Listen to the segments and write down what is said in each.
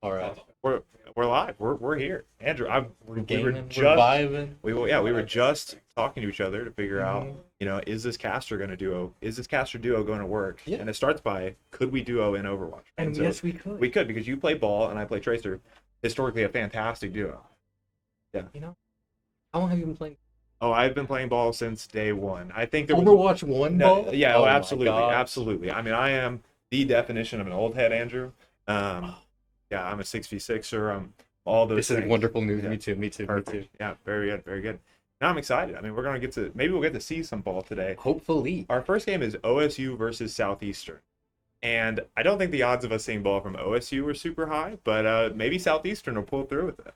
All right. We're we're live. We're here. Andrew, We're we gaming, were we're just vibing. we were just talking to each other to figure out, is this caster duo going to work? Yeah. And it starts by, could we duo in Overwatch? And so yes, we could. we could, because you play ball and I play tracer. Historically a fantastic duo. You know, how long have you been playing? Oh, I've been playing ball since day one. I think there was Overwatch 1 no, ball? yeah, Oh my absolutely, gosh. absolutely. I mean, I am the definition of an old head, Andrew. Yeah, I'm a 6v6er. I'm all those This is things. wonderful news. Yeah. Me too. Me too. Perfect. Me too. Yeah, very good, very good. Now I'm excited. I mean, we're gonna get to maybe we'll get to see some ball today. Hopefully. Our first game is OSU versus Southeastern, and I don't think the odds of us seeing ball from OSU are super high, but maybe Southeastern will pull through with it.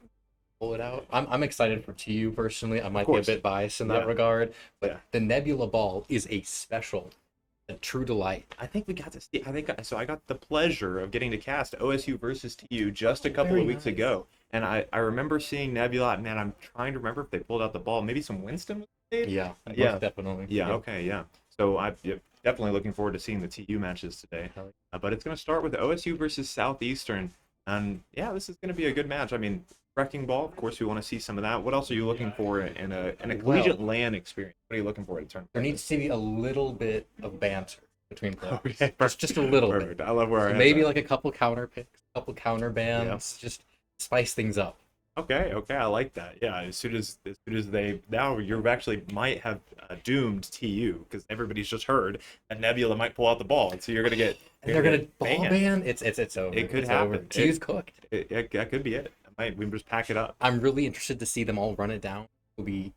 Pull it out. I'm excited for TU personally. I might be a course. bit biased in that Yeah. regard, but Yeah. the Nebula ball is a true delight. I think we got to see. I got the pleasure of getting to cast OSU versus TU just a couple Very of weeks nice. ago, and I remember seeing Nebula. Man, I'm trying to remember if they pulled out the ball. Maybe some Winston was played? Yeah. Yeah. Most definitely. Yeah. Okay. Yeah. So I'm definitely looking forward to seeing the TU matches today. Hell But it's going to start with OSU versus Southeastern, and yeah, this is going to be a good match. I mean, wrecking ball. Of course, we want to see some of that. What else are you looking for in a collegiate LAN experience? What are you looking for in terms? There needs to be a little bit of banter between players. Okay, Just a little Perfect. bit. I love where our So heads maybe are. like a couple counter picks, a couple counter bans, just spice things up. Okay, I like that. Yeah, as soon as they now you're actually might have doomed TU because everybody's just heard that Nebula might pull out the ball, and so you're gonna get And they're gonna get ball banned. ban. It's over. It could It's happen. Over. TU's cooked. That could be it. We just pack it up. I'm really interested to see them all run it down. It'll be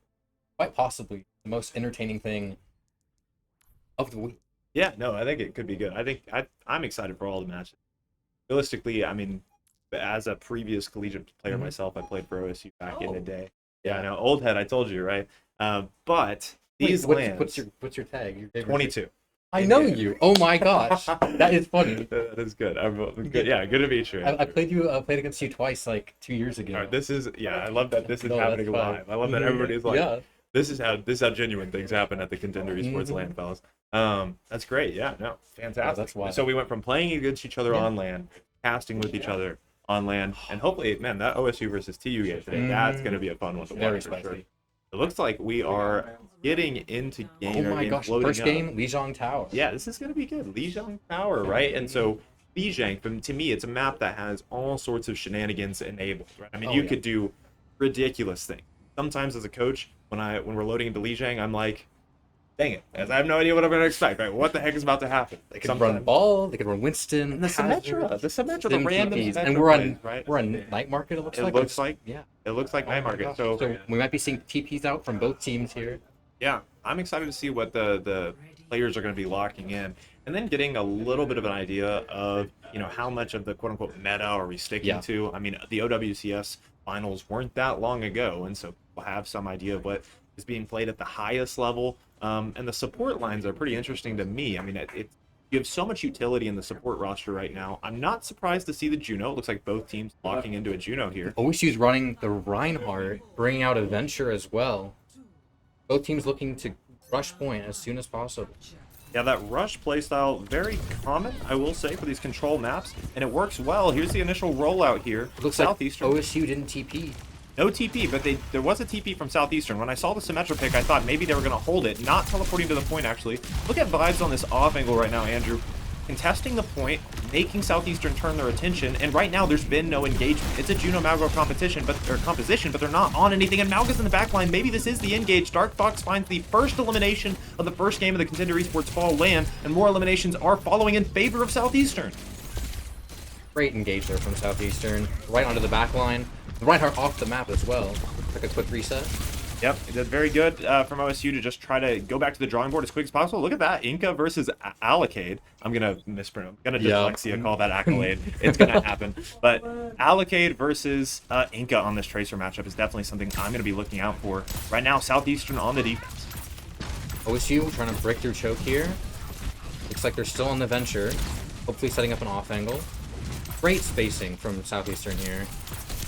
quite possibly the most entertaining thing of the week. Yeah, no, I think it could be good. I'm excited for all the matches. Realistically, I mean, as a previous collegiate player myself, I played for OSU back in the day. Yeah, I know, old head. I told you, right? But these lands. What's your tag? Your favorite 22. I know you. Oh my gosh, that is funny. That is good. I'm good. Yeah, good to meet you. I played against you twice like 2 years ago. All right, this is I love that this is No, that's happening fine. live. I love that everybody's like, yeah. this is how genuine things happen at the Contender Esports LAN, fellas. That's great. Yeah, no, fantastic. that's wild. So we went from playing against each other on LAN, casting with each other on LAN, and hopefully, man, that OSU versus TU game today, that's going to be a fun one to watch. Very for spicy. sure. It looks like we are getting into game. Oh my gosh, first game, Lijiang Tower. Yeah, this is going to be good. Lijiang Tower, right? And so Lijiang, to me, it's a map that has all sorts of shenanigans enabled, right? I mean, you could do ridiculous things. Sometimes as a coach, when we're loading into Lijiang, I'm like, dang it, as I have no idea what I'm going to expect, right? What the heck is about to happen? They could run ball, they could run Winston, And the Symmetra, the Sim random TPs. Symmetra And we're on plays, right? we're on Night Market, it looks It like. looks like, Yeah. it looks like Night Market. So So we might be seeing TPs out from both teams here. yeah, I'm excited to see what the players are going to be locking in, and then getting a little bit of an idea of how much of the quote unquote meta are we sticking to. I mean, the OWCS finals weren't that long ago, and so we'll have some idea of what is being played at the highest level. And the support lines are pretty interesting to me. I mean, you have so much utility in the support roster right now. I'm not surprised to see the Juno. It looks like both teams locking into a Juno here. OSU's running the Reinhardt, bringing out a Venture as well. Both teams looking to rush point as soon as possible. Yeah, that rush playstyle, very common, I will say, for these control maps, and it works well. Here's the initial rollout here. It looks Southeastern. like OSU didn't TP. No TP, but there was a TP from Southeastern. When I saw the Symmetra pick, I thought maybe they were going to hold it, not teleporting to the point, actually. Look at vibes on this off angle right now, Andrew. Contesting the point, making Southeastern turn their attention, and right now there's been no engagement. It's a Juno Malgo composition, but they're not on anything, and Malga's in the backline. Maybe this is the engage. Dark Fox finds the first elimination of the first game of the Contender Esports Fall LAN, and more eliminations are following in favor of Southeastern. Great engage there from Southeastern. Right onto the back line. The Reinhardt off the map as well. Like a quick reset. Yep, it did very good from OSU to just try to go back to the drawing board as quick as possible. Look at that, Inca versus Allocade. I'm gonna mispronounce. I'm gonna dyslexia call that Accolade. It's gonna happen. But Allocade versus Inca on this Tracer matchup is definitely something I'm gonna be looking out for. Right now, Southeastern on the defense. OSU trying to break through choke here. Looks like they're still on the Venture. Hopefully setting up an off angle. Great spacing from Southeastern here.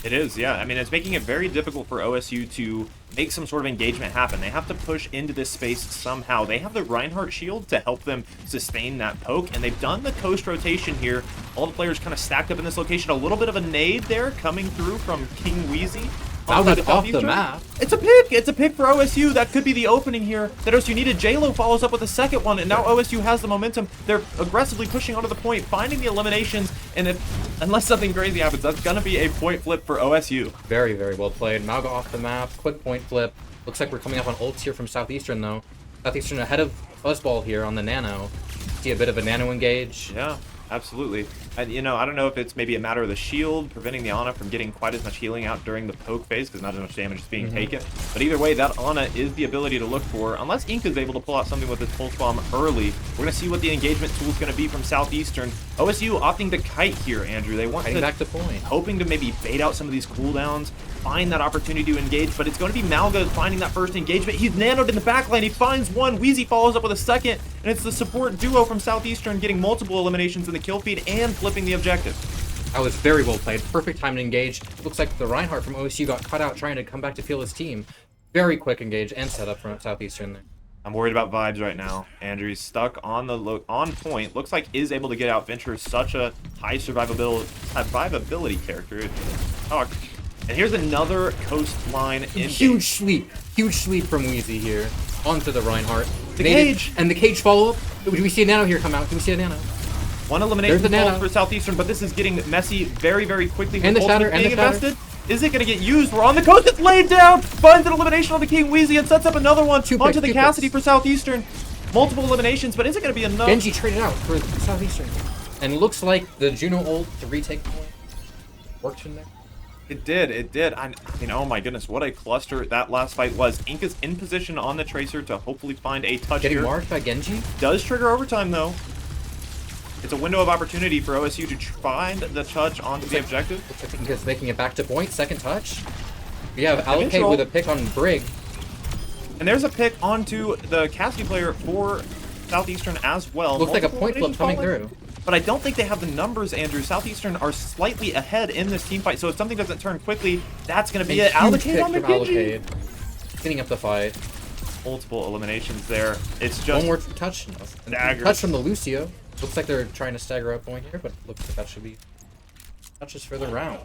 It is, yeah. I mean, it's making it very difficult for OSU to make some sort of engagement happen. They have to push into this space somehow. They have the Reinhardt shield to help them sustain that poke, and they've done the coast rotation here. All the players kind of stacked up in this location. A little bit of a nade there coming through from King Wheezy. That was off the map. It's a pick. It's a pick for OSU. That could be the opening here that OSU needed. JLo follows up with a second one, and now OSU has the momentum. They're aggressively pushing onto the point, finding the eliminations, and unless something crazy happens, that's going to be a point flip for OSU. Very, very well played. Mauga off the map. Quick point flip. Looks like we're coming up on ults here from Southeastern, though. Southeastern ahead of Fuzzball here on the Nano. See a bit of a Nano engage. Yeah. Absolutely. And, you know, I don't know if it's maybe a matter of the shield preventing the Ana from getting quite as much healing out during the poke phase because not as much damage is being taken. But either way, that Ana is the ability to look for. Unless Ink is able to pull out something with his pulse bomb early, we're going to see what the engagement tool is going to be from Southeastern. OSU opting to kite here, Andrew. They want to back to point, hoping to maybe bait out some of these cooldowns, find that opportunity to engage, but it's going to be Mauga finding that first engagement. He's nanoed in the backline. He finds one. Wheezy follows up with a second, and it's the support duo from Southeastern getting multiple eliminations in the kill feed and flipping the objective. That was very well played. Perfect time to engage. Looks like the Reinhardt from OSU got cut out trying to come back to feel his team. Very quick engage and setup from Southeastern there. I'm worried about vibes right now. Andrew's stuck on the on point. Looks like is able to get out. Venture is such a high survivability character. Oh, and here's another coastline. Huge sweep from Wheezy here onto the Reinhardt. The cage and the cage follow up. Do we see a Nano here come out? Do we see a Nano? One elimination falls for Southeastern, but this is getting messy very, very quickly. And the shatter, and the invested. Is it going to get used? We're on the coast. It's laid down. Finds an elimination on the King Wheezy and sets up another one onto the Cassidy for Southeastern. Multiple eliminations, but is it going to be enough? Genji traded out for Southeastern. And looks like the Juno ult to retake the point worked in there. It did. I mean, oh my goodness, what a cluster that last fight was. Ink is in position on the Tracer to hopefully find a touch Getting here. marked by Genji. Does trigger overtime, though. It's a window of opportunity for OSU to find the touch onto the objective. Looks like Inka's making it back to point. Second touch. We have Allocate with a pick on Brig. And there's a pick onto the Cassidy player for Southeastern as well. Looks like a point flip coming through. But I don't think they have the numbers, Andrew. Southeastern are slightly ahead in this team fight, so if something doesn't turn quickly, that's going to be it. Allocate on the Genji. Getting up the fight. Multiple eliminations there. It's just one more touch. Touch from the Lucio. Looks like they're trying to stagger up point here, but looks like that should be touches for the round.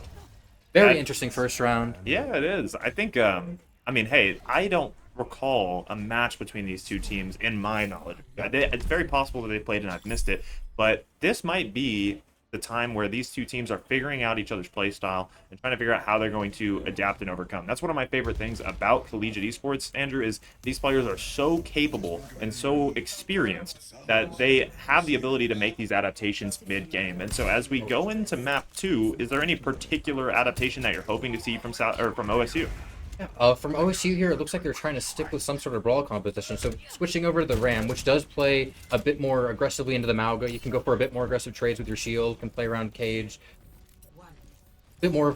Very interesting first round. Yeah, it is. I think, I mean, hey, I don't recall a match between these two teams in my knowledge. It's very possible that they played and I've missed it, but this might be the time where these two teams are figuring out each other's play style and trying to figure out how they're going to adapt and overcome. That's one of my favorite things about collegiate esports, Andrew, is these players are so capable and so experienced that they have the ability to make these adaptations mid-game. And so as we go into map 2, is there any particular adaptation that you're hoping to see from from OSU? Yeah. From OSU here, it looks like they're trying to stick with some sort of brawl composition. So switching over to the Ram, which does play a bit more aggressively into the Mauga. You can go for a bit more aggressive trades with your shield, can play around cage. A bit more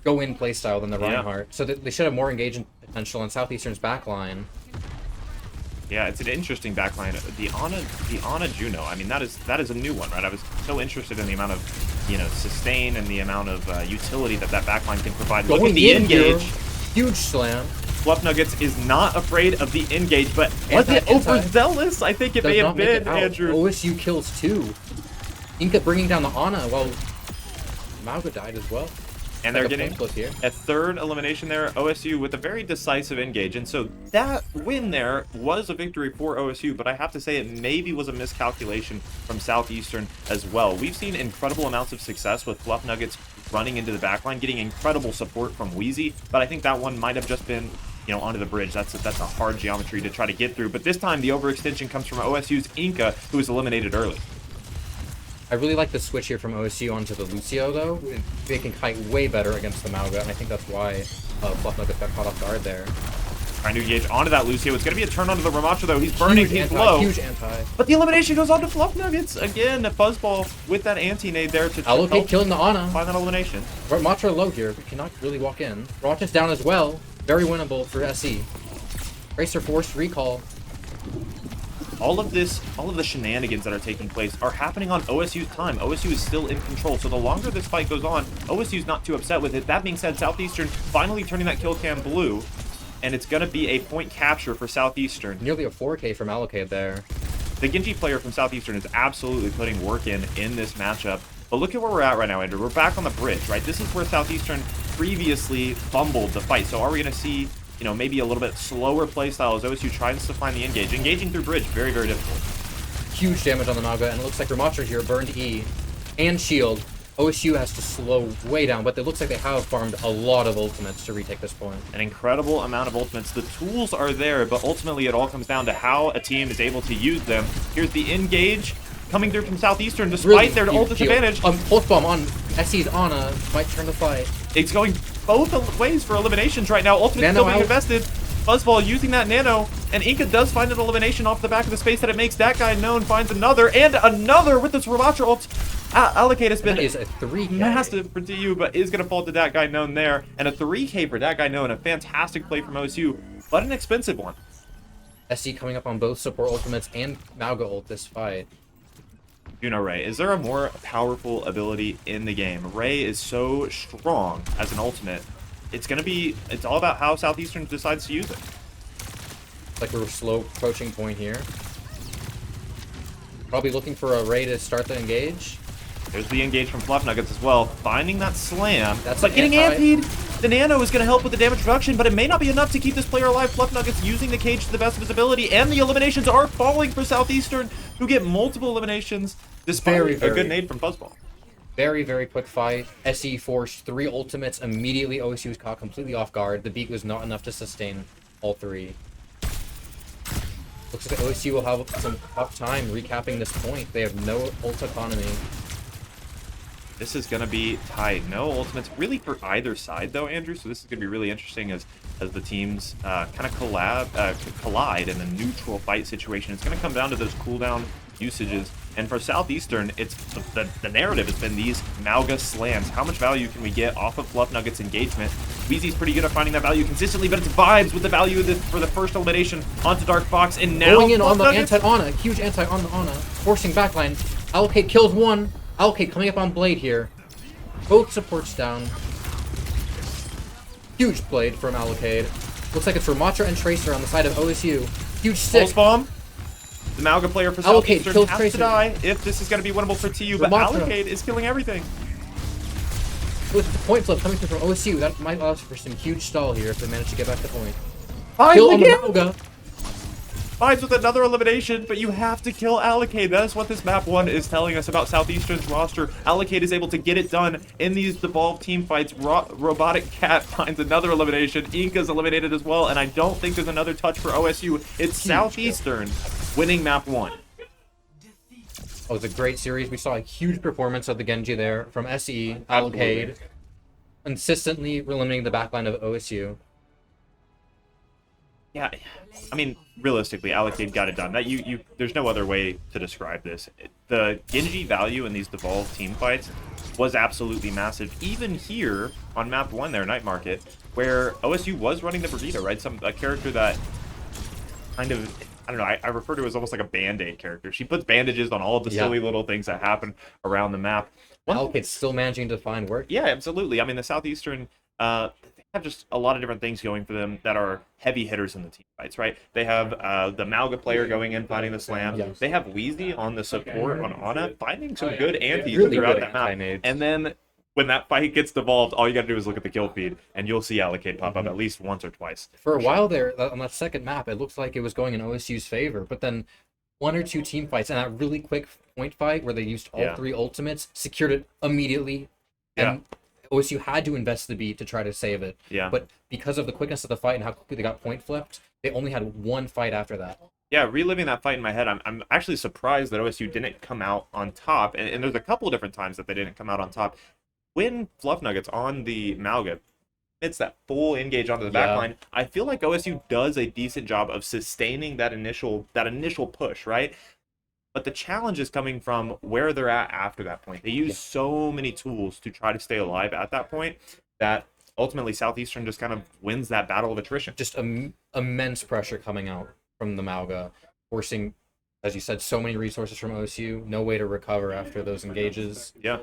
go-in play style than the Reinhardt. So they should have more engagement potential on Southeastern's backline. Yeah, it's an interesting backline. The Ana Juno, I mean, that is a new one, right? I was so interested in the amount of, you know, sustain and the amount of utility that backline can provide. Look at the engage. Huge slam. Fluff Nuggets is not afraid of the engage, but was it overzealous? I think it may have been, Andrew. OSU kills 2. Inka bringing down the Ana while Mauga died as well. And they're getting a third elimination there. OSU with a very decisive engage. And so that win there was a victory for OSU, but I have to say it maybe was a miscalculation from Southeastern as well. We've seen incredible amounts of success with Fluff Nuggets running into the backline, getting incredible support from Wheezy, but I think that one might have just been, you know, onto the bridge. That's a hard geometry to try to get through. But this time the overextension comes from OSU's Inka, who was eliminated early. I really like the switch here from OSU onto the Lucio, though. They can kite way better against the Mauga, and I think that's why Fluff Nuggets got caught off guard there. Trying to engage onto that Lucio. It's going to be a turn onto the Ramacho, though. He's burning. He's low. Huge anti. But the elimination goes on to Fluff Nuggets. Again, a Fuzzball with that anti-nade there to Allocate killing the Ana. Find that elimination. Ramacho low here. We cannot really walk in. Ramacho's down as well. Very winnable for SE. Racer forced recall. all of the shenanigans that are taking place are happening on OSU's time. OSU is still in control, so the longer this fight goes on, OSU's not too upset with it. That being said, Southeastern finally turning that kill cam blue, and it's going to be a point capture for Southeastern. Nearly a 4K from Allocate there. The Genji player from Southeastern is absolutely putting work in this matchup. But look at where we're at right now, Andrew. We're back on the bridge, right? This is where Southeastern previously fumbled the fight. So are we going to see, you know, maybe a little bit slower play style as OSU tries to find the engage? Engaging through bridge, very, very difficult. Huge damage on the Mauga, and it looks like Ramatra here burned E and shield. OSU has to slow way down, but it looks like they have farmed a lot of ultimates to retake this point. An incredible amount of ultimates. The tools are there, but ultimately it all comes down to how a team is able to use them. Here's the engage coming through from Southeastern, despite their ult disadvantage. Pulse bomb on SE's Ana might turn the fight. It's going both ways for eliminations right now. Ultimate still being invested. Fuzzball using that nano, and Inca does find an elimination off the back of the space that it makes. That guy known finds another, and another with this Ramatra ult. Allocate has been is a 3K. massive for DU, but is going to fall to that guy known there. And a 3K for that guy known. A fantastic play from OSU, but an expensive one. SE coming up on both support ultimates and Mauga ult this fight. Juno Ray. Is there a more powerful ability in the game? Ray is so strong as an ultimate. It's all about how Southeastern decides to use it. It's like we're slow approaching point here. Probably looking for a Ray to start the engage. There's the engage from Fluff Nuggets as well. Finding that slam. But getting antied. The nano is going to help with the damage reduction, but it may not be enough to keep this player alive. Fluff Nuggets using the cage to the best of his ability, and the eliminations are falling for Southeastern, who get multiple eliminations despite a good nade from Fuzzball. Very, very quick fight. SE forced 3 ultimates. Immediately, OSU was caught completely off guard. The beat was not enough to sustain all 3. Looks like OSU will have some tough time recapping this point. They have no ult economy. This is going to be tight. No ultimates really for either side, though, Andrew. So this is going to be really interesting as the teams kind of collide in a neutral fight situation. It's going to come down to those cooldown usages. And for Southeastern, it's the narrative has been these Mauga slams. How much value can we get off of Fluff Nuggets engagement? Weezy's pretty good at finding that value consistently, but it's vibes with the value for the first elimination onto Dark Fox. And now going in on the anti-Ana, huge anti on the Ana, forcing backline. Allocate kills one. Allocate coming up on Blade here. Both supports down. Huge Blade from Allocate. Looks like it's Ramatra and Tracer on the side of OSU. Huge stick. Pulse bomb. The Mauga player for Allocate Southeastern has Tracer. to die if this is going to be winnable for TU, but Allocate is killing everything. With the point flip coming through from OSU, that might allow for some huge stall here if they manage to get back the point. Kill on the Mauga. Finds with another elimination, but you have to kill Allocate. That is what this map 1 is telling us about Southeastern's roster. Allocate is able to get it done in these devolved team fights. Robotic Cat finds another elimination. Inca's eliminated as well, and I don't think there's another touch for OSU. It's Southeastern winning map 1. Oh, it's a great series. We saw a huge performance of the Genji there from SE, Allocate, consistently eliminating the backline of OSU. Yeah, I mean, realistically, Allocate got it done. There's no other way to describe this. The Genji value in these devolved team fights was absolutely massive. Even here on map 1 there, Night Market, where OSU was running the Brigitte, right? A character that kind of, I don't know, I refer to as almost like a Band-Aid character. She puts bandages on all of the silly little things that happen around the map. Allocate's still managing to find work. Yeah, absolutely. I mean, the Southeastern, they have just a lot of different things going for them that are heavy hitters in the team fights, right? They have the Mauga player going in, finding the slam. Yes. They have Weezy on the support on Ana, finding some good antis throughout that map. And then when that fight gets devolved, all you gotta do is look at the kill feed, and you'll see Allocate pop up at least once or twice. For a while there, on that second map, it looked like it was going in OSU's favor, but then 1 or 2 team fights, and that really quick point fight where they used all 3 ultimates, secured it immediately, and OSU had to invest the beat to try to save it. Yeah. But because of the quickness of the fight and how quickly they got point flipped, they only had 1 fight after that. Yeah, reliving that fight in my head, I'm actually surprised that OSU didn't come out on top, and there's a couple of different times that they didn't come out on top. When Fluff Nuggets on the Mauga hits that full engage onto the backline, I feel like OSU does a decent job of sustaining that initial push, right? But the challenge is coming from where they're at after that point. They use so many tools to try to stay alive at that point that ultimately Southeastern just kind of wins that battle of attrition. Just immense pressure coming out from the Mauga, forcing As you said, so many resources from OSU, no way to recover after those engages. Yeah.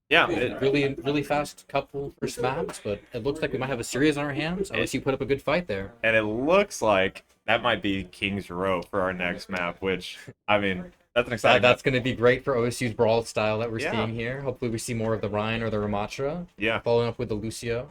Yeah, Really fast couple first maps, but it looks like we might have a series on our hands. OSU put up a good fight there. and it looks like that might be King's Row for our next map, which, I mean, that's an exciting That's going to be great for OSU's brawl style that we're Yeah. seeing here. Hopefully we see more of the Ryan or the Ramatra, Yeah. following up with the Lucio.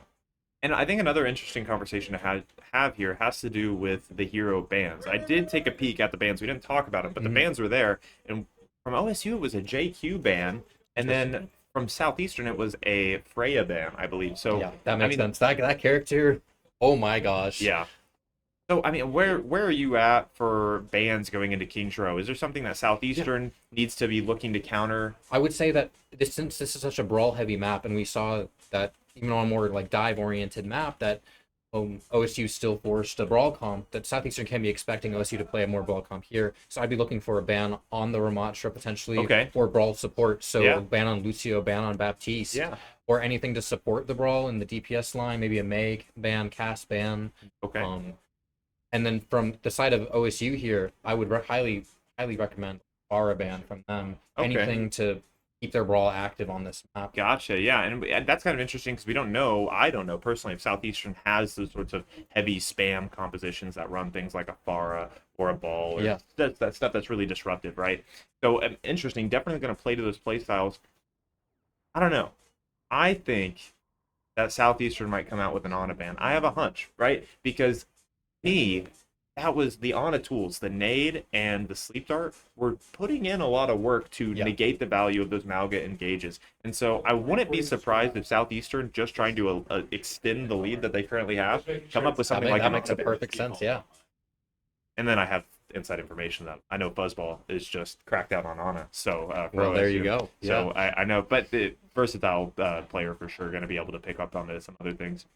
And I think another interesting conversation to have here has to do with the hero bans. I did take a peek at the bans. We didn't talk about them, but the bans were there. And from OSU, it was a JQ ban. And then from Southeastern, it was a Freya ban, I believe. So Yeah, that makes sense. That character, oh my gosh. Yeah. So, I mean, where are you at for bans going into King's Row? Is there something that Southeastern needs to be looking to counter? I would say that since this is such a brawl-heavy map, and we saw that even on a more like dive-oriented map, that OSU still forced a brawl comp, that Southeastern can be expecting OSU to play a more brawl comp here. So I'd be looking for a ban on the Ramatra potentially, or brawl support. So ban on Lucio, ban on Baptiste, or anything to support the brawl in the DPS line, maybe a Meg ban, cast ban. And then from the side of OSU here, I would highly recommend Aura ban from them. Anything to keep their brawl active on this map. Gotcha. Yeah, and that's kind of interesting because we don't know. I don't know personally if Southeastern has those sorts of heavy spam compositions that run things like a Pharah or a Ball. Or that stuff that's really disruptive, right? So interesting. Definitely going to play to those play styles. I don't know. I think that Southeastern might come out with an Ana ban. I have a hunch, right? Because that was the Ana tools, the nade and the sleep dart were putting in a lot of work to negate the value of those Mauga engages. And so I wouldn't be surprised if Southeastern, just trying to extend the lead that they currently have, come up with something like that. Makes a perfect sense, yeah. And then I have inside information that I know Buzzball is just cracked out on Ana. So well, there you go. So I know, but the versatile player for sure going to be able to pick up on this and other things.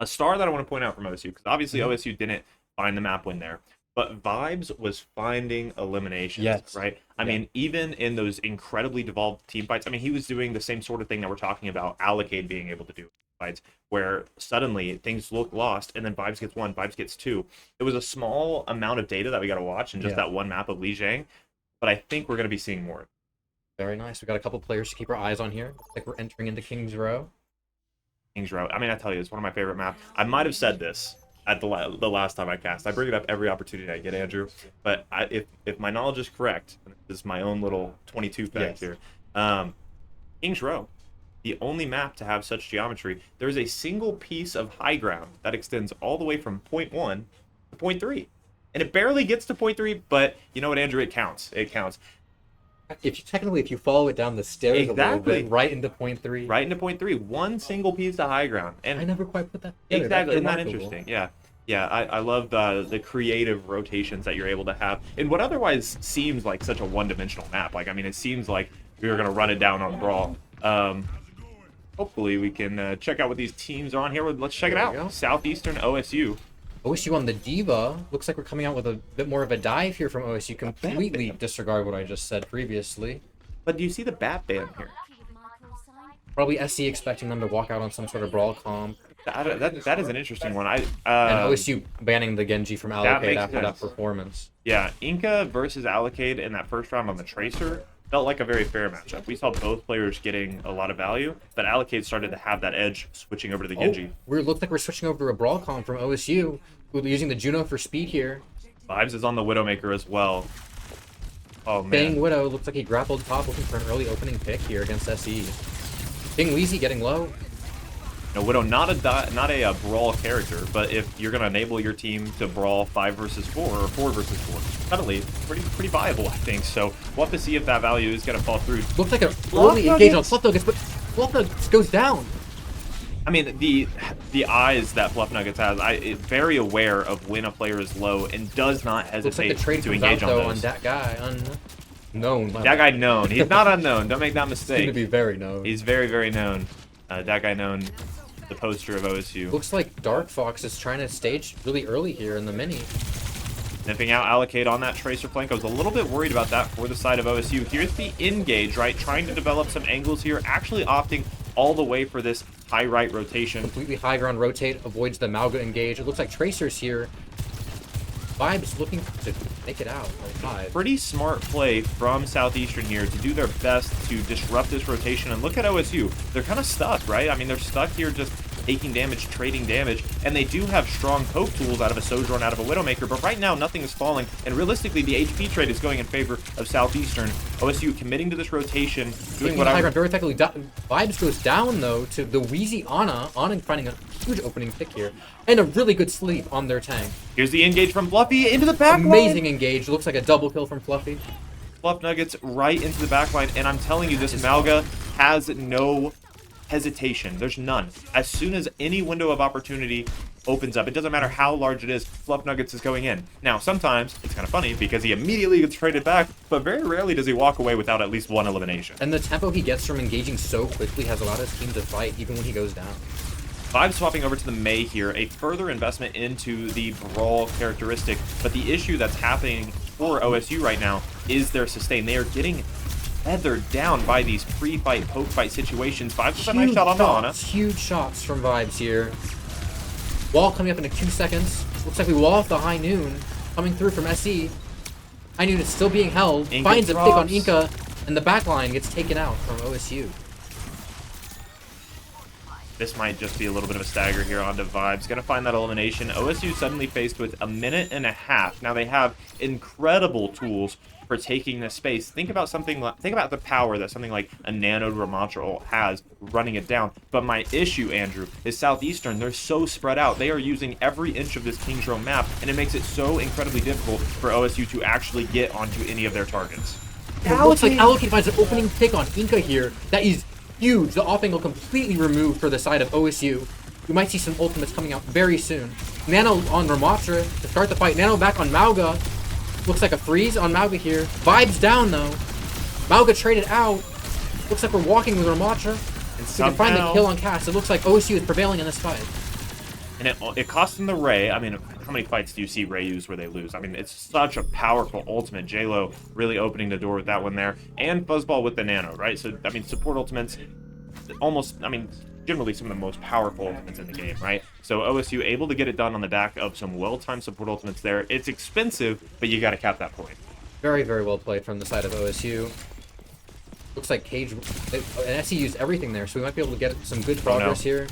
A star that I want to point out from OSU, because obviously OSU didn't find the map win there, but Vibes was finding eliminations, right? I mean, even in those incredibly devolved team fights, I mean, he was doing the same sort of thing that we're talking about Allocate being able to do fights, where suddenly things look lost, and then Vibes gets one, Vibes gets two. It was a small amount of data that we got to watch in just that one map of Lijiang, but I think we're going to be seeing more. Very nice. We got a couple players to keep our eyes on here. Looks like we're entering into King's Row. King's Row. I mean, I tell you, it's one of my favorite maps. I might have said this at the last time I cast. I bring it up every opportunity I get, Andrew. But if my knowledge is correct, and this is my own little 22 fact here, King's Row, the only map to have such geometry, there's a single piece of high ground that extends all the way from point 1 to point 3. And it barely gets to point 3, but you know what, Andrew? It counts. It counts. If you follow it down the stairs a little bit, right into point 3. Right into point 3. One single piece of high ground. And I never quite put that together. Exactly. Isn't that interesting? Yeah. Yeah, I love the creative rotations that you're able to have in what otherwise seems like such a one-dimensional map. Like, I mean, it seems like we were going to run it down on Brawl. Hopefully we can check out what these teams are on here. Let's check it out. Southeastern OSU. OSU on the Diva. Looks like we're coming out with a bit more of a dive here from OSU. Completely disregard what I just said previously. But do you see the Bat ban here? Probably SC expecting them to walk out on some sort of brawl comp. That is an interesting one. And OSU banning the Genji from Allocate after that performance. Yeah, Inca versus Allocate in that first round on the Tracer felt like a very fair matchup. We saw both players getting a lot of value, but Allocate started to have that edge switching over to the Genji. We look like we're switching over to a brawl comp from OSU. We're using the Juno for speed here. Vibes is on the Widowmaker as well. Oh man. Bang Widow looks like he grappled top, looking for an early opening pick here against SE. King Weezy getting low. No, Widow, not a brawl character, but if you're going to enable your team to brawl 5 versus 4 or 4 versus 4, suddenly pretty viable, I think. So we'll have to see if that value is going to fall through. Looks like an early engage on Fluff Nuggets, but Fluff Nuggets goes down. I mean, the eyes that Fluff Nuggets has, is very aware of when a player is low and does not hesitate Looks like the to engage on those. On that guy, unknown. That guy known. He's not unknown. Don't make that mistake. He's going to be very known. He's very, very known. That guy known. The poster of OSU. Looks like Dark Fox is trying to stage really early here in the mini. Nipping out Allocate on that Tracer flank. I was a little bit worried about that for the side of OSU. Here's the engage, right? Trying to develop some angles here. Actually opting all the way for this high right rotation. Completely high ground rotate. Avoids the Mauga engage. It looks like Tracer's here. Vibes looking to make it out. Five. Pretty smart play from Southeastern here to do their best to disrupt this rotation. And look at OSU. They're kind of stuck, right? I mean, they're stuck here just taking damage, trading damage, and they do have strong poke tools out of a Sojourn, out of a Widowmaker, but right now nothing is falling, and realistically the HP trade is going in favor of Southeastern. OSU committing to this rotation, doing what high ground very effectively. Vibes goes down though to the Wheezy Ana. Ana finding a huge opening pick here, and a really good sleep on their tank. Here's the engage from Fluffy into the back line. Amazing engage. Looks like a double kill from Fluffy. Fluff Nuggets right into the back line, and I'm telling you, this Malga has no hesitation. There's none. As soon as any window of opportunity opens up, it doesn't matter how large it is, Fluff Nuggets is going in. Now, sometimes it's kind of funny because he immediately gets traded back, but very rarely does he walk away without at least one elimination. And the tempo he gets from engaging so quickly has allowed his team to fight even when he goes down. Vibe swapping over to the Mei here, a further investment into the Brawl characteristic, but the issue that's happening for OSU right now is their sustain. They are getting feathered down by these pre-fight, poke-fight situations. Vibes with a nice shot on the Ana. Huge shots from Vibes here. Wall coming up in 2 seconds. Looks like we wall off the High Noon coming through from SE. High Noon is still being held. Inca finds drops. a pick on Inca, and the back line gets taken out from OSU. This might just be a little bit of a stagger here onto Vibes. Gonna find that elimination. OSU suddenly faced with a minute and a half. Now they have incredible tools for taking this space. Think about the power that something like a Nano Ramatra has running it down. But my issue, Andrew, is Southeastern. They're so spread out. They are using every inch of this King's Row map, and it makes it so incredibly difficult for OSU to actually get onto any of their targets. It looks like Allocate finds an opening pick on Inca here. That is huge. The off angle completely removed for the side of OSU. We might see some ultimates coming out very soon. Nano on Ramatra to start the fight. Nano back on Mauga. Looks like a freeze on Mauga here. Vibes down though. Mauga traded out. Looks like we're walking with Ramatra. And we can find the kill on Cass. It looks like OSU is prevailing in this fight. And it cost them the Ray. I mean, how many fights do you see Ray use where they lose? I mean, it's such a powerful ultimate. J-Lo really opening the door with that one there. And Fuzzball with the Nano, right? So, I mean, support ultimates, almost, I mean, generally some of the most powerful ultimates in the game, right? So OSU able to get it done on the back of some well-timed support ultimates there. It's expensive, but you got to cap that point. Very, very well played from the side of OSU. Looks like Cage and SE used everything there, so we might be able to get some good progress here.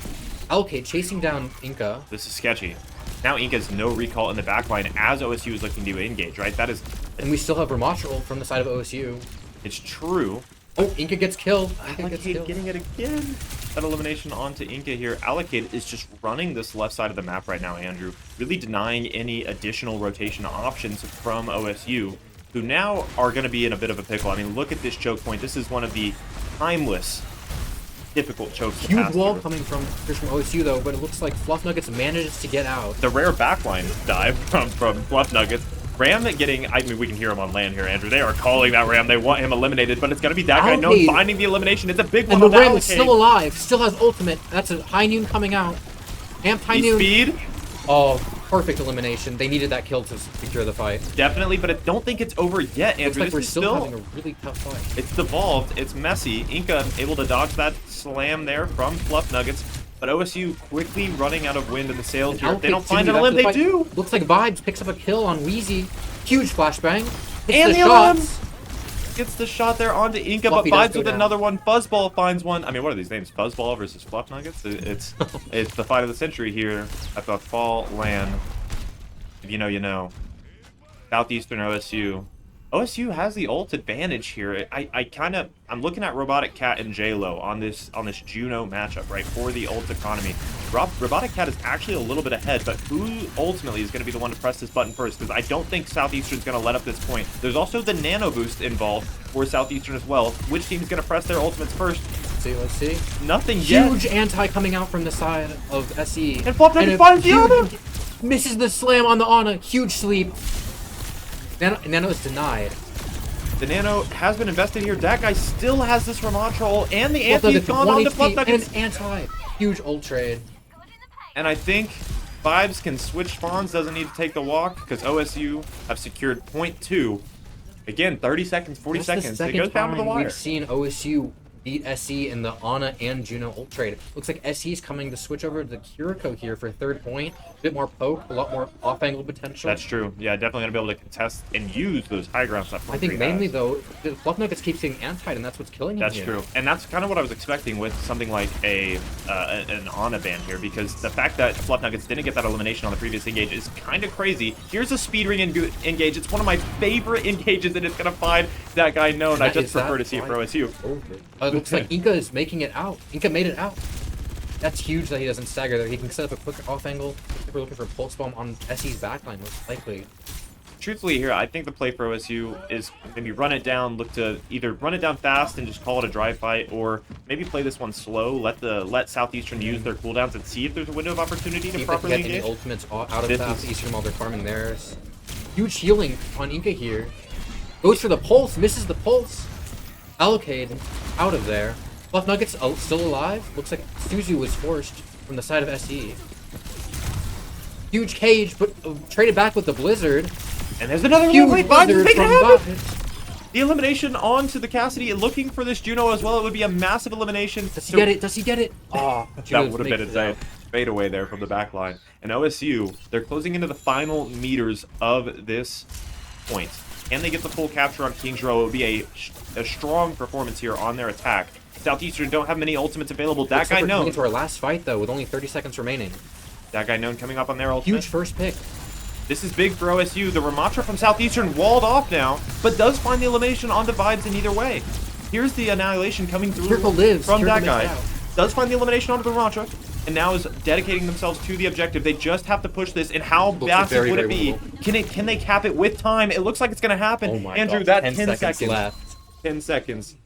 Allocate chasing down Inca. This is sketchy. Now Inca's no recall in the backline as OSU is looking to engage, right? That is... And we still have Ramatra from the side of OSU. It's true. Oh, Inca gets killed. Inca gets Allocate killed. getting it again. That elimination onto Inca here. Allocate is just running this left side of the map right now, Andrew. Really denying any additional rotation options from OSU, who now are going to be in a bit of a pickle. I mean, look at this choke point. This is one of the timeless difficult chokes to Huge pass wall through. coming from OSU though, but it looks like Fluff Nuggets manages to get out. The rare backline dive from Fluff Nuggets. Ram getting, I mean, we can hear him on land here, Andrew. They are calling that Ram. They want him eliminated, but it's going to be that guy known finding the elimination. It's a big one. And the on Ram is Allocate. still alive, still has ultimate. That's a High Noon coming out. Amped High Noon. Speed. Oh, perfect elimination. They needed that kill to secure the fight. Definitely, but I don't think it's over yet, Andrew. Looks like this we're is still having a really tough fight. It's devolved. It's messy. Inca able to dodge that slam there from Fluff Nuggets, but OSU quickly running out of wind in the sails here. If they don't find an elim, they do. Looks like Vibes picks up a kill on Wheezy. Huge flashbang. And the shots. Gets the shot there onto Inca, Fluffy but does Vibes go with down. another one. Fuzzball finds one. I mean, what are these names? Fuzzball versus Fluff Nuggets? It's the fight of the century here at the FalLAN. If you know, you know. Southeastern OSU. OSU has the ult advantage here. I'm looking at Robotic Cat and J-Lo on this Juno matchup, right, for the ult economy. Robotic Cat is actually a little bit ahead, but who ultimately is going to be the one to press this button first? Because I don't think Southeastern's going to let up this point. There's also the Nano Boost involved for Southeastern as well. Which team's going to press their ultimates first? Let's see. Nothing yet. Huge anti coming out from the side of SE. And Flop Nuggets finds the other! Misses the slam on the Ana. Huge sleep. Nano is denied. The Nano has been invested here. That guy still has this Ramatra ult, and the anti's gone on to Flop And Nuggets. an anti. Huge ult trade. And I think Vibes can switch spawns, doesn't need to take the walk, because OSU have secured point 2. Again, 30 seconds, 40 That's seconds. the It goes second down to the time wire. we've seen OSU beat SE in the Ana and Juno ult trade. Looks like SE is coming to switch over to the Kiriko here for third point. A bit more poke, a lot more off-angle potential. That's true. Yeah, definitely going to be able to contest and use those high grounds that I think mainly, though, the Fluff Nuggets keeps getting antied, and that's what's killing him That's here. true. And that's kind of what I was expecting with something like an Ana ban here, because the fact that Fluff Nuggets didn't get that elimination on the previous engage is kind of crazy. Here's a speed ring engage. It's one of my favorite engages, and it's going to find that guy known. I just prefer to see it for OSU. It looks like Inca is making it out. Inca made it out. That's huge that he doesn't stagger there. He can set up a quick off angle. We're looking for a pulse bomb on SE's backline, most likely. Truthfully here, I think the play for OSU is maybe run it down, look to either run it down fast and just call it a dry fight, or maybe play this one slow, let Southeastern use their cooldowns and see if there's a window of opportunity to properly engage. Any ultimates out of Southeastern while they're farming theirs. Huge healing on Inca here. Goes for the pulse, misses the pulse. Allocate out of there. Fluff Nuggets still alive. Looks like Suzu was forced from the side of SE. Huge cage, but traded back with the Blizzard. And there's another huge Blizzard from Vibes. The elimination onto the Cassidy, looking for this Juno as well. It would be a massive elimination. Does he get it? Does he get it? Oh, that would have been insane. Fade away there from the back line. And OSU, they're closing into the final meters of this point. Can they get the full capture on King's Row? It would be a strong performance here on their attack. Southeastern don't have many ultimates available. That guy known. Into our last fight though, with only 30 seconds remaining. That guy known coming up on their ultimate. Huge first pick. This is big for OSU. The Ramatra from Southeastern walled off now, but does find the elimination on the Vibes in either way. Here's the annihilation coming through from that guy. Does find the elimination onto the Ramatra, and now is dedicating themselves to the objective. They just have to push this, and how massive would it be? Can they cap it with time? It looks like it's going to happen. Oh my Andrew, God. that 10 seconds left. 10 seconds.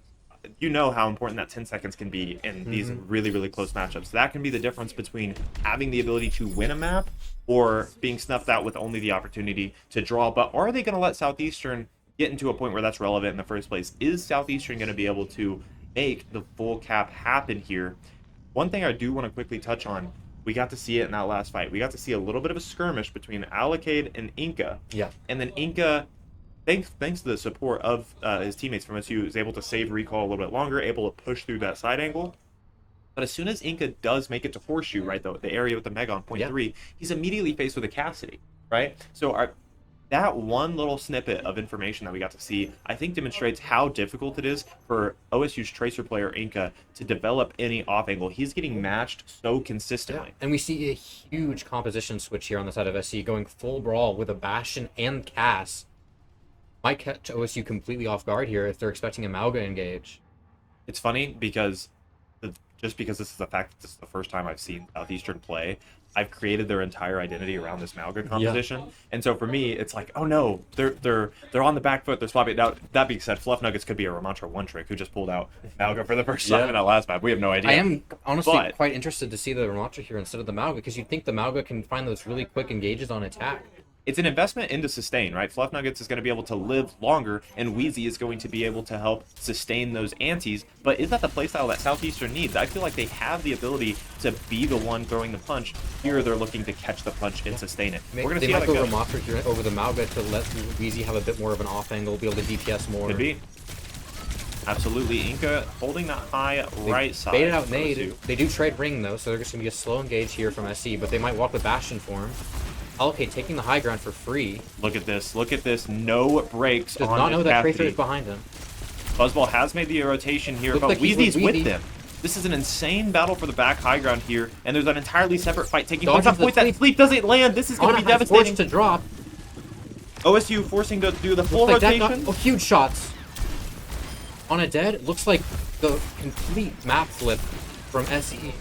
You know how important that 10 seconds can be in these really, really close matchups. That can be the difference between having the ability to win a map or being snuffed out with only the opportunity to draw. But are they going to let Southeastern get into a point where that's relevant in the first place? Is Southeastern going to be able to make the full cap happen here? One thing I do want to quickly touch on, we got to see it in that last fight. We got to see a little bit of a skirmish between Allocade and Inca. Yeah. And then Inca, thanks to the support of his teammates from SU, is able to save recall a little bit longer, able to push through that side angle. But as soon as Inca does make it to Horseshoe, right, the area with the Mega on point 3, he's immediately faced with a Cassidy, right? So that one little snippet of information that we got to see, I think demonstrates how difficult it is for OSU's Tracer player Inca to develop any off angle. He's getting matched so consistently. Yeah. And we see a huge composition switch here on the side of SC, going full brawl with a Bastion and Cass. Might catch OSU completely off guard here if they're expecting a Mauga engage. It's funny because just because this is the fact that this is the first time I've seen Southeastern play, I've created their entire identity around this Mauga composition. Yeah. And so for me, it's like, oh no, they're on the back foot, they're swapping. Now, that being said, Fluff Nuggets could be a Ramantra one trick who just pulled out Mauga for the first time in that last map. We have no idea. I am honestly quite interested to see the Ramantra here instead of the Mauga, because you'd think the Mauga can find those really quick engages on attack. It's an investment into sustain, right? Fluff Nuggets is going to be able to live longer, and Wheezy is going to be able to help sustain those antes. But is that the playstyle that Southeastern needs? I feel like they have the ability to be the one throwing the punch. Here, they're looking to catch the punch and sustain it. We're going to see how that goes. They might go Ramatra here over the Mauga to let Wheezy have a bit more of an off angle, be able to DPS more. Could be. Absolutely. Inca holding that high right side. Baited out nade. They do trade ring, though, so they're just going to be a slow engage here from SC, but they might walk with Bastion for him. Okay, taking the high ground for free. Look at this. Look at this. No breaks Does on not know that Cassidy. Tracer is behind him. Buzzball has made the rotation here, Looks but like Wheezy's with them. This is an insane battle for the back high ground here, and there's an entirely separate fight taking place. That sleep doesn't land. This is going to be devastating. Forced to drop. OSU forcing to do the full rotation. Oh, huge shots. On a dead, looks like the complete map flip from SE.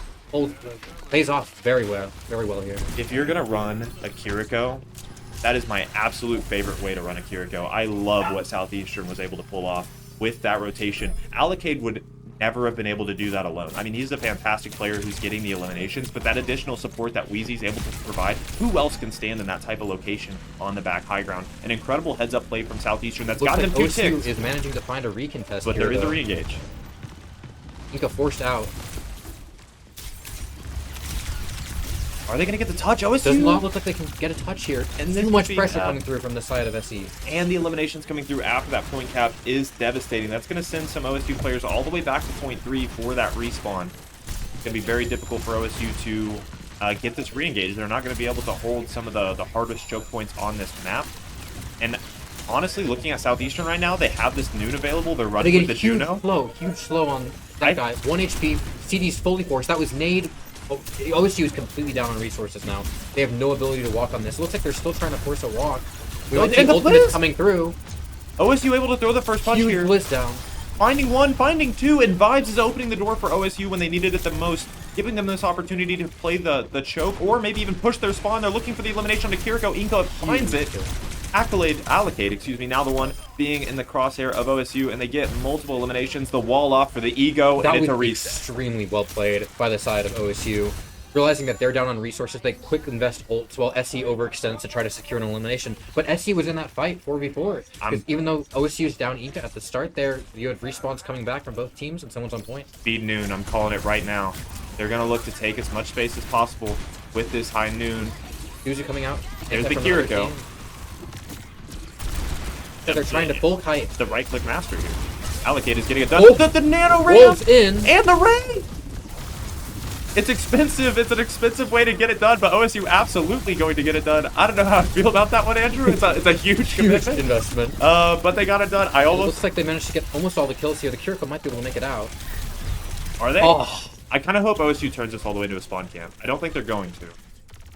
Pays off very well here. If you're gonna run a Kiriko, that is my absolute favorite way to run a Kiriko. I love what Southeastern was able to pull off with that rotation. Allocade would never have been able to do that alone. I mean, he's a fantastic player who's getting the eliminations, but that additional support that Wheezy's able to provide, who else can stand in that type of location on the back high ground? An incredible heads-up play from Southeastern that's gotten them 2 ticks. is managing to find a recontest but here, there is a re-engage. Inca forced out. Are they going to get the touch? OSU? Does not look like they can get a touch here. And Too this much could be, pressure coming through from the side of SE. And the eliminations coming through after that point cap is devastating. That's going to send some OSU players all the way back to point 3 for that respawn. It's going to be very difficult for OSU to get this re-engaged. They're not going to be able to hold some of the hardest choke points on this map. And honestly, looking at Southeastern right now, they have this Noon available. They're running with the Juno. Huge slow on that guy. 1 HP. CD's fully forced. That was nade. Oh, OSU is completely down on resources now. They have no ability to walk on this. It looks like they're still trying to force a walk. We might see ultimates coming through. OSU able to throw the first punch here. Blitz down. Finding 1, finding 2, and Vibes is opening the door for OSU when they needed it the most, giving them this opportunity to play the choke, or maybe even push their spawn. They're looking for the elimination on Kiriko. Inca finds it. Allocate, excuse me, now the one being in the crosshair of OSU, and they get multiple eliminations. The wall off for the ego, and it's a reset. Extremely well played by the side of OSU. Realizing that they're down on resources, they quick invest ults while SE overextends to try to secure an elimination. But SE was in that fight 4v4. Even though OSU is down Inca at the start there, you had respawns coming back from both teams, and someone's on point. Speed Noon, I'm calling it right now. They're going to look to take as much space as possible with this high Noon. Uzi coming out. There's the Kiriko. They're trying to full kite. The right-click master here. Allocate is getting it done. Oh, the nano ram! Wolves in. And the ray! It's expensive. It's an expensive way to get it done, but OSU absolutely going to get it done. I don't know how I feel about that one, Andrew. It's a huge commitment. Investment. But they got it done. It looks like they managed to get almost all the kills here. The Kiriko might be able to make it out. Are they? Oh. I kind of hope OSU turns this all the way to a spawn camp. I don't think they're going to.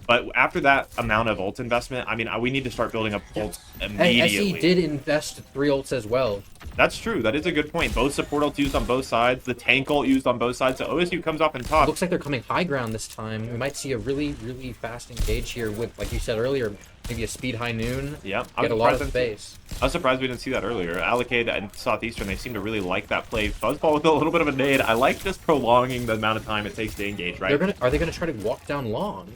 But after that amount of ult investment, I mean, we need to start building up ults immediately. SE did invest 3 ults as well. That's true. That is a good point. Both support ults used on both sides. The tank ult used on both sides. So OSU comes up and top. Looks like they're coming high ground this time. We might see a really, really fast engage here with, like you said earlier, maybe a speed high Noon. Yeah, Get a lot of space. I was surprised we didn't see that earlier. Allocate and Southeastern, they seem to really like that play. Fuzzball with a little bit of a nade. I like just prolonging the amount of time it takes to engage, right? Are they gonna try to walk down long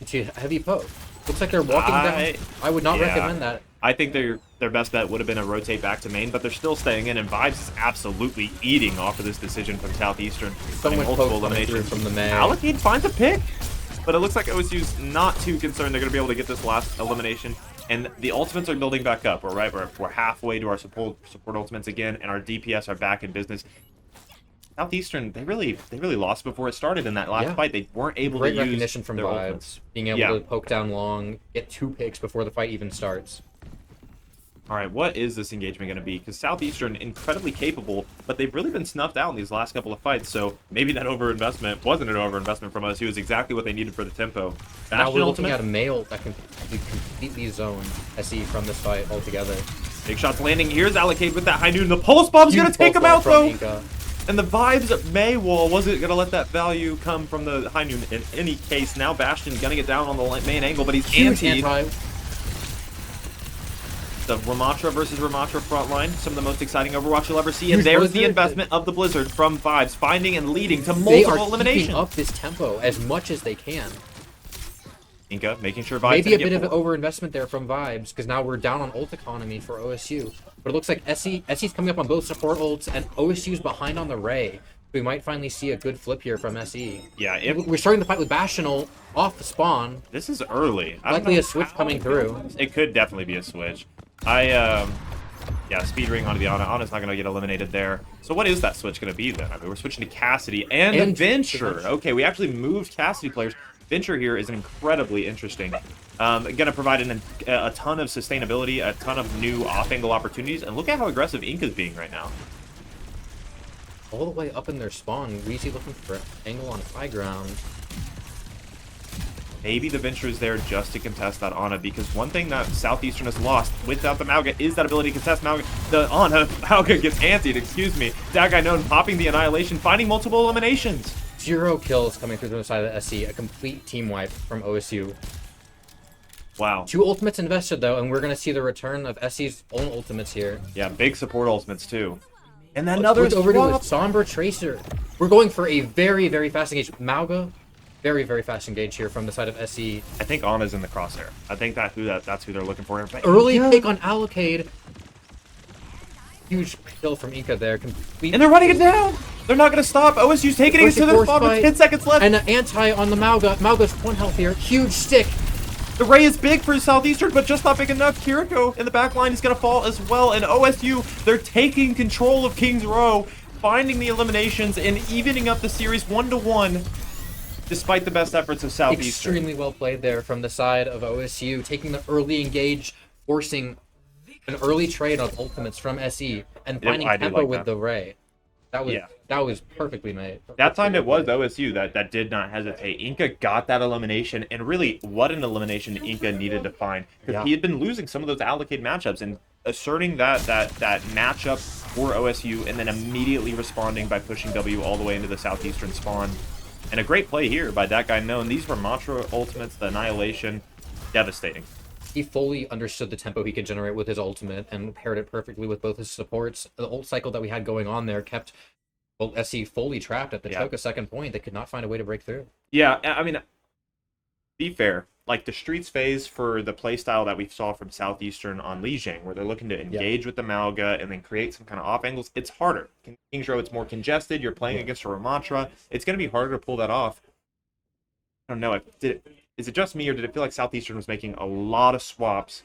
into heavy poke? Looks like they're walking down. I would not recommend that. I think their best bet would have been a rotate back to main, but they're still staying in, and Vibes is absolutely eating off of this decision from Southeastern. Someone multiple eliminations from the May. Allocate finds a pick, but it looks like OSU's not too concerned. They're going to be able to get this last elimination, and the ultimates are building back up. We're halfway to our support ultimates again, and our DPS are back in business. Southeastern, they really lost before it started in that last fight. They weren't able to use recognition from their Vibes, ultimates. being able to poke down long, get 2 picks before the fight even starts. All right, what is this engagement going to be? Because Southeastern, incredibly capable, but they've really been snuffed out in these last couple of fights, so maybe that overinvestment wasn't an overinvestment from us. It was exactly what they needed for the tempo. Now we're looking at a male that can completely zone SE from this fight altogether. Big shots landing. Here's Allocate with that high noon. The pulse bomb's going to take him out, though. Inca. And the Vibes May wall wasn't going to let that value come from the high noon in any case. Now Bastion gunning it down on the main angle, but he's anti. The Ramatra versus Ramatra front line, some of the most exciting Overwatch you'll ever see. And there's the investment of the Blizzard from Vibes, finding and leading to multiple eliminations. They are keeping up this tempo as much as they can. Inca making sure Vibes maybe a bit of an overinvestment there from Vibes, because now we're down on ult economy for OSU. But it looks like SE's coming up on both support ults, and OSU's behind on the Ray. We might finally see a good flip here from SE. Yeah, we're starting the fight with Bastion off the spawn. This is early. Likely a switch coming through. It could definitely be a switch. Yeah, speed ring onto the Ana. Ana's not going to get eliminated there. So what is that switch going to be then? I mean, we're switching to Cassidy and Venture. Okay, we actually moved Cassidy players. Venture here is incredibly interesting. Going to provide a ton of sustainability, a ton of new off-angle opportunities, and look at how aggressive Inca's being right now. All the way up in their spawn, Weezy looking for an angle on high ground. Maybe the Venture is there just to contest that Ana, because one thing that Southeastern has lost without the Mauga is that ability to contest Mauga. The Ana, Mauga gets antied, excuse me. That guy known popping the Annihilation, finding multiple eliminations. 0 kills coming through the side of the SC, a complete team wipe from OSU. Wow. 2 ultimates invested though, and we're going to see the return of SC's own ultimates here. Yeah, big support ultimates too. And then another over to a Somber Tracer. We're going for a very, very fast engage. Mauga, very, very fast engage here from the side of SE. I think Ana's in the crosshair. I think that's who they're looking for. Early pick on Allocade. Huge kill from Inca there. And they're running it down! They're not going to stop. OSU's taking it into their spawn with 10 seconds left. And an anti on the Mauga. Mauga's 1 health here. Huge stick. The Ray is big for Southeastern, but just not big enough. Kiriko in the back line is going to fall as well. And OSU, they're taking control of Kings Row, finding the eliminations and evening up the series 1-1, despite the best efforts of Southeastern. Extremely well played there from the side of OSU, taking the early engage, forcing an early trade of ultimates from SE, and finding tempo with the Ray. That was perfectly made. That time it was OSU that did not hesitate. Inca got that elimination, and really, what an elimination Inca needed to find, because he had been losing some of those allocated matchups, and asserting that matchup for OSU, and then immediately responding by pushing W all the way into the Southeastern spawn. And a great play here by that guy known. These were Mantra ultimates, the Annihilation, devastating. He fully understood the tempo he could generate with his ultimate and paired it perfectly with both his supports. The ult cycle that we had going on there kept SE fully trapped at the Toka second point. They could not find a way to break through. Yeah, I mean, be fair. Like the Streets phase for the playstyle that we saw from Southeastern on Lijiang, where they're looking to engage with the Mauga and then create some kind of off angles, it's harder. Kings Row, it's more congested. You're playing against a Ramatra. It's going to be harder to pull that off. I don't know. Is it just me, or did it feel like Southeastern was making a lot of swaps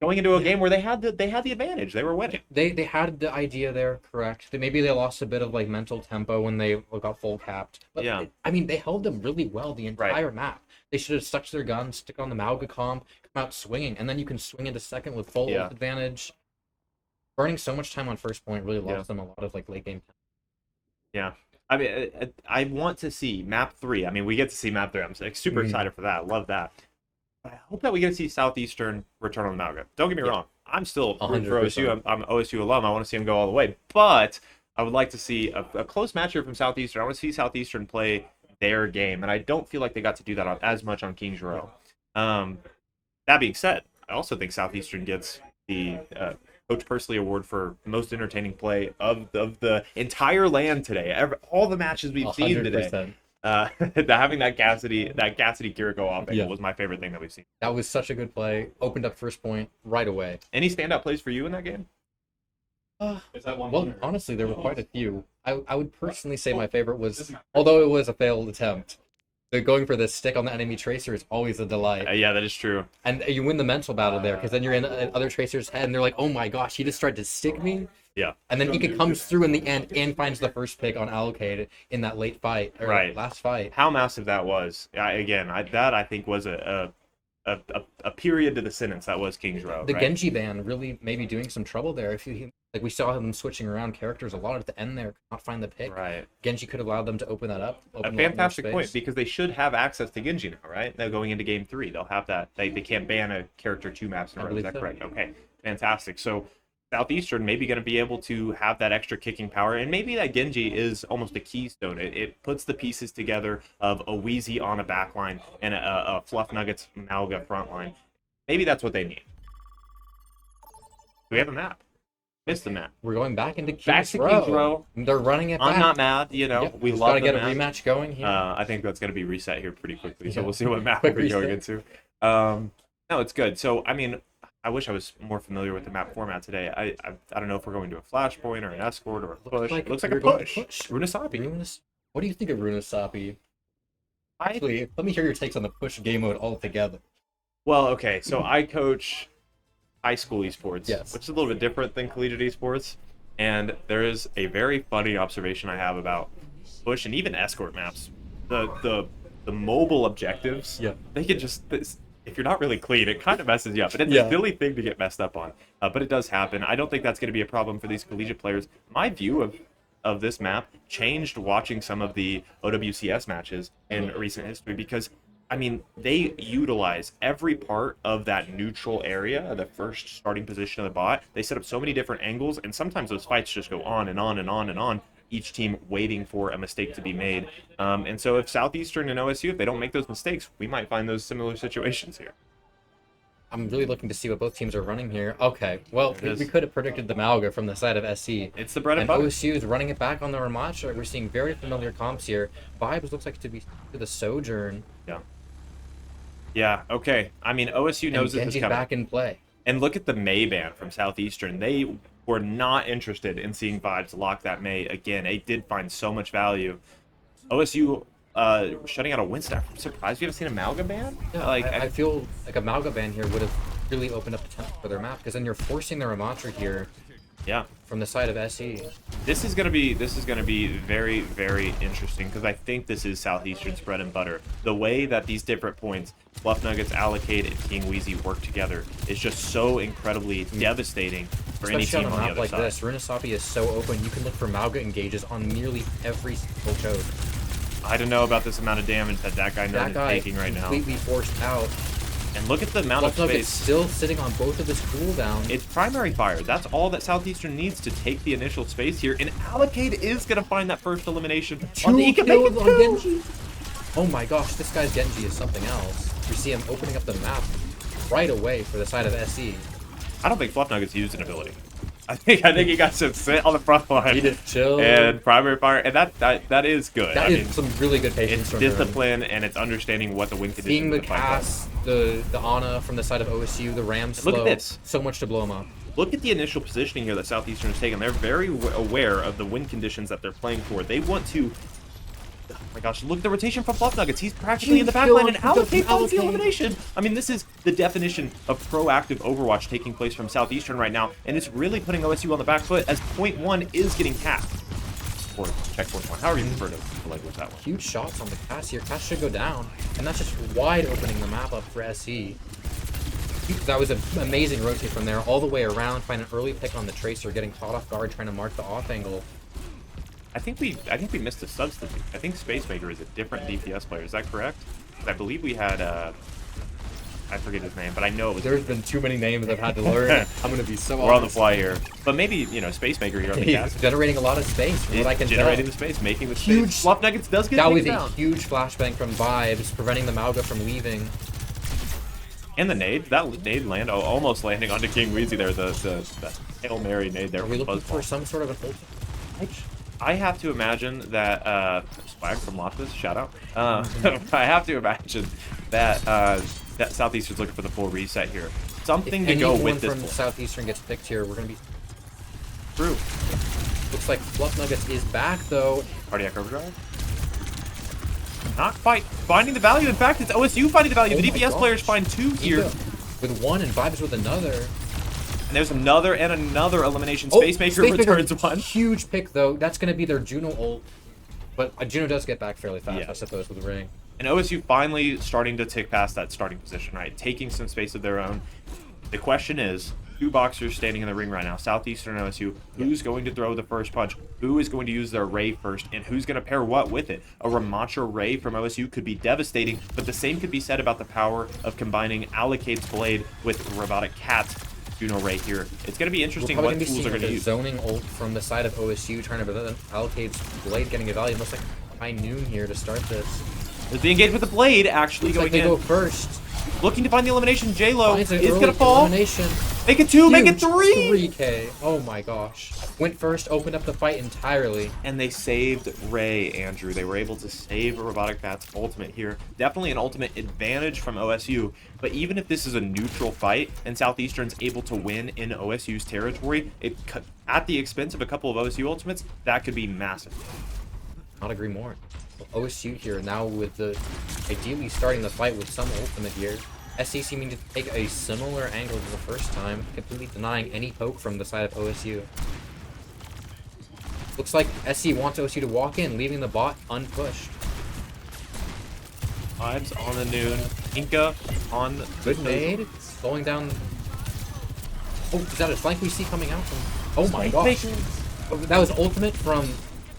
going into a game where they had the advantage? They were winning. They had the idea there, correct. Maybe they lost a bit of like mental tempo when they got full capped. But I mean, they held them really well the entire map. They should have stuck to their guns, stick on the Mauga comp, come out swinging, and then you can swing into second with full advantage. Burning so much time on first point really lost them a lot of like late game time. Yeah. I mean, I want to see map 3. I mean, we get to see map 3. I'm super excited for that. I love that. But I hope that we get to see Southeastern return on the Mauga. Don't get me wrong. I'm still rooting for OSU. I'm an OSU alum. I want to see them go all the way. But I would like to see a close match here from Southeastern. I want to see Southeastern play their game. And I don't feel like they got to do that as much on Kings Row. That being said, I also think Southeastern gets the Coach Persley Award for most entertaining play of the entire LAN today. All the matches we've seen today. Having that Cassidy Kiriko off angle was my favorite thing that we've seen. That was such a good play. Opened up first point right away. Any standout plays for you in that game? Is that one? Well, honestly, there were quite a few. I would personally say my favorite was, although it was a failed attempt, going for the stick on the enemy tracer is always a delight. Yeah, that is true. And you win the mental battle there, because then you're in other tracer's head, and they're like, oh my gosh, he just tried to stick me? Yeah. And then Ika comes through in the end and finds the first pick on allocated in that late fight, or last fight. How massive that was. I think was a period to the sentence that was Kings Row. The Genji ban really maybe doing some trouble there. If you like, we saw them switching around characters a lot at the end there, could not find the pick. Right. Genji could have allowed them to open that up. A fantastic point, because they should have access to Genji now, right? Now going into game 3, they'll have that. They can't ban a character 2 maps in a row. Is that correct? Okay, fantastic. So Southeastern maybe going to be able to have that extra kicking power, and maybe that Genji is almost a keystone. It puts the pieces together of a Wheezy on a backline and a Fluff Nuggets Mauga frontline. Maybe that's what they need. Do we have a map? Missed the map. We're going back into Kings Row. They're running it back. I'm not mad, we love to get a rematch going here. I think that's going to be reset here pretty quickly, so we'll see what map we're going into. No, it's good. So, I mean, I wish I was more familiar with the map format today. I don't know if we're going to a flashpoint or an escort or a push. Looks like a push. Runasapi. What do you think of Runasapi? Actually, let me hear your takes on the push game mode altogether. Well, okay, so I coach high school esports, yes, which is a little bit different than collegiate esports. And there is a very funny observation I have about push and even escort maps. The mobile objectives, they can just, if you're not really clean, it kind of messes you up. And it's a silly thing to get messed up on, but it does happen. I don't think that's going to be a problem for these collegiate players. My view of this map changed watching some of the OWCS matches in recent history, because I mean, they utilize every part of that neutral area, the first starting position of the bot. They set up so many different angles, and sometimes those fights just go on and on and on and on, each team waiting for a mistake to be made. And so if Southeastern and OSU, if they don't make those mistakes, we might find those similar situations here. I'm really looking to see what both teams are running here. Okay, well, we could have predicted the Mauga from the side of SC. It's the bread and butter. OSU is running it back on the Ramatra. We're seeing very familiar comps here. Vibes looks like to be to the Sojourn. Yeah, okay. I mean, OSU knows this is coming. back in play. And look at the May ban from Southeastern. They who are not interested in seeing Vibes lock that Mei again. It did find so much value. OSU shutting out a win stack. I'm surprised we haven't seen a Malga ban. Yeah, I feel like a Malga ban here would have really opened up the tempo for their map, because then you're forcing their Ramattra here. Yeah. From the side of SE. This is gonna be very, very interesting, because I think this is Southeastern's bread and butter. The way that these different points, Fluff Nuggets, Allocate, and King Wheezy work together is just so incredibly devastating for any Especially team on a on the map other like side. this. Runasapi is so open, you can look for Malga engages on nearly every single choke. I don't know about this amount of damage that guy That is guy taking right now. completely forced out. And look at the amount Fluff of Nugget's space. still sitting on both of his cooldowns. It's primary fire. That's all that Southeastern needs to take the initial space here. And Allocate is going to find that first elimination on the Two Ika kills Bacon on Genji. Oh my gosh, this guy's Genji is something else. You see him opening up the map right away for the side of SE. I don't think Fluff Nuggets used an ability. I think he got to sit on the front line. He just chilled. And primary fire, and that is good. That I is mean, some really good patience it's from him. discipline, and it's understanding what the win conditions Seeing the of fight are. cast, the Ana from the side of OSU, the Ram slow. Look at this. So much to blow him up. Look at the initial positioning here that Southeastern has taken. They're very aware of the win conditions that they're playing for. They want to... Oh my gosh, look at the rotation from Fluff Nuggets. He's practically in the back line, and Allocate finds the elimination. I mean, this is the definition of proactive Overwatch taking place from Southeastern right now, and it's really putting OSU on the back foot as point one is getting capped. Or checkpoint one, however you prefer to language that one. Huge shots on the cast here. Cast should go down, and that's just wide opening the map up for SE. That was an amazing rotate from there, all the way around, find an early pick on the Tracer, getting caught off guard, trying to mark the off angle. I think we missed a substitute. I think Spacemaker is a different DPS player. Is that correct? I believe we had I forget his name, but I know it was. There's been too many names I've had to learn. I'm gonna be so. We're on the fly here, but maybe Spacemaker here on the He's cast. generating a lot of space, from what I can Generating tell. the space, making the Huge- space. Fluff Nuggets does get That was taken a down. huge flashbang from Vibes, preventing the Malga from leaving. And the nade, that nade land, almost landing onto King Wheezy there. The Hail Mary nade there. Are we from looking Buzzball. for some sort of an ultimate? I have to imagine that Swag from Loftus, shout out. I have to imagine that that Southeastern's looking for the full reset here. Something to go with this from one. Southeastern gets picked here, we're gonna be True. looks like Fluff Nuggets is back though. Cardiac overdrive. Not quite finding the value. In fact, it's OSU finding the value. Oh The my DPS gosh. players find two here. Ika with one and Vibes with another. And there's another elimination. Oh, Spacemaker returns one. Huge pick though. That's gonna be their Juno ult. But Juno does get back fairly fast, Yeah. I suppose, with the ring. And OSU finally starting to tick past that starting position, right? Taking some space of their own. The question is, two boxers standing in the ring right now, Southeastern and OSU, who's going to throw the first punch? Who is going to use their Ray first? And who's going to pair what with it? A Ramattra Ray from OSU could be devastating, but the same could be said about the power of combining Allocate's Blade with Robotic Cat's Juno Ray here. It's going to be interesting what tools are going to a use. zoning ult from the side of OSU, trying to prevent Allocate's Blade getting a value. Almost like high noon here to start this. There's the engage with the Blade actually Looks going like they in. go first. Looking to find the elimination. J-Lo Finds is an going to early fall. elimination. Make it two, make it Huge three! 3K. Oh my gosh. Went first, opened up the fight entirely. And they saved Ray, Andrew. They were able to save Robotic Cat's ultimate here. Definitely an ultimate advantage from OSU. But even if this is a neutral fight and Southeastern's able to win in OSU's territory, at the expense of a couple of OSU ultimates, that could be massive. Not agree more. OSU here now with the ideally starting the fight with some ultimate here. SC seeming to take a similar angle to the first time, completely denying any poke from the side of OSU. Looks like SC wants OSU to walk in, leaving the bot unpushed. Vibes on the noon. Inca on the Good nade, slowing down. Oh, is that a flank we see coming out from? Oh my gosh. Oh, that was ultimate from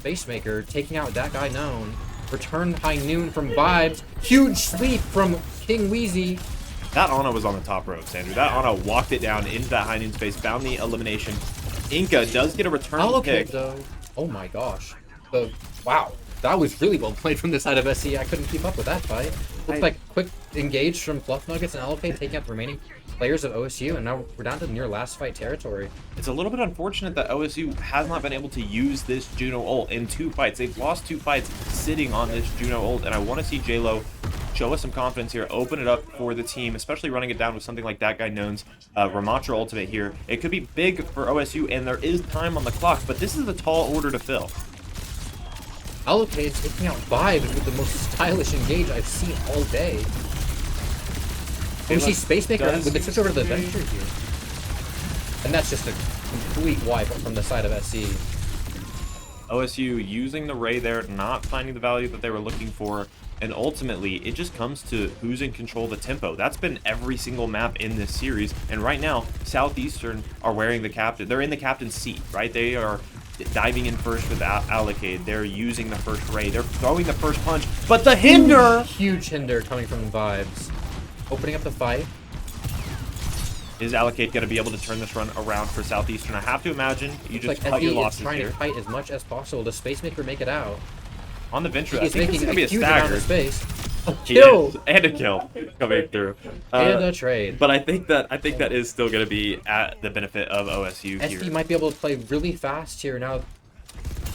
Facemaker, taking out that guy known. Return high noon from Vibes. Huge sleep from King Wheezy. That Ana was on the top ropes, Andrew. That Ana walked it down into that high noon space, found the elimination. Inca does get a return Allocate pick. though. Oh my gosh. Wow. That was really well played from the side of SC. I couldn't keep up with that fight. Looked like quick engage from Fluff Nuggets and Allocate, taking out the remaining players of OSU, and now we're down to near last fight territory. It's a little bit unfortunate that OSU has not been able to use this Juno ult in two fights. They've lost two fights sitting on this Juno ult, and I want to see J-Lo show us some confidence here, open it up for the team, especially running it down with something like that guy Known's Ramatra ultimate here. It could be big for OSU, and there is time on the clock, but this is a tall order to fill. Allocate's taking out Vibes with the most stylish engage I've seen all day. And we see Space Maker with the switch over to the Venture here. And that's just a complete wipe from the side of SC. OSU using the Ray there, not finding the value that they were looking for, and ultimately it just comes to who's in control of the tempo. That's been every single map in this series, and right now Southeastern are wearing the captain. They're in the captain's seat, right? They are diving in first with Allocate. They're using the first Ray. They're throwing the first punch, but the hinder! Huge hinder coming from Vibes. Opening up the fight. Is Allocate going to be able to turn this run around for Southeastern? I have to imagine you just like cut your SE is losses trying here. to fight as much as possible. Does Space Maker make it out? On the Venture, I He's think this is making going to be a a huge amount of stagger. space. A He kill! is, and a kill coming through. And a trade. But I think that is still going to be at the benefit of OSU here. SE might be able to play really fast here now.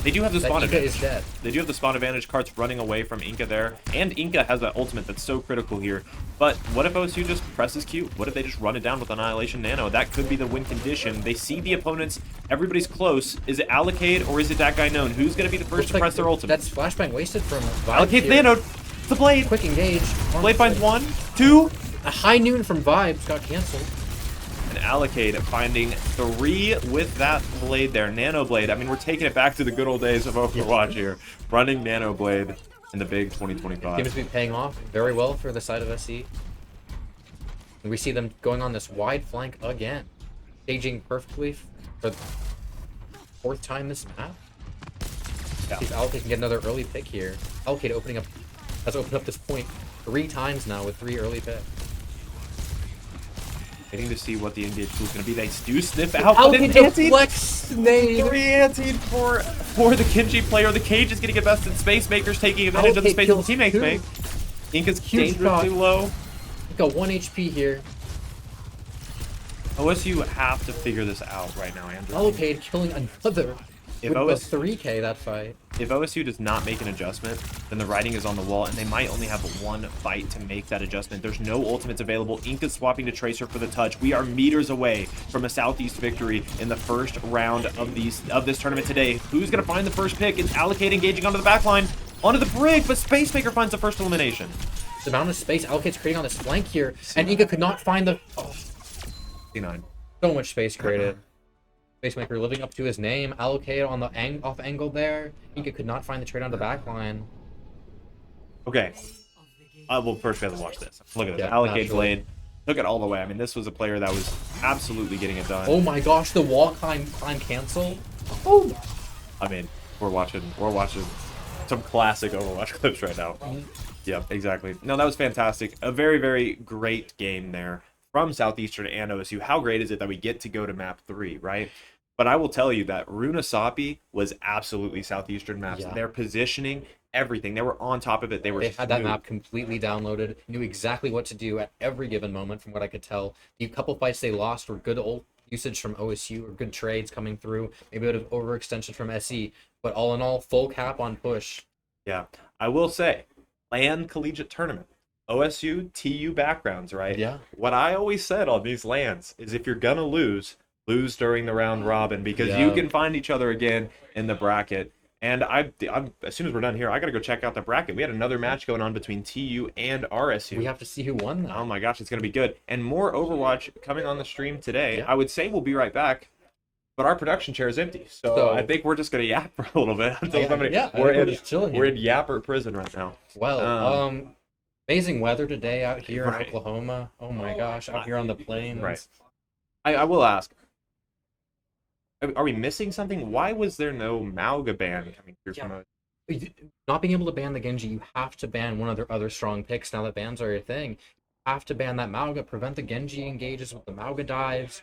They do have the That spawn Inca advantage. is dead. They do have the spawn advantage. Cart's running away from Inca there. And Inca has that ultimate that's so critical here. But what if OSU just presses Q? What if they just run it down with Annihilation Nano? That could be the win condition. They see the opponents. Everybody's close. Is it Allocate or is it that guy Known? Who's going to be the first to press their ultimate? That's flashbang wasted from Vibes Allocate here. Nano. The Blade. Quick engage. Blade finds 1, 2. A high noon from Vibes got canceled. And Allocate finding 3 with that Blade there. Nano Blade. I mean, we're taking it back to the good old days of Overwatch here. Running Nano Blade in the big 2025. Seems to be paying off very well for the side of SC. And we see them going on this wide flank again. Staging perfectly for the 4th time this map. Yeah. See if Allocate can get another early pick here. Allocate has opened up this point 3 times now with 3 early picks. Waiting to see what the engage tool is going to be. They do sniff out, but Allocate it's anti. flex nade. 3 anti for the Genji player. The Cage is getting invested. Space Maker's taking advantage of the Allocate space his kills teammates 2. make. Inca's Huge dangerously shot. low. Got 1 HP here. OSU have to figure this out right now, Andrew. Allocate killing another. If With OS the 3K that fight. If OSU does not make an adjustment, then the writing is on the wall, and they might only have 1 fight to make that adjustment. There's no ultimates available. Inca's swapping to Tracer for the touch. We are meters away from a Southeast victory in the first round of this tournament today. Who's going to find the first pick? It's Allocate engaging onto the backline, onto the brig, but Space Maker finds the first elimination. The amount of space Allocate's creating on this flank here, and Inca could not find the... Oh, C9. so much space created. Space Maker living up to his name. Allocate on the off angle there. Inca could not find the trade on the back line. Okay. Well, first we have to watch this. Look at this. Yeah, Allocate naturally. Blade. Took it all the way. I mean, this was a player that was absolutely getting it done. Oh my gosh, the wall climb cancel. Oh. I mean, we're watching some classic Overwatch clips right now. Yeah, exactly. No, that was fantastic. A very, very great game there from Southeastern and OSU. How great is it that we get to go to map 3, right? But I will tell you that Runa Sapi was absolutely Southeastern maps. Yeah. Their positioning, everything. They were on top of it. They Had that smooth. map completely downloaded, knew exactly what to do at every given moment from what I could tell. The couple fights they lost were good old usage from OSU, or good trades coming through, maybe a bit of overextension from SE, but all in all, full cap on push. Yeah, I will say, LAN Collegiate Tournament. OSU, TU backgrounds, right? Yeah. What I always said on these LANs is if you're going to lose during the round robin, because you Yeah. can find each other again in the bracket. And I'm as soon as we're done here, I got to go check out the bracket. We had another match going on between TU and RSU. We have to see who won that. Oh my gosh, it's going to be good. And more Overwatch coming on the stream today. Yeah. I would say we'll be right back, but our production chair is empty. So, So- I think we're just going to yap for a little bit until somebody. Yeah, I we're think we're in, just chilling we're here. in Yapper prison right now. Well, amazing weather today out here Right. in Oklahoma. Oh my gosh, out here on the plains. Right. I will ask. Are we missing something? Why was there no Mauga ban coming through from us? Not being able to ban the Genji, you have to ban one of their other strong picks now that bans are a thing. You have to ban that Mauga, prevent the Genji engages with the Mauga dives.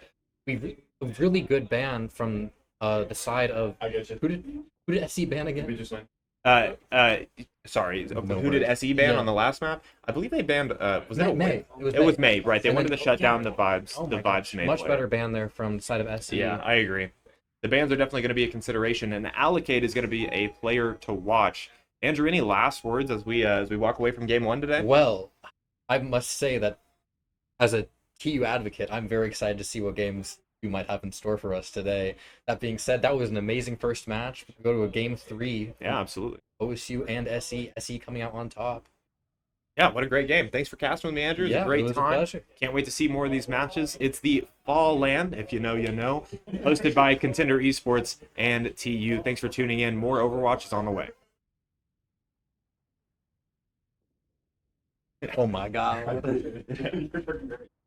A really good ban from the side of... I get you. Who did SC ban We again? just went. Sorry. No Who did worries. SE ban Yeah. on the last map? I believe they banned. Was that May. It was May, right? They And wanted then- to shut yeah. down the vibes. Oh the my vibes gosh, May much player. better ban there from the side of SC. Yeah, I agree. The bans are definitely going to be a consideration, and Allocate is going to be a player to watch Andrew, any last words as we walk away from game one today? Well, I must say that as a TU advocate, I'm very excited to see what games you might have in store for us today. That being said, that was an amazing first match. We go to a game three, Yeah, absolutely. OSU and SE, SE coming out on top. Yeah, what a great game. Thanks for casting with me, Andrew. It was a Yeah, it great was a time. pleasure. Can't wait to see more of these matches. It's the FalLAN, if you know, you know, hosted by Contender Esports and TU. Thanks for tuning in. More Overwatch is on the way. Oh my god.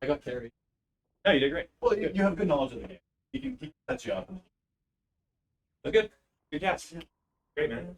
I got carried. No, you did great. Well, you have good knowledge of the game. He can set you up. Look good. Good catch. Great, man.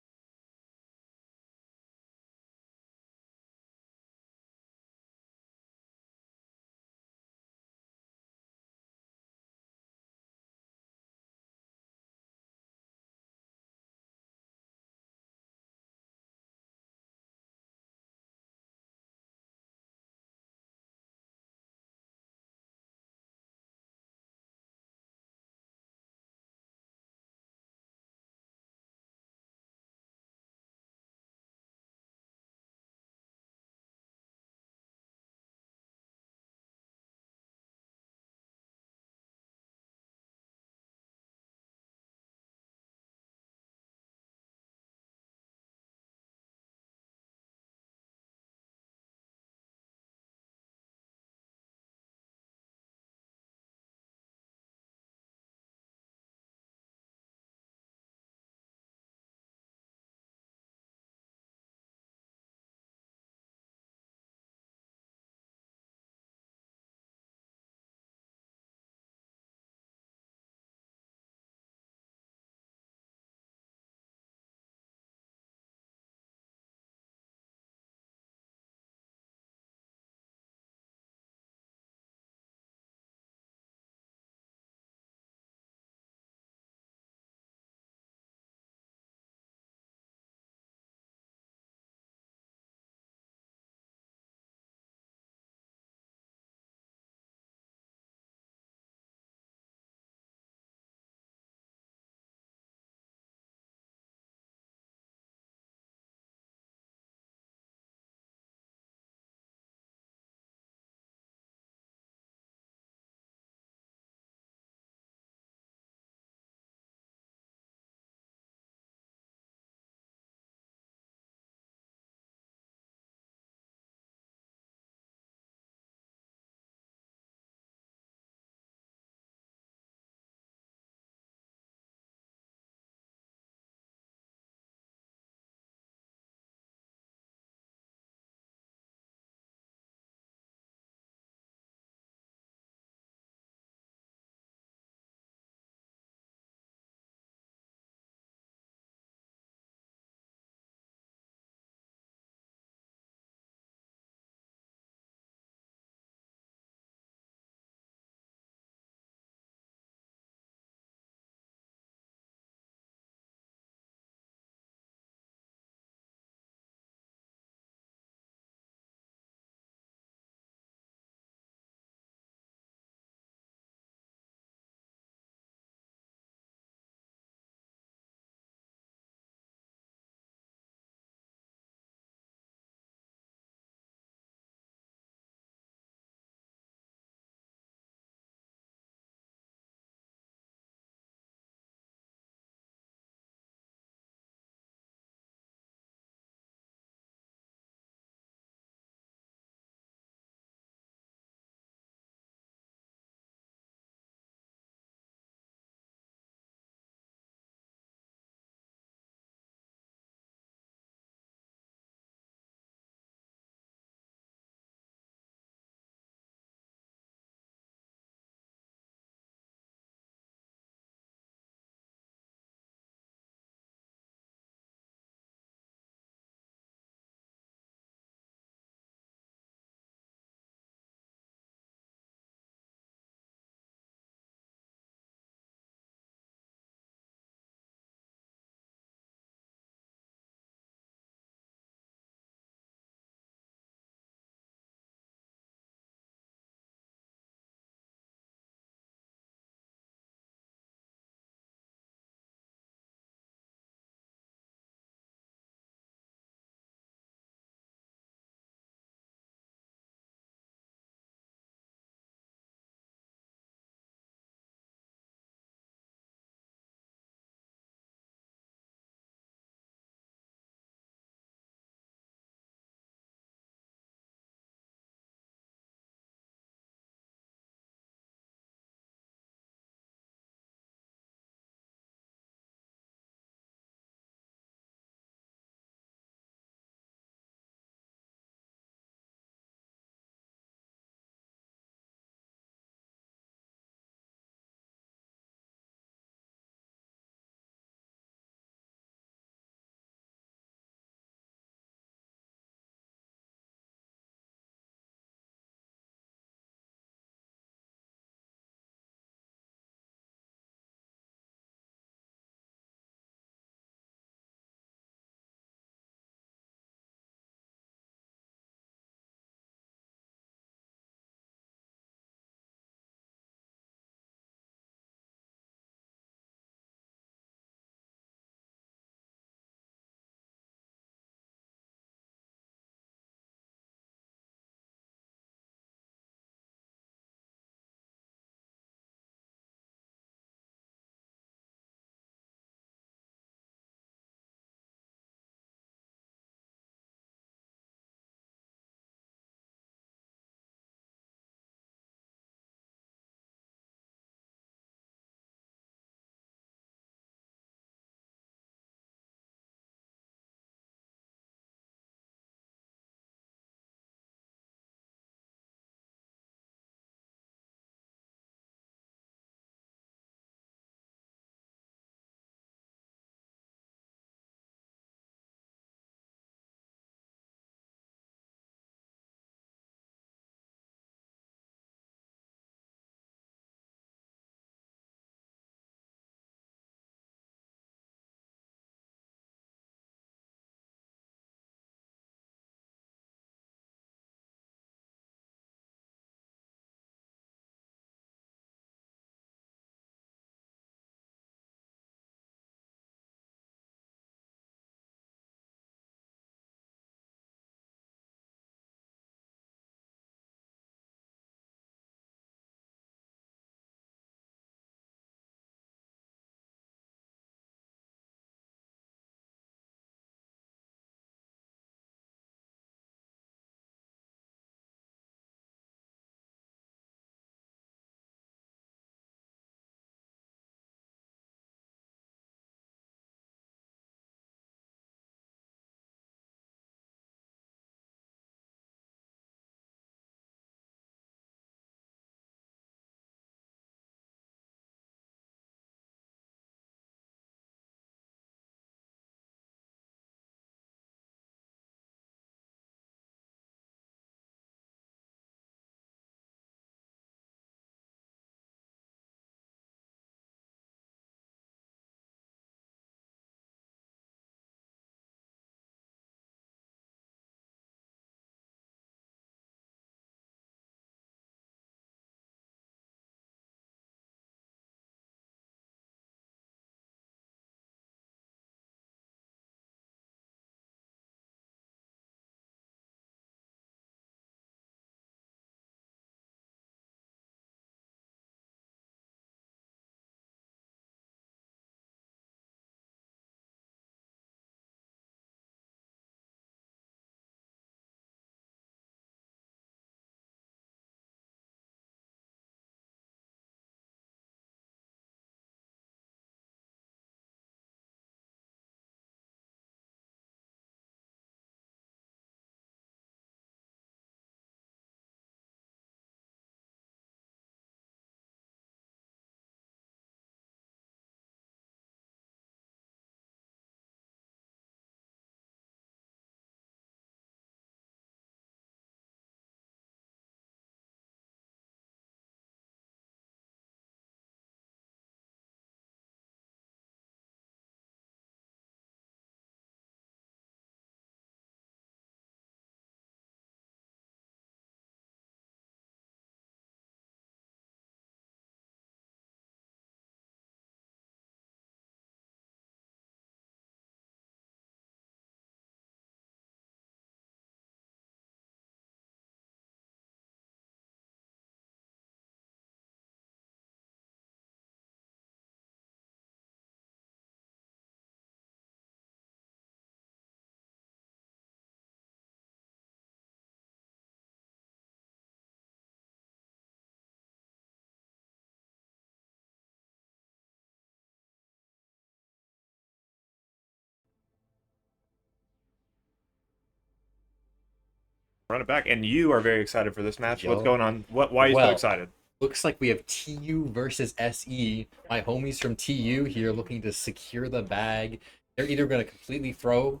Run it back. And you are very excited for this match. Yo. What's going on? Why are you so Well, excited? Looks like we have TU versus SE. My homies from TU here looking to secure the bag. They're either going to completely throw.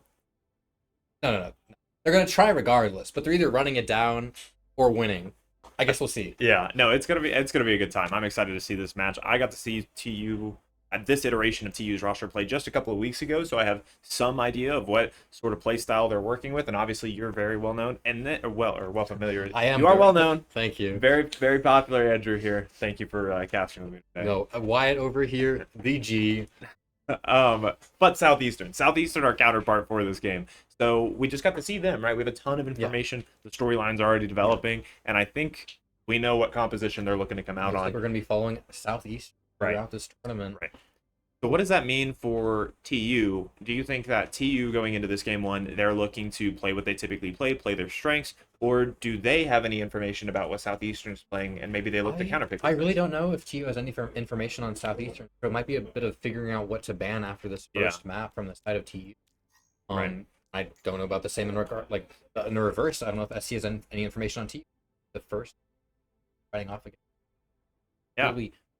No. They're going to try regardless, but they're either running it down or winning. I guess we'll see. Yeah, no, it's gonna be a good time. I'm excited to see this match. I got to see TU at this iteration of TU's roster play just a couple of weeks ago, so I have some idea of what sort of play style they're working with. And obviously, you're very well known and well familiar. I am. You are well known. Thank you. Very popular, Andrew here. Thank you for casting with me today. No, Wyatt over here, VG. But Southeastern are our counterpart for this game. So we just got to see them, right? We have a ton of information. The storyline's already developing, and I think we know what composition they're looking to come out Looks on. like we're going to be following Southeast throughout this tournament. Right. So what does that mean for TU? Do you think that TU going into this game one, they're looking to play what they typically play their strengths, or do they have any information about what Southeastern's playing, and maybe they look to counterpick? I really don't know if TU has any information on Southeastern. So it might be a bit of figuring out what to ban after this first map from the side of TU. Right. I don't know about the same in regard, in the reverse. I don't know if SC has any information on TU. The first fighting off again. Yeah.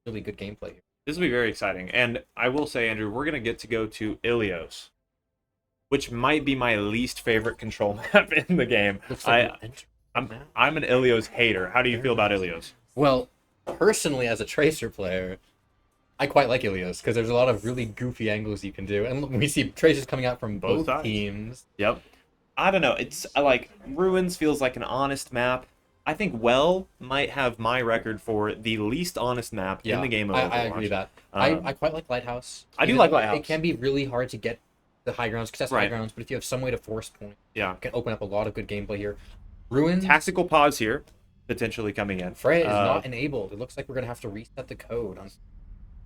Really good gameplay here. This will be very exciting. And I will say, Andrew, we're going to get to go to Ilios, which might be my least favorite control map in the game. I'm an Ilios hater. How do you feel about Ilios? Well, personally, as a Tracer player, I quite like Ilios because there's a lot of really goofy angles you can do. And we see Tracers coming out from both teams. Yep. I don't know. It's like Ruins feels like an honest map. I think Well might have my record for the least honest map in the game of Overwatch. I agree with that. I quite like Lighthouse. I do like Lighthouse. It can be really hard to get the high grounds, contest high grounds, but if you have some way to force point, it can open up a lot of good gameplay here. Ruins. Tactical pause here, potentially coming in. Freya is not enabled. It looks like we're going to have to reset the code.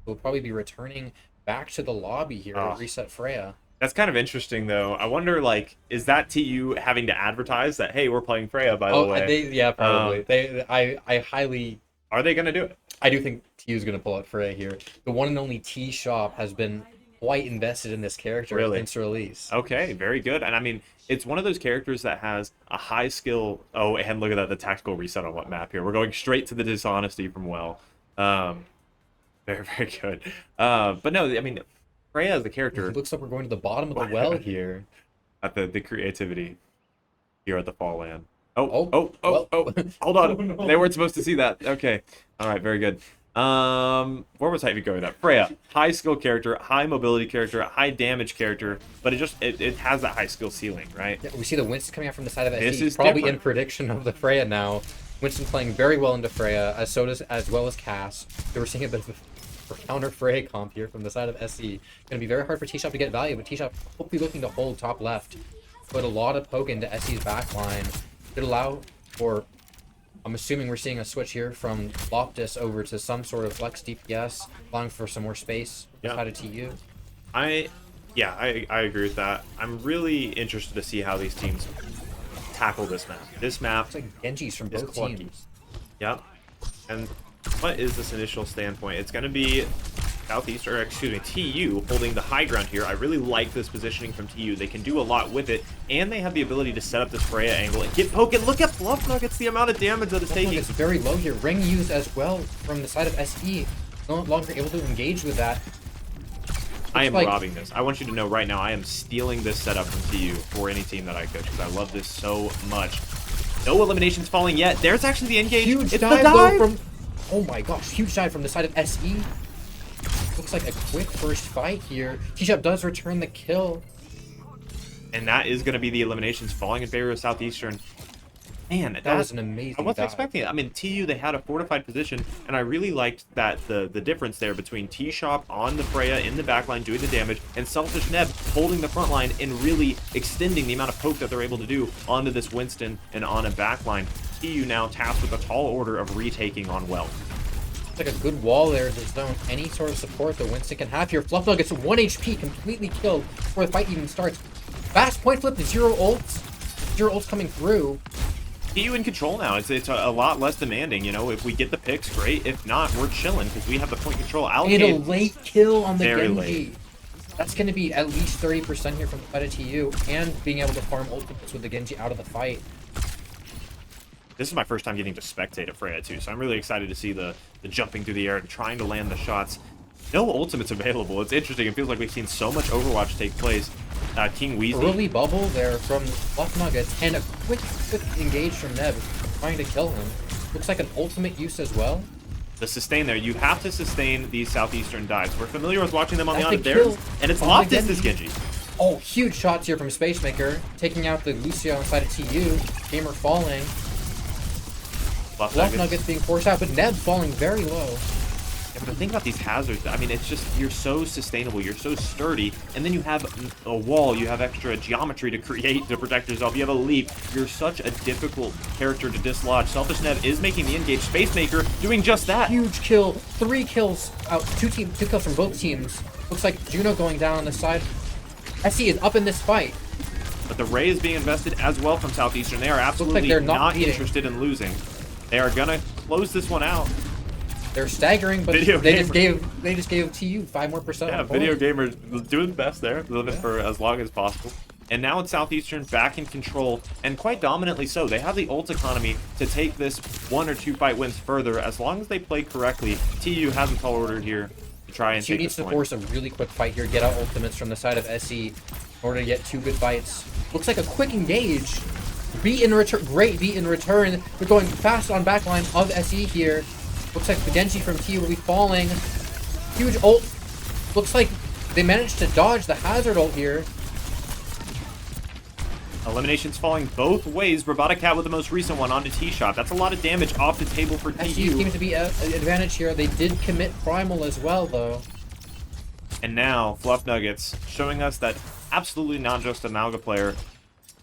We'll probably be returning back to the lobby here to reset Freya. That's kind of interesting, though. I wonder, is that TU having to advertise that, hey, we're playing Freya, by the way? Probably. I highly... Are they going to do it? I do think TU's going to pull out Freya here. The one and only T Shop has been quite invested in this character since release. Okay, very good. And I mean, it's one of those characters that has a high skill... Oh, and look at that, the tactical reset on what map here. We're going straight to the dishonesty from Well. Very, very good. But no, I mean, Freya as the character... It looks like we're going to the bottom of the well here. At the creativity here at the FalLAN. Well. Hold on. They weren't supposed to see that. Okay. All right, very good. Where was I even going with that? Freya, high skill character, high mobility character, high damage character, but it has that high skill ceiling, right? Yeah, we see the Winston coming out from the side of SE. This is probably different. in prediction of the Freya now. Winston playing very well into Freya, as well as Cass. So we're seeing a bit of a counter Freya comp here from the side of SE. Going to be very hard for T-Shop to get value, but T-Shop hopefully looking to hold top left. Put a lot of poke into SE's backline. Could allow for... I'm assuming we're seeing a switch here from Loftus over to some sort of flex DPS, allowing for some more space inside of TU. I agree with that. I'm really interested to see how these teams tackle this map. This map It's like Genji's from both clunky. teams. Yep. And what is this initial standpoint? It's going to be TU holding the high ground here. I really like this positioning from TU. They can do a lot with it, and they have the ability to set up this Freya angle and get poke. And look at Fluff Nuggets, the amount of damage that it's taking. It's very low here. Ring used as well from the side of SE. No longer able to engage with that. I am robbing this. I want you to know right now, I am stealing this setup from TU for any team that I coach because I love this so much. No eliminations falling yet. There's actually the engage. Huge it's dive, the dive from... Oh my gosh, huge dive from the side of SE. Looks like a quick first fight here. T-Shop does return the kill. And that is going to be the eliminations falling in favor of Southeastern. Man, that was an amazing I wasn't dive. expecting it. I mean, TU, they had a fortified position, and I really liked that the difference there between T-Shop on the Freya in the backline doing the damage, and Selfish Neb holding the front line and really extending the amount of poke that they're able to do onto this Winston and on a backline. TU now tasked with a tall order of retaking on Well. It's like a good wall there to zone any sort of support that Winston can have here. Fluffdog gets 1 HP, completely killed before the fight even starts. Fast point flip to 0 ults. 0 ults coming through. TU in control now. It's a lot less demanding, you know. If we get the picks, great. If not, we're chilling because we have the point control allocated. And a late kill on the Very Genji. late. That's going to be at least 30% here from the fight of TU, and being able to farm ultimates with the Genji out of the fight. This is my first time getting to spectate at Freya too, so I'm really excited to see the jumping through the air and trying to land the shots. No ultimates available. It's interesting. It feels like we've seen so much Overwatch take place. King Weasley. Early bubble there from Fluff Nuggets, and a quick engage from Neb, trying to kill him. Looks like an ultimate use as well. The sustain there. You have to sustain these Southeastern dives. We're familiar with watching them on That's the the Honda kill. and it's On locked the in this Genji. Oh, huge shots here from Spacemaker, taking out the Lucio inside of TU. Gamer falling. Fluff Nuggets being forced out, but Neb falling very low. Yeah, but the thing about these hazards, I mean, it's just, you're so sustainable, you're so sturdy, and then you have a wall, you have extra geometry to create to protect yourself, you have a leap. You're such a difficult character to dislodge. Selfish Neb is making the engage. Spacemaker doing just that. Huge kill, 3 kills out, 2 kills from both teams. Looks like Juno going down on the side. SE is up in this fight. But the Ray is being invested as well from Southeastern. They are absolutely they're not beating. interested in losing. They are gonna close this one out. They're staggering, but Video they just gave TU 5% more. Yeah, on the video board. gamers doing the best there, living for as long as possible. And now it's Southeastern back in control, and quite dominantly so. They have the ult economy to take this 1 or 2 fight wins further as long as they play correctly. TU hasn't tall ordered here to try and TU take needs this to point. force a really quick fight here, get out ultimates from the side of SE in order to get 2 good fights. Looks like a quick engage. Beat in return, great beat in return. We're going fast on backline of SE here. Looks like the Genji from TU will be falling. Huge ult. Looks like they managed to dodge the hazard ult here. Eliminations falling both ways. Robotic Cat with the most recent one onto T-Shot. That's a lot of damage off the table for SE TU. seems to be an advantage here. They did commit Primal as well, though. And now, Fluff Nuggets showing us that absolutely not just a Malga player,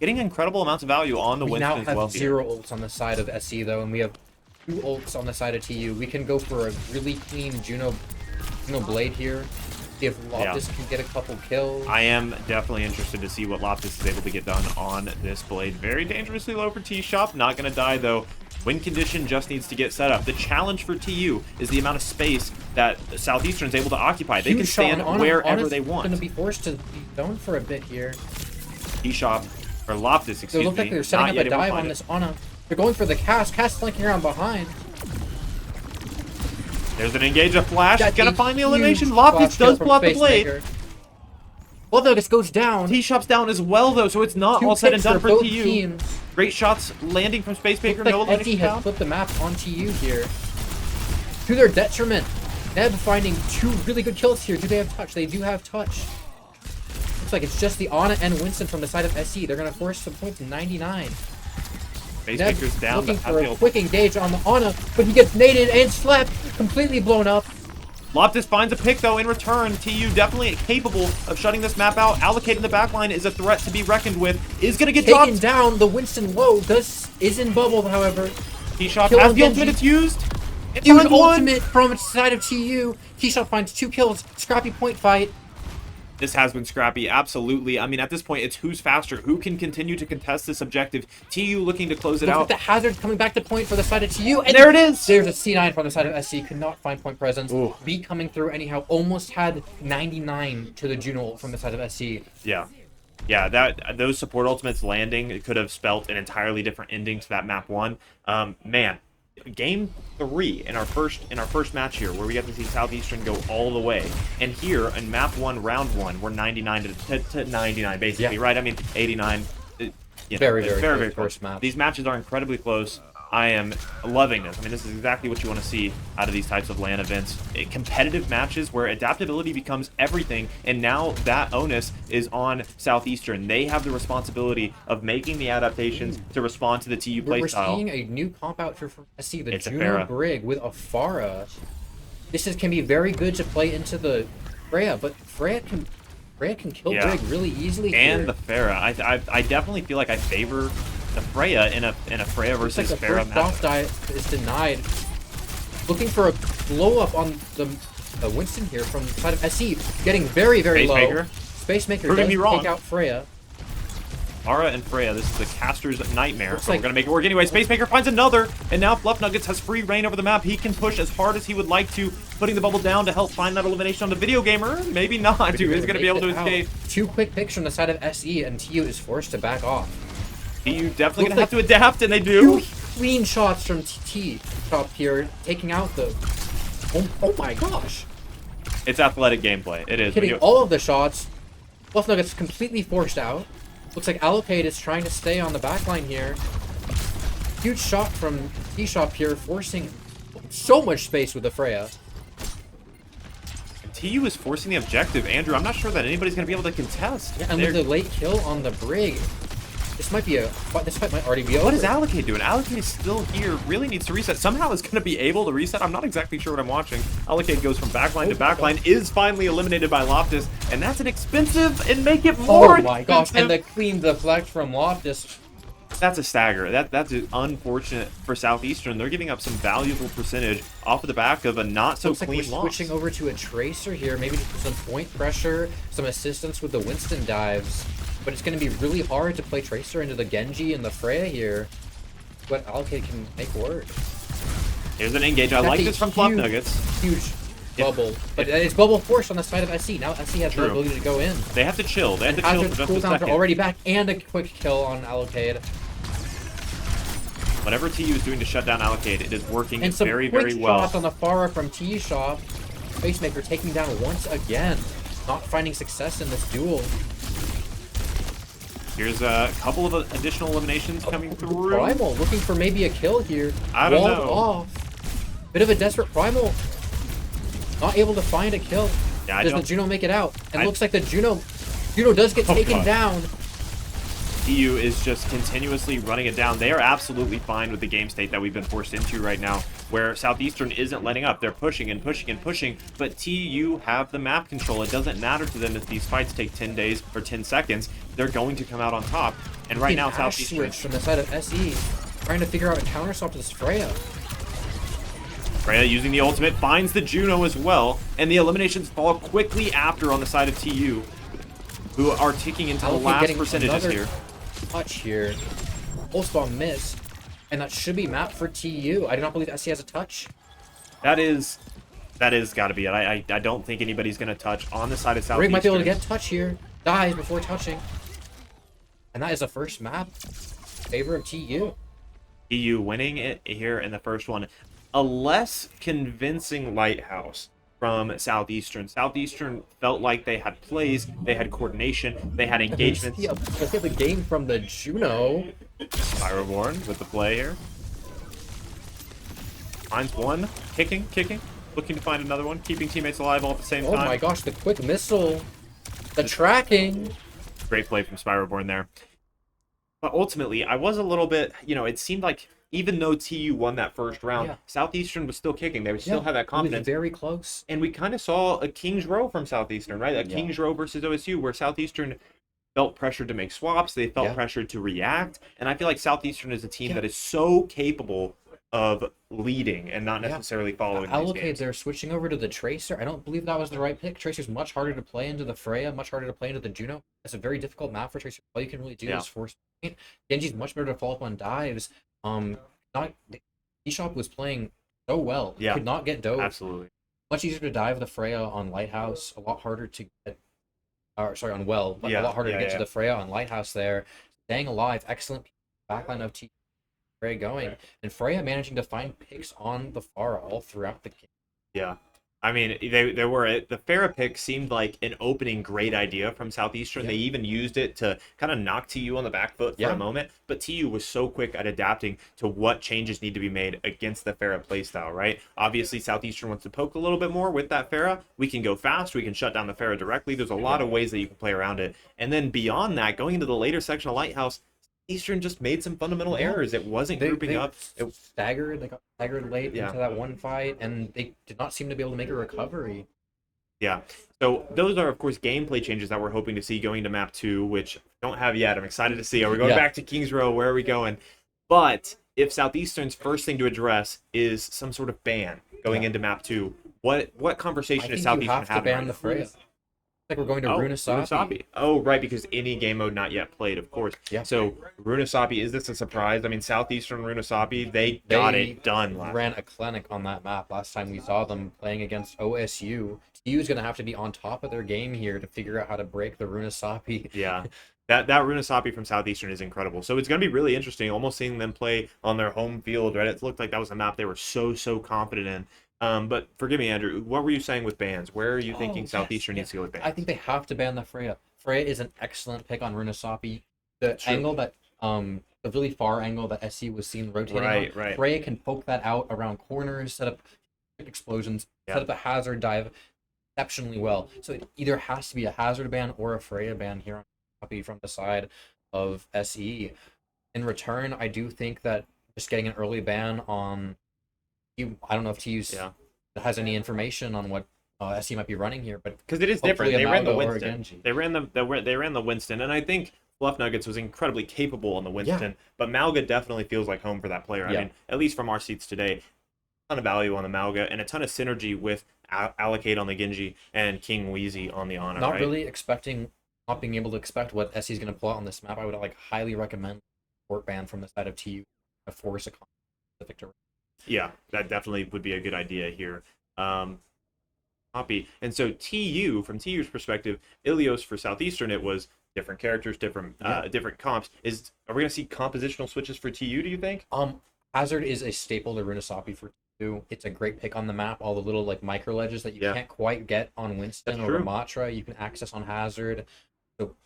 getting incredible amounts of value on the We Winston now as have well. 0 ults on the side of SE, though, and we have 2 ults on the side of TU. We can go for a really clean Juno Blade here. See if Loftus can get a couple kills. I am definitely interested to see what Loftus is able to get done on this Blade. Very dangerously low for T-Shop. Not going to die, though. Win condition just needs to get set up. The challenge for TU is the amount of space that Southeastern is able to occupy. They can stand wherever they want. Going to be forced to be zoned for a bit here. T-Shop, or Loftus, excuse They look me. like they're setting not up yet a able to dive find on it. this Ana. They're going for the cast. Cast flanking around behind. There's an engage, a flash. That's Gonna a find the huge elimination. Loftus flash kill does from pull out the blade. Spacemaker. Well, no, this goes down. T-Shop's down as well, though, so it's not 2 all said and picks done for both TU. teams. Great shots landing from Spacemaker. Looks No like elimination SE has found. flipped the map on TU here. To their detriment. Neb finding 2 really good kills here. Do they have touch? They do have touch. Looks like it's just the Ana and Winston from the side of SE. They're going to force some points to 99. Neb Spacemaker's down. looking but for a has the quick engage on the Ana, but he gets naded and slapped, completely blown up. Loftus finds a pick, though, in return. TU definitely capable of shutting this map out. Allocating the backline is a threat to be reckoned with. Is going to get Taken dropped. down, the Winston low is in bubble, however. T-Shot Kill has on the ultimate. Genji. It's used. It Huge finds one. ultimate from the side of TU. T-Shot finds 2 kills, scrappy point fight. This has been scrappy, absolutely. I mean, at this point, it's who's faster, who can continue to contest this objective. TU looking to close it Look at out. the hazard coming back to point for the side of TU. And there it is. There's a C9 from the side of SC. Could not find point presence. Ooh. B coming through anyhow. Almost had 99 to the Juno ult from the side of SC. Yeah. Yeah, those support ultimates landing, it could have spelt an entirely different ending to that map 1. Man, game 3 in our first match here, where we get to see Southeastern go all the way, and here in map 1, round 1, we're 99 to 99 basically, Yeah. right? I mean 89. Very, it's very close close. first match. These matches are incredibly close. I am loving this. I mean, this is exactly what you want to see out of these types of LAN events. Competitive matches where adaptability becomes everything, and now that onus is on Southeastern. They have the responsibility of making the adaptations to respond to the TU We're playstyle. seeing a new comp out here from SC, the It's a Juno Pharah. Brig with a Pharah. Can be very good to play into the Freya, but Freya can kill Yeah. Brig really easily And here. the Pharah. I definitely feel like I favor the Freya in a Freya Looks like versus the Pharah first boss matchup. die is denied. Looking for a blow up on the Winston here from the side of SE. Getting very, very low. Spacemaker. Spacemaker Proving does me wrong. take out Freya. Ara and Freya, this is the caster's nightmare. Looks So like- we're going to make it work anyway. Spacemaker finds another, and now Fluff Nuggets has free reign over the map. He can push as hard as he would like to, putting the bubble down to help find that elimination on the Video Gamer. Maybe not, too. He's going to be able to Makes it out. escape. 2 quick picks from the side of SE, and TU is forced to back off. You definitely Looks going to have to adapt, and they do. clean shots from T top here, taking out the. Oh my gosh! It's athletic gameplay. It is. Hitting all of the shots. Fluff Nuggets completely forced out. Looks like Allocate is trying to stay on the backline here. Huge shot from T-Shop here, forcing so much space with the Freya. TU is forcing the objective. Andrew, I'm not sure that anybody's going to be able to contest. Yeah, and with the late kill on the Brig, this fight might already be over. What is Allocate doing? Allocate is still here. Really needs to reset. Somehow is going to be able to reset. I'm not exactly sure what I'm watching. Allocate goes from backline to backline, is finally eliminated by Loftus, and that's an expensive and make it more Oh my gosh, and the clean deflect from Loftus. That's a stagger. That's unfortunate for Southeastern. They're giving up some valuable percentage off of the back of a not so Looks clean like we're loss. switching over to a Tracer here, maybe some point pressure, some assistance with the Winston dives. But it's going to be really hard to play Tracer into the Genji and the Freya here. But Allocate can make work. Here's an engage. I like this from Fluff Nuggets. Huge bubble. But it's bubble forced on the side of SC. Now SC has the ability to go in. They have to chill. They have to chill for just a cooldowns second. are already back, and a quick kill on Allocate. Whatever TU is doing to shut down Allocate, it is working And some very, quick very well. shots on the Pharah from T-Shop. Facemaker taking down once again. Not finding success in this duel. Here's a couple of additional eliminations coming through. Primal looking for maybe a kill here. I don't Walled know. off. Bit of a desperate Primal. Not able to find a kill. Yeah, Does the Juno make it out? And I- looks like the Juno does get taken God. down. TU is just continuously running it down. They are absolutely fine with the game state that we've been forced into right now, where Southeastern isn't letting up. They're pushing and pushing and pushing, but TU have the map control. It doesn't matter to them if these fights take 10 days or 10 seconds. They're going to come out on top. And right now, Ash Southeastern... switch from the side of SE. Trying to figure out a counterswap to this Freya. Freya using the ultimate, finds the Juno as well, and the eliminations fall quickly after on the side of TU, who are ticking into the Allocate last getting percentages another here. touch here. Pulse bomb miss. And that should be mapped for TU. I do not believe SC has a touch. That is got to be it. I don't think anybody's going to touch on the side of Southeastern. Rig might be able to get touch here. Dies before touching. And that is the first map. Favor of TU. TU winning it here in the first one. A less convincing Lighthouse from Southeastern. Southeastern felt like they had plays, they had coordination, they had engagements. Let's get the game from the Juno. Pyroborn with the play here. Finds one, kicking, looking to find another one, keeping teammates alive all at the same time. Oh my gosh, the quick missile. The tracking. Great play from Spyroborn there. But ultimately, I was a little bit, it seemed like even though TU won that first round, Yeah. Southeastern was still kicking. They would still have that confidence. It was very close. And we kind of saw a King's Row from Southeastern, right? A King's Row versus OSU, where Southeastern felt pressured to make swaps. They felt pressured to react. And I feel like Southeastern is a team that is so capable of leading and not necessarily following these Allocate, games. they're switching over to the Tracer. I don't believe that was the right pick. Tracer's much harder to play into the Freya, much harder to play into the Juno. It's a very difficult map for Tracer. All you can really do is force point. Genji's much better to follow up on dives. T-Shop was playing so well. Yeah. Could not get dove. Absolutely. Much easier to dive the Freya on Lighthouse. A lot harder to get on Well, but a lot harder to get to the Freya on Lighthouse there. Staying alive, excellent backline of T Freya going. And Freya managing to find picks on the Pharah all throughout the game. Yeah. I mean, they were the Farah pick seemed like an opening great idea from Southeastern. They even used it to kind of knock TU on the back foot for a moment. But TU was so quick at adapting to what changes need to be made against the Farah playstyle, right? Obviously, Southeastern wants to poke a little bit more with that Farah. We can go fast. We can shut down the Farah directly. There's a lot of ways that you can play around it. And then beyond that, going into the later section of Lighthouse, Eastern just made some fundamental errors. It wasn't grouping up. It staggered. They got staggered late into that one fight, and they did not seem to be able to make a recovery. Yeah. So those are, of course, gameplay changes that we're hoping to see going to map 2, which I don't have yet. I'm excited to see. Are we going back to Kings Row? Where are we going? But if Southeastern's first thing to address is some sort of ban going into map 2, what conversation is Southeastern having? You have to ban the Freya. Like we're going to Oh, Runasapi. Oh, right, because any game mode not yet played, of course. Yeah. So Runasapi, is this a surprise? I mean, Southeastern Runasapi, they got it done last. Ran a clinic on that map last time we saw them playing against OSU. TU is going to have to be on top of their game here to figure out how to break the Runasapi. Yeah. That Runasapi from Southeastern is incredible. So it's going to be really interesting, almost seeing them play on their home field, right? It looked like that was a map they were so confident in. But forgive me, Andrew, what were you saying with bans? Where are you thinking Southeastern needs to go with bans? I think they have to ban the Freya. Freya is an excellent pick on Runasapi. The True. angle that the really far angle that SC was seen rotating on, Right. Freya can poke that out around corners, set up quick explosions, set up a hazard dive exceptionally well. So it either has to be a hazard ban or a Freya ban here on Runasapi from the side of SE. In return, I do think that just getting an early ban on I don't know if TU's has any information on what SE might be running here, but because it is different. They ran the Winston. They ran the Winston, and I think Fluff Nuggets was incredibly capable on the Winston. But Malga definitely feels like home for that player. I mean, at least from our seats today, a ton of value on the Malga and a ton of synergy with Allocate on the Genji and King Wheezy on the Ana. Not being able to expect what SE is going to pull out on this map. I would highly recommend support ban from the side of TU to force a specific direction. Yeah, that definitely would be a good idea here. Copy. And so TU, from TU's perspective, Ilios for Southeastern, it was different characters, different comps. Are we gonna see compositional switches for TU? Do you think? Hazard is a staple to Runasapi for TU. It's a great pick on the map. All the little micro ledges that you can't quite get on Winston or Ramatra, you can access on Hazard. So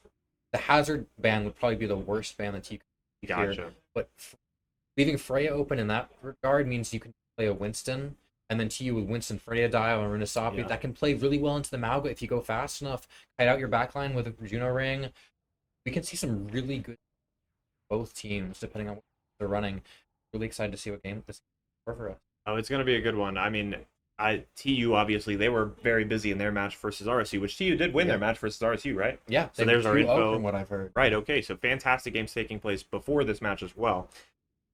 the Hazard ban would probably be the worst ban that TU could here. But leaving Freya open in that regard means you can play a Winston, and then TU with Winston, Freya dial, and Runasapi. That can play really well into the Malga if you go fast enough. Kite out your backline with a Juno ring. We can see some really good both teams, depending on what they're running. Really excited to see what game this is for us. Oh, it's going to be a good one. I mean, TU, obviously, they were very busy in their match versus RSU, which TU did win their match versus RSU, right? Yeah. So there's our info. From what I've heard. Right, okay. So fantastic games taking place before this match as well.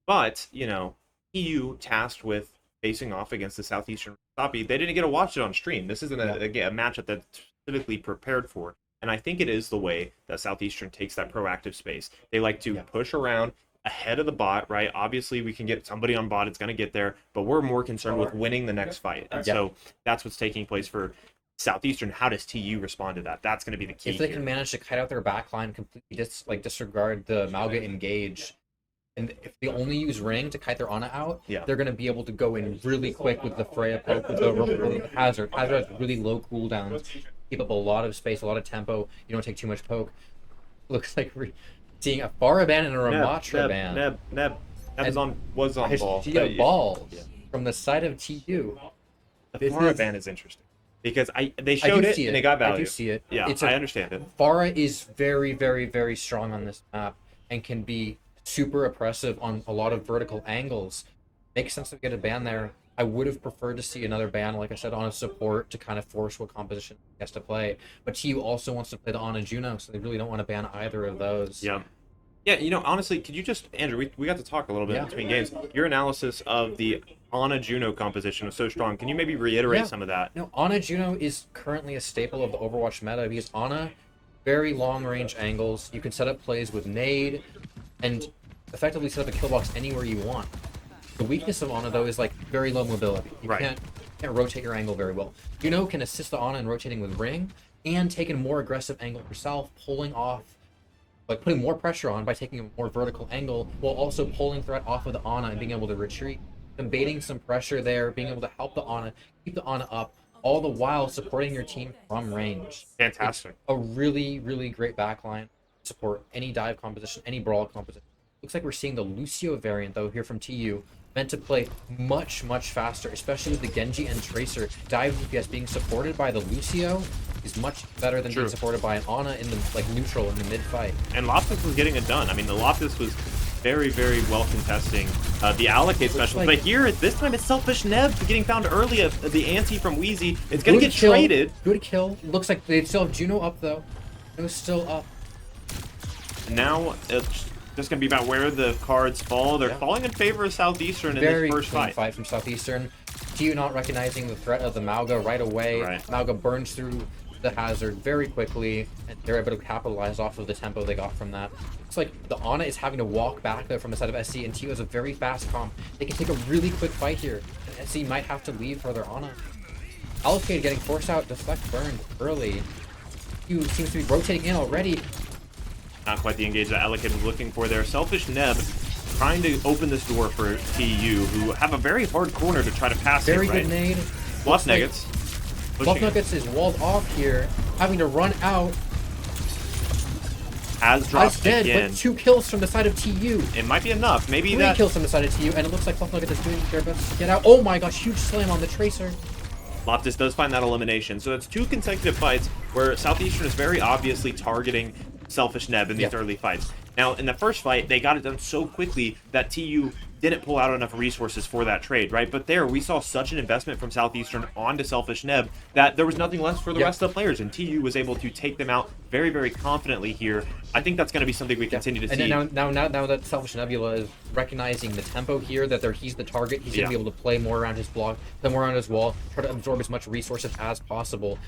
But, TU tasked with facing off against the Southeastern Runasapi. They didn't get to watch it on stream. This isn't a matchup that's specifically prepared for. And I think it is the way that Southeastern takes that proactive space. They like to push around ahead of the bot, right? Obviously, we can get somebody on bot. It's going to get there. But we're more concerned with winning the next fight. And so that's what's taking place for Southeastern. How does TU respond to that? That's going to be the key. If they can manage to kite out their backline, completely disregard the Malga engage, and if they only use ring to kite their Ana out, they're going to be able to go in really quick with the Freya poke, with the Hazard. Hazard has really low cooldowns, keep up a lot of space, a lot of tempo. You don't take too much poke. Looks like we're seeing a Farah ban and a Ramatra ban. Neb was on ball. Balls from the side of TU. The Farah ban is interesting because they showed it and they got value. I do see it. Yeah, I understand it. Farah is very, very, very strong on this map and can be super oppressive on a lot of vertical angles. Makes sense to get a ban there. I would have preferred to see another ban, like I said, on a support to kind of force what composition he has to play. But TU also wants to play the Ana Juno, so they really don't want to ban either of those. Yeah. Yeah, honestly, could you just, Andrew, we got to talk a little bit between games. Your analysis of the Ana Juno composition was so strong. Can you maybe reiterate some of that? No, Ana Juno is currently a staple of the Overwatch meta because Ana, very long range angles. You can set up plays with nade and effectively set up a kill box anywhere you want. The weakness of Ana, though, is very low mobility. You can't rotate your angle very well. Juno can assist the Ana in rotating with ring and take a more aggressive angle herself, pulling off, putting more pressure on by taking a more vertical angle while also pulling threat off of the Ana and being able to retreat, combating some pressure there, being able to help the Ana, keep the Ana up, all the while supporting your team from range. Fantastic. It's a really, really great backline to support any dive composition, any brawl composition. Looks like we're seeing the Lucio variant, though, here from TU, meant to play much, much faster, especially with the Genji and Tracer. Dive DPS being supported by the Lucio is much better than being supported by an Ana in the neutral in the mid-fight. And Loftus was getting it done. I mean, the Loftus was very, very well contesting the allocate special. But here, this time, it's Selfish Neb getting found early. The anti from Wheezy. It's going to get traded. Good kill. Looks like they still have Juno up, though. Juno's still up. Now, it's just going to be about where the cards fall. They're falling in favor of Southeastern in this first fight. Fight from Southeastern. TU not recognizing the threat of the Malga right away. Malga burns through the hazard very quickly, and they're able to capitalize off of the tempo they got from that. Looks like the Ana is having to walk back there from the side of SC, and TU has a very fast comp. They can take a really quick fight here, and SC might have to leave for their Ana. Allocate getting forced out, deflect burned early. TU seems to be rotating in already. Not quite the engage that Allocate was looking for there. Selfish Neb trying to open this door for TU, who have a very hard corner to try to pass Very it, good right? nade. Bluff Nuggets. Bluff Nuggets is walled off here, having to run out. Has dropped Ice dead, again. but 2 kills from the side of TU. It might be enough. Maybe 3 that... kills from the side of TU, and it looks like Bluff Nuggets is doing their best to get out. Oh my gosh, huge slam on the Tracer. Loftus does find that elimination. So it's 2 consecutive fights where Southeastern is very obviously targeting Selfish Neb in these early fights. Now, in the first fight, they got it done so quickly that TU didn't pull out enough resources for that trade, right? But there, we saw such an investment from Southeastern onto Selfish Neb that there was nothing left for the rest of the players, and TU was able to take them out very, very confidently here. I think that's going to be something we continue to see. And now that Selfish Nebula is recognizing the tempo here, that he's the target, he's going to be able to play more around his block, play more around his wall, try to absorb as much resources as possible,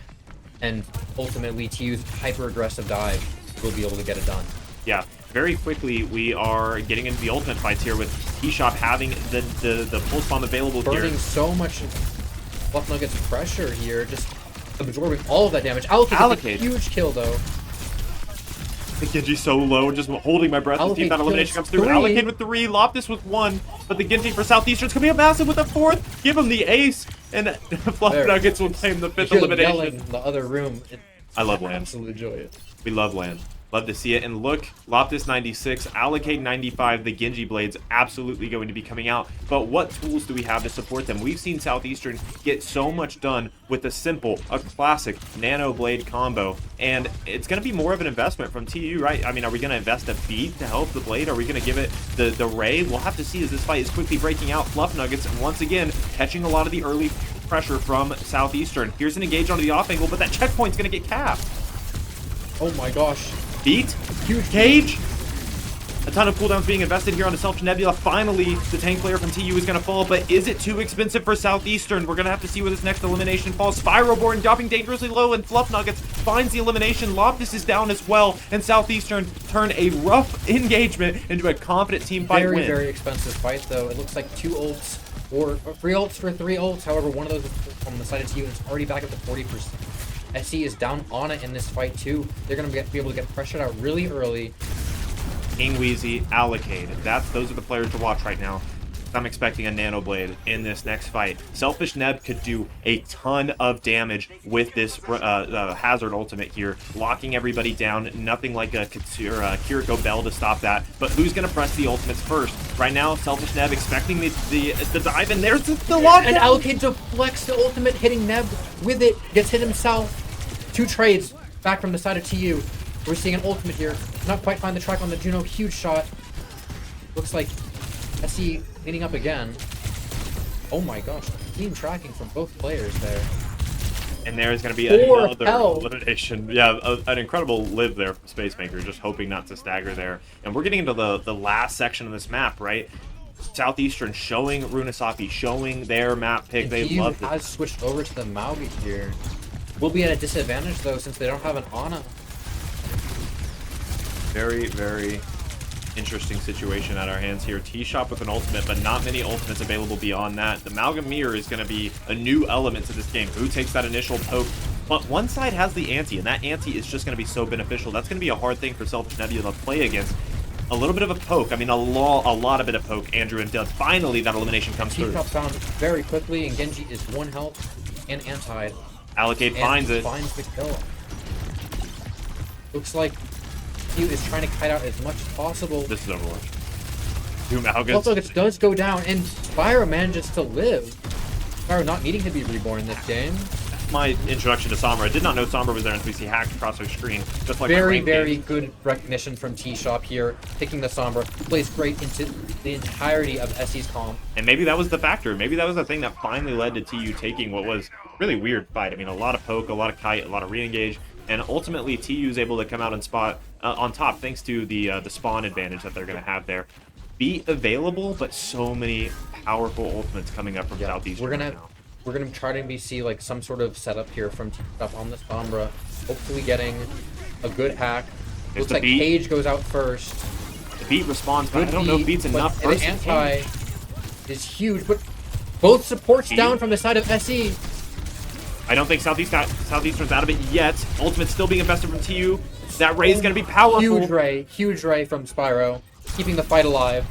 and ultimately TU's hyper-aggressive dive will be able to get it done. Yeah, very quickly we are getting into the ultimate fights here with T-Shop having the pulse bomb available Burning here. so much Bluff Nuggets pressure here, just absorbing all of that damage. Allocate. A huge kill though. The Genji so low, just holding my breath to see if that elimination comes through. 3. Allocate with 3, Loftus with 1, but the Genji for Southeastern's coming up massive with a 4th. Give him the ace, and Bluff Nuggets will claim the 5th elimination. Yelling in the other room. I love LAN. Absolutely enjoy it. We love LAN. Love to see it. And look, Loftus 96, Allocate 95, the Genji Blades absolutely going to be coming out. But what tools do we have to support them? We've seen Southeastern get so much done with a classic Nano Blade combo. And it's going to be more of an investment from TU, right? I mean, are we going to invest a beat to help the Blade? Are we going to give it the Ray? We'll have to see as this fight is quickly breaking out. Fluff Nuggets, once again, catching a lot of the early pressure from Southeastern. Here's an engage onto the off angle, but that checkpoint's going to get capped. Oh my gosh. Beat. Huge Cage. A ton of cooldowns being invested here on the Selfish Nebula. Finally, the tank player from TU is going to fall, but is it too expensive for Southeastern? We're going to have to see where this next elimination falls. Spiralborn dropping dangerously low, and Fluff Nuggets finds the elimination. Loftus is down as well, and Southeastern turn a rough engagement into a confident team fight win. Very expensive fight, though. It looks like 2 ults, or 3 ults for 3 ults. However, one of those is on the side of TU, and it's already back up to 40%. SC is down on it in this fight, too. They're going to be able to get pressured out really early. King Wheezy, Allocate. Those are the players to watch right now. I'm expecting a Nano Blade in this next fight. Selfish Neb could do a ton of damage with this Hazard ultimate here, locking everybody down. Nothing like a Kiriko Bell to stop that. But who's going to press the ultimates first? Right now, Selfish Neb expecting the dive, and there's the lockdown. And Allocate deflects the ultimate, hitting Neb with it. Gets hit himself. 2 trades back from the side of TU. We're seeing an ultimate here. Not quite find the track on the Juno. Huge shot. Looks like SC cleaning up again. Oh my gosh. Team tracking from both players there. And there's going to be 4 another elimination. Yeah, an incredible live there from Spacemaker, just hoping not to stagger there. And we're getting into the last section of this map, right? Southeastern showing Runasapi, showing their map pick. They love it. Has switched over to the Mauga here. We'll be at a disadvantage, though, since they don't have an Ana. Very interesting situation at our hands here. T-Shop with an ultimate, but not many ultimates available beyond that. The Amalgam Mirror is going to be a new element to this game. Who takes that initial poke? But one side has the ante, and that ante is just going to be so beneficial. That's going to be a hard thing for Selfish Nebula to play against. A little bit of a poke. I mean, a lot of bit of poke, Andrew, and finally that elimination comes through. T-Shop found very quickly, and Genji is 1 health and antied. Allocate finds it. Finds the kill. Looks like TU is trying to kite out as much as possible. This is Overwatch. 2 Malgas. Also, it does go down, and Spyro manages to live. Spyro not needing to be reborn in this game. My introduction to Sombra. I did not know Sombra was there until we see hacked across our screen. Just like very good recognition from T-Shop here. Picking the Sombra. Plays great into the entirety of SE's comp. And maybe that was the factor. Maybe that was the thing that finally led to TU taking what was really weird fight. I mean, a lot of poke, a lot of kite, a lot of re-engage. And ultimately, TU is able to come out and spot on top thanks to the spawn advantage that they're going to have there. Be available, but so many powerful ultimates coming up from Southeastern. we're gonna try to see like some sort of setup here from T-Top on this Sombra. Hopefully getting a good hack. There's Looks the like beat. Cage goes out first. The beat responds, but Good I don't know if beat's but enough. the Versus anti Cage. is huge, but both supports TU? down from the side of SE. I don't think Southeastern's out of it yet. Ultimate's still being invested from TU. That Ray's going to be powerful. Huge Ray from Spyro, keeping the fight alive.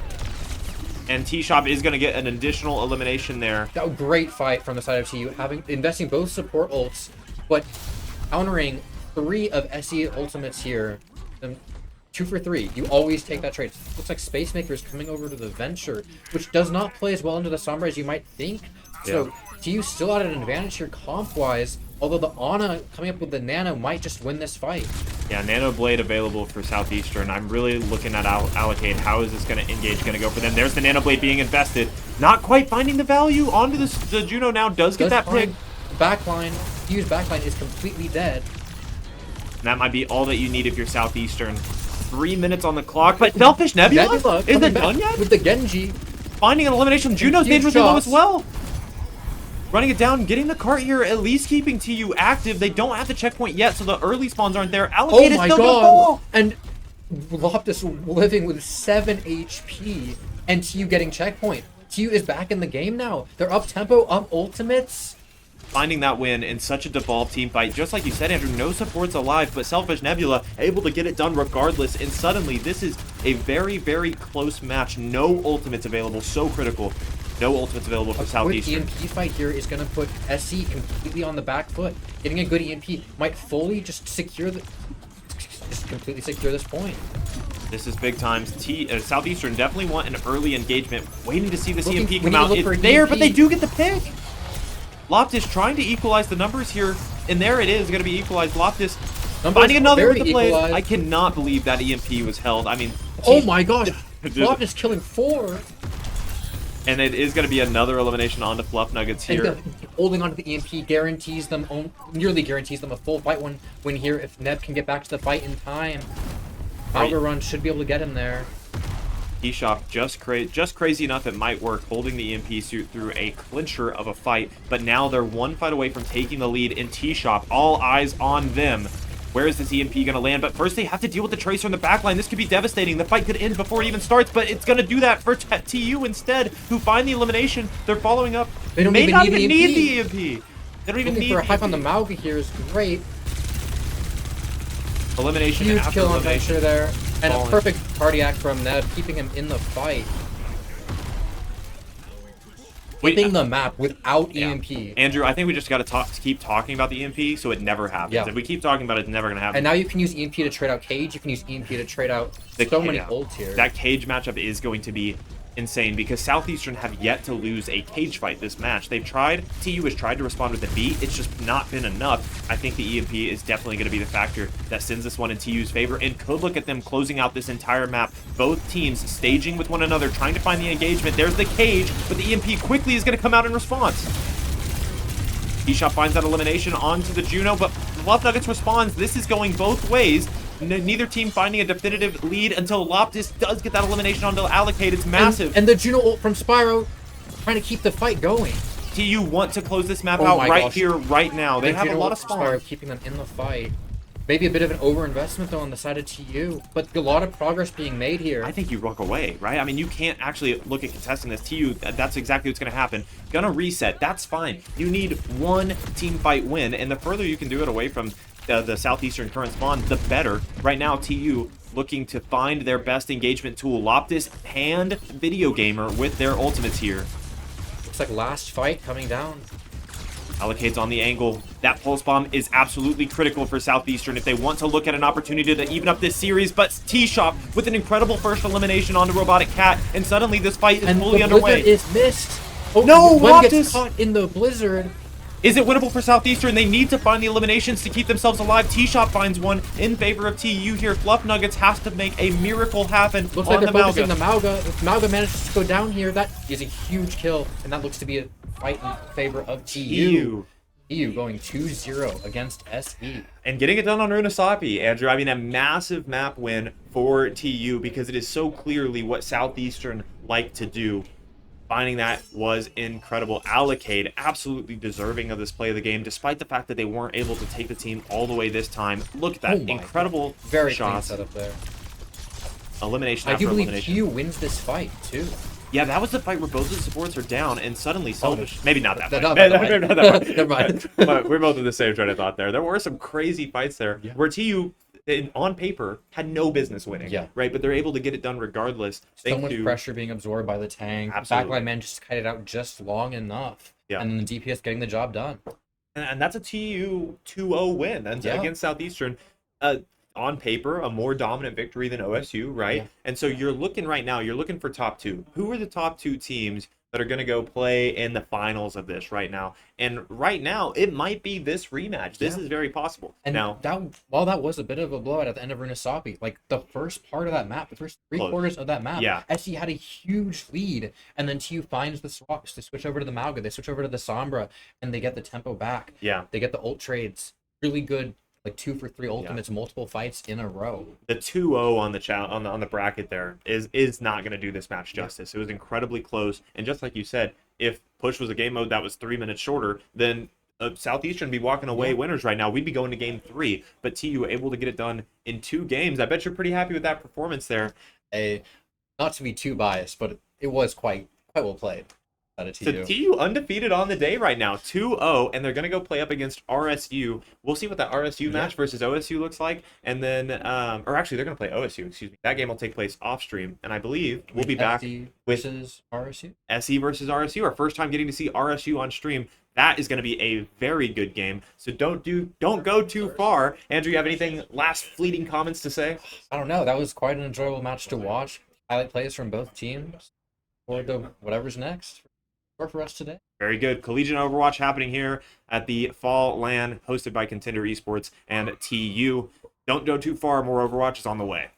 And T-Shop is going to get an additional elimination there. That was a great fight from the side of TU, investing both support ults, but countering 3 of SE ultimates here. 2 for 3. You always take that trade. Looks like Space Maker is coming over to the Venture, which does not play as well into the Sombra as you might think. So TU still at an advantage here comp-wise, although the Ana coming up with the Nano might just win this fight. Yeah, Nano Blade available for Southeastern. I'm really looking at allocate. How is this going to engage going to go for them? There's the Nano Blade being invested. Not quite finding the value. Onto the Juno now. Does get that pick. Backline. TU's backline is completely dead. And that might be all that you need if you're Southeastern. 3 minutes on the clock, but Selfish Nebula is it done yet? With the Genji. Finding an elimination. Juno's dangerously low as well. Running it down, getting the cart here, at least keeping TU active. They don't have the checkpoint yet, so the early spawns aren't there. Allocate is still gonna fall. And Loftus living with 7 HP, and TU getting checkpoint. TU is back in the game now. They're up tempo, up ultimates. Finding that win in such a devolved team fight. Just like you said, Andrew, no supports alive, but Selfish Nebula able to get it done regardless. And suddenly, this is a very, very close match. No ultimates available. So critical. No ultimates available for Southeastern. A quick EMP fight here is going to put SC completely on the back foot. Getting a good EMP might fully just completely secure this point. This is big times. Southeastern definitely want an early engagement. Waiting to see this EMP come to out. look for It's an there, EMP. but they do get the pick. Loftus trying to equalize the numbers here, and there it is, going to be equalized. Loftus finding another with the play. I cannot believe that EMP was held. I mean, oh my gosh, Loftus killing 4. And it is going to be another elimination onto Fluff Nuggets here. And holding onto the EMP guarantees them, nearly guarantees them a full fight win here if Neb can get back to the fight in time. Alga Run should be able to get him there. T-Shop just crazy enough it might work, holding the EMP suit through a clincher of a fight, but now they're one fight away from taking the lead in T-Shop. All eyes on them. Where is this EMP going to land? But first they have to deal with the Tracer in the backline. This could be devastating. The fight could end before it even starts, but it's going to do that for TU instead, who find the elimination. They're following up. They don't may even not need even the need the EMP. They don't even Looking need for a the hype on EMP. the Mauga here is great. Elimination Huge after kill on elimination. Venture there. And Falling. a perfect cardiac from Neb, keeping him in the fight. Keeping the map without EMP. Andrew, I think we just got to keep talking about the EMP so it never happens. Yeah. If we keep talking about it, it's never going to happen. And now you can use EMP to trade out Cage. You can use EMP to trade out so many ults here. That Cage matchup is going to be insane because Southeastern have yet to lose a Cage fight this match. They've tried. TU has tried to respond with the beat. It's just not been enough. I think the EMP is definitely going to be the factor that sends this one in TU's favor and could look at them closing out this entire map. Both teams staging with one another, trying to find the engagement. There's the Cage, but the EMP quickly is going to come out in response. T-Shop finds that elimination onto the Juno, but Fluff Nuggets responds. This is going both ways. Neither team finding a definitive lead until Loftus does get that elimination onto Allocate. It's massive. And the Juno ult from Spyro trying to keep the fight going. TU want to close this map Oh out my right gosh. here, right now. They The have a Juno lot ult of from Spyro spawns. keeping them in the fight. Maybe a bit of an overinvestment though on the side of TU, but a lot of progress being made here. I think you walk away, right? I mean, you can't actually look at contesting this. TU, that's exactly what's going to happen. Gonna reset. That's fine. You need one team fight win, and the further you can do it away from the Southeastern current spawn, the better. Right now, TU looking to find their best engagement tool. Loftus and Video Gamer with their ultimates here. Looks like last fight coming down. Allocates on the angle. That pulse bomb is absolutely critical for Southeastern if they want to look at an opportunity to even up this series. But T-Shop with an incredible first elimination onto Robotic Cat, and suddenly this fight is And fully the underway. blizzard is missed. Oh, No, one Loftus! gets caught in the blizzard. Is it winnable for Southeastern? They need to find the eliminations to keep themselves alive. T-Shop finds one in favor of TU here. Fluff Nuggets has to make a miracle happen Looks on like the they're focusing the Mauga. Mauga. If Mauga manages to go down here, that is a huge kill, and that looks to be a fight in favor of TU. TU going 2-0 against SE. And getting it done on Runasapi, Andrew. I mean, a massive map win for TU because it is so clearly what Southeastern like to do. finding that was incredible. Allocate, absolutely deserving of this play of the game, despite the fact that they weren't able to take the team all the way this time. Look at that, Oh my incredible God. Very clean shots. setup there. Elimination I after do believe elimination. TU wins this fight too. Yeah, that was the fight where both of the supports are down, and suddenly Selfish. Oh, Maybe not that fight. not Maybe that not fight. that fight. Never mind. But we're both in the same train of thought there. There were some crazy fights there Yeah. where TU, on paper, had no business winning. Yeah. Right, but they're able to get it done regardless. So Thanks much to pressure being absorbed by the tank. Absolutely. Backline man just cut it out just long enough. Yeah. And then the DPS getting the job done. and that's a TU 2-0 win Yeah. against Southeastern. On paper, a more dominant victory than OSU, right? Yeah. And so you're looking right now, you're looking for top two. Who are the top two teams that are going to go play in the finals of this right now? And right now, it might be this rematch. This Yeah. is very possible. And Now, while that was a bit of a blowout at the end of Runasapi, like the first part of that map, the first three Close. quarters of that map, Yeah. SC had a huge lead, and then TU finds the swaps. They switch over to the Mauga, they switch over to the Sombra, and they get the tempo back. yeah, They get the ult trades. Really good, like 2 for 3 ultimates, multiple fights in a row. the 2-0 on the on the bracket there is not going to do this match justice. It was incredibly close, and just like you said, if push was a game mode that was 3 minutes shorter, then Southeastern would be walking away winners right now. We'd be going to game 3, but TU able to get it done in 2 games. I bet you're pretty happy with that performance there. Not to be too biased, but it was quite well played out of So TU. TU undefeated on the day right now, 2-0, and they're going to go play up against RSU. We'll see what that RSU match versus OSU looks like, and then, or actually, they're going to play OSU, excuse me. That game will take place off stream, and I believe we'll be back SC with versus RSU. SE versus RSU, our first time getting to see RSU on stream. That is going to be a very good game, so don't go too far. Andrew, you have anything last fleeting comments to say? I don't know. That was quite an enjoyable match to watch. Highlight plays from both teams. Forward to whatever's next for us today. Very good. Collegiate Overwatch happening here at the FalLAN, hosted by Contender Esports and TU. Don't go too far. More Overwatch is on the way.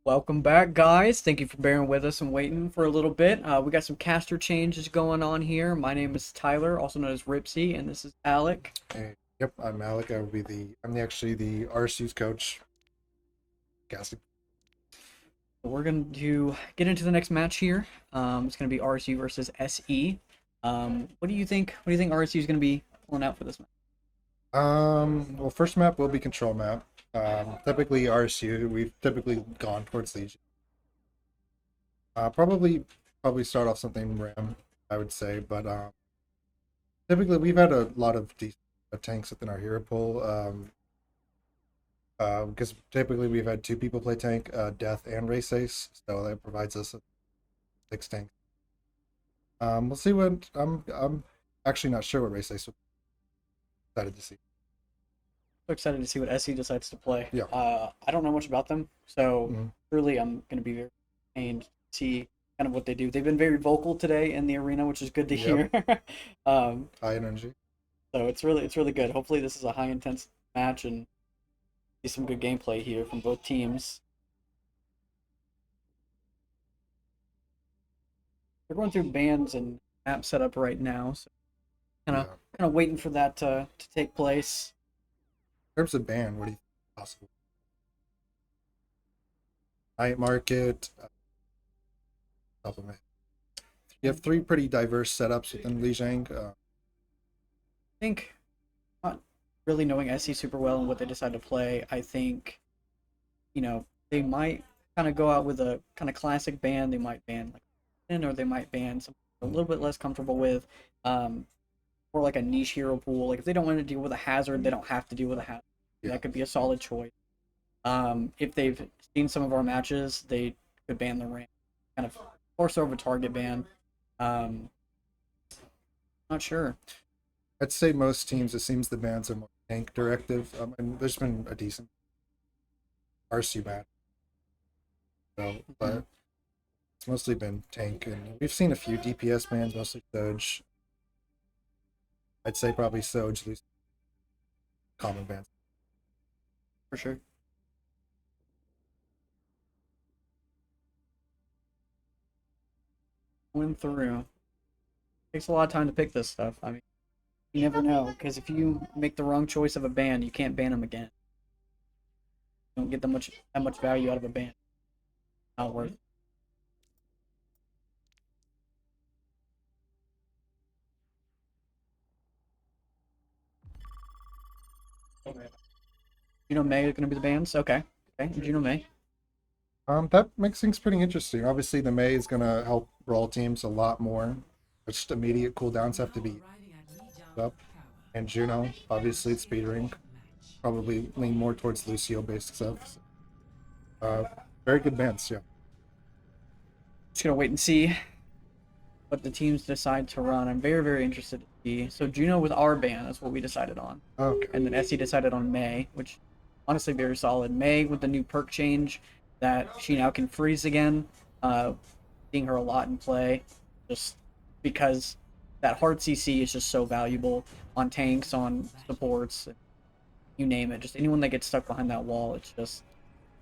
Welcome back, guys. Thank you for bearing with us and waiting for a little bit. We got some caster changes going on here. My name is Tyler, also known as Ripsy, and this is Alec. Hey, yep, I'm Alec. Actually the RSU's coach. Casting. We're going to get into the next match here. It's going to be RSU versus SE. What do you think? What do you think RSU is going to be pulling out for this match? Well, first map will be control map. Typically RSU, we've typically gone towards Legion. Probably start off something Ram, I would say, but typically we've had a lot of decent tanks within our hero pool. Because typically we've had 2 people play tank, Death and Race Ace, so that provides us 6 tanks. We'll see what I'm actually not sure what Race Ace will excited to see. So excited to see what SE decides to play. Yeah. I don't know much about them, so really I'm going to be very entertained to see kind of what they do. They've been very vocal today in the arena, which is good to hear. High energy. So it's really good. Hopefully this is a high intense match and see some good gameplay here from both teams. We're going through bans and map setup right now, so kind of waiting for that to take place. In terms of ban, what do you think is possible? Night market. Top of my head. You have 3 pretty diverse setups within Lijiang. I think, not really knowing SE super well and what they decide to play, I think, they might kind of go out with a kind of classic ban. They might ban like, or they might ban something a little bit less comfortable with, or like a niche hero pool. Like if they don't want to deal with a hazard, they don't have to deal with a hazard. Yeah. That could be a solid choice. If they've seen some of our matches, they could ban the ram, kind of force over target ban. Not sure. I'd say most teams, it seems the bans are more tank directive. And there's been a decent RSU ban. So, but it's mostly been tank, and we've seen a few DPS bans, mostly Soj. I'd say probably Soj, least common bans. For sure. Going through. Takes a lot of time to pick this stuff. I mean, you never know, because if you make the wrong choice of a ban, you can't ban them again. You don't get that much value out of a ban. Not worth it. Juno May is going to be the bans? Okay. Okay, Juno May. That makes things pretty interesting. Obviously, the Mei is gonna help brawl teams a lot more. Just immediate cooldowns have to be up. And Juno, obviously, it's speed ring. Probably lean more towards Lucio based stuff. Very good bans, yeah. Just gonna wait and see what the teams decide to run. I'm very, very interested to see. So Juno with our ban, that's what we decided on. Okay. And then SE decided on May, which honestly very solid. May with the new perk change that she now can freeze again. Seeing her a lot in play, just because that hard CC is just so valuable on tanks, on supports, you name it. Just anyone that gets stuck behind that wall, it's just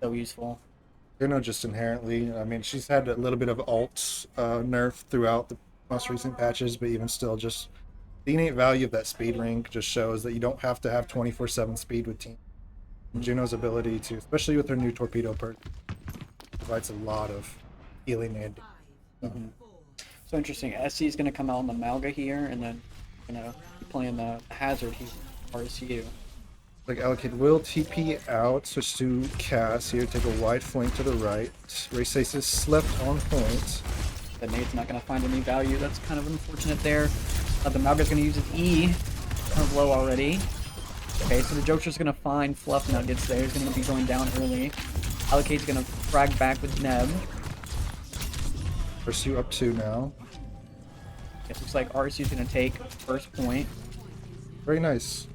so useful. Juno just inherently, I mean, she's had a little bit of alt nerf throughout the most recent patches, but even still, just the innate value of that speed ring just shows that you don't have to have 24/7 speed with team. Juno's ability to, especially with her new torpedo perk, provides a lot of healing and So interesting. SC is going to come out on the Malga here, and then be playing the hazard here, RSU. like Allocate will TP out, switch to Cass here, take a wide flank to the right. Race Ace is slept on point. The nade's not going to find any value. That's kind of unfortunate there. The Malga's going to use its E. Kind of low already. Okay, so the Joker's going to find Fluff Nuggets there. He's going to be going down early. Allocate's going to frag back with Neb. RSU up 2 now. It looks like RSU's going to take first point. Very nice.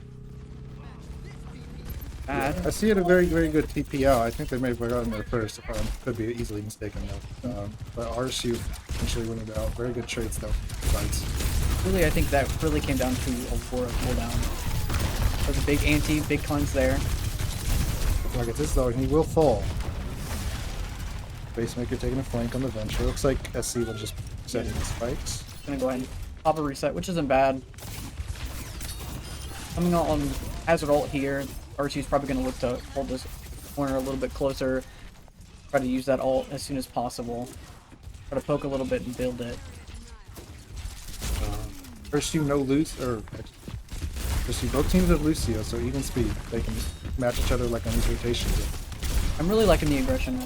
Bad. I see it a very, very good TP out. I think they may have gotten there first, if I could be easily mistaken though. But RSU eventually winning it out. Very good trades though. Besides. Really, I think that really came down to Aurora cooldown. There's a big anti, big cleanse there. Like it's this though, and he will fall. Spacemaker taking a flank on the Venture. Looks like SC will just setting the spikes. Gonna go ahead and pop a reset, which isn't bad. Coming out on Hazard ult here. RC's probably gonna look to hold this corner a little bit closer. Try to use that ult as soon as possible. Try to poke a little bit and build it. First you no lose or first you both teams have Lucio, so even speed. They can match each other like on these rotations. I'm really liking the aggression.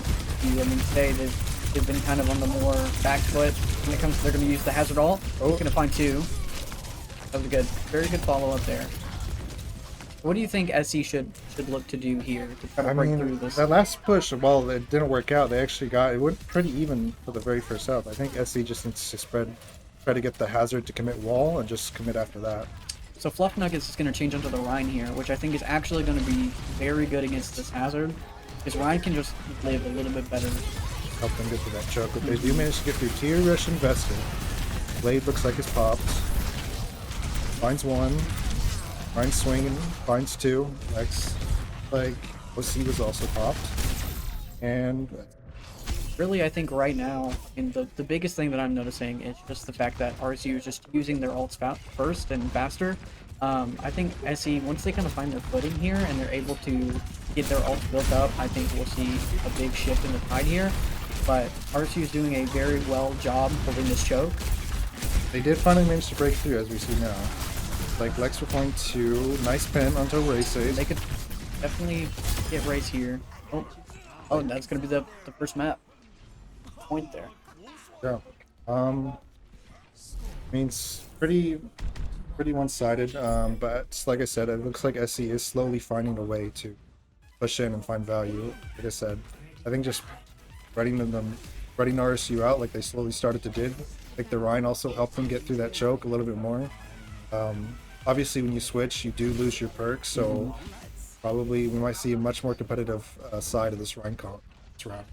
I mean, today they've been kind of on the more back foot when it comes to they're going to use the Hazard ult. Oh. Going to find 2. That was a good, very good follow up there. What do you think SC should look to do here to try to break through this? That last push, while it didn't work out, they actually got it went pretty even for the very first half. I think SC just needs to try to get the Hazard to commit wall and just commit after that. So Fluff Nuggets is going to change onto the Rhine here, which I think is actually going to be very good against this Hazard. Because Rhine can just live a little bit better. Help them get through that choke. But they do manage to get through Tier Rush invested. Blade looks like it's popped. Finds 1. Rhine swinging. Finds 2. Lex, like, OC was also popped. And Really, I think right now, the biggest thing that I'm noticing is just the fact that RSU is just using their ults first and faster. I think SE, once they kind of find their footing here and they're able to get their ults built up, I think we'll see a big shift in the tide here. But RSU is doing a very well job holding this choke. they did finally manage to break through, as we see now. Like, Lex with point 2. Nice pin onto Race. They could definitely get Race here. Oh, that's going to be the first map. Point there. Yeah. I mean, it's pretty one-sided, but like I said, it looks like SC is slowly finding a way to push in and find value. Like I said, I think just running RSU out like they slowly started to do. I think the Rhine also helped them get through that choke a little bit more. Obviously, when you switch, you do lose your perks, so probably we might see a much more competitive side of this Rhine comp this round.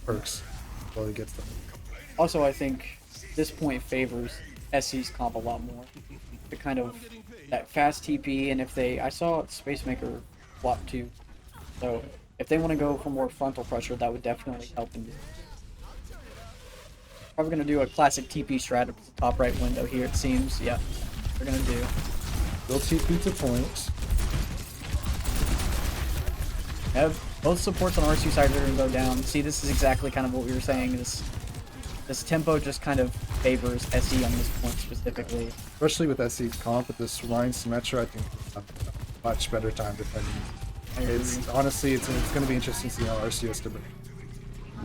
Perks slowly gets them. Also, I think this point favors SC's comp a lot more. The kind of that fast TP, and if I saw Spacemaker flop too. So if they want to go for more frontal pressure, that would definitely help them. Probably gonna do a classic TP strat at the top right window here. It seems. Yeah, they're gonna do. Build TP to points. Have both supports on RSU side are gonna go down. See, this is exactly kind of what we were saying. This tempo just kind of favors SE on this point specifically. Especially with SC's comp, with this Rhine Symmetra, I think it's a much better time defending. It's honestly, it's going to be interesting to see how RSU has to burn.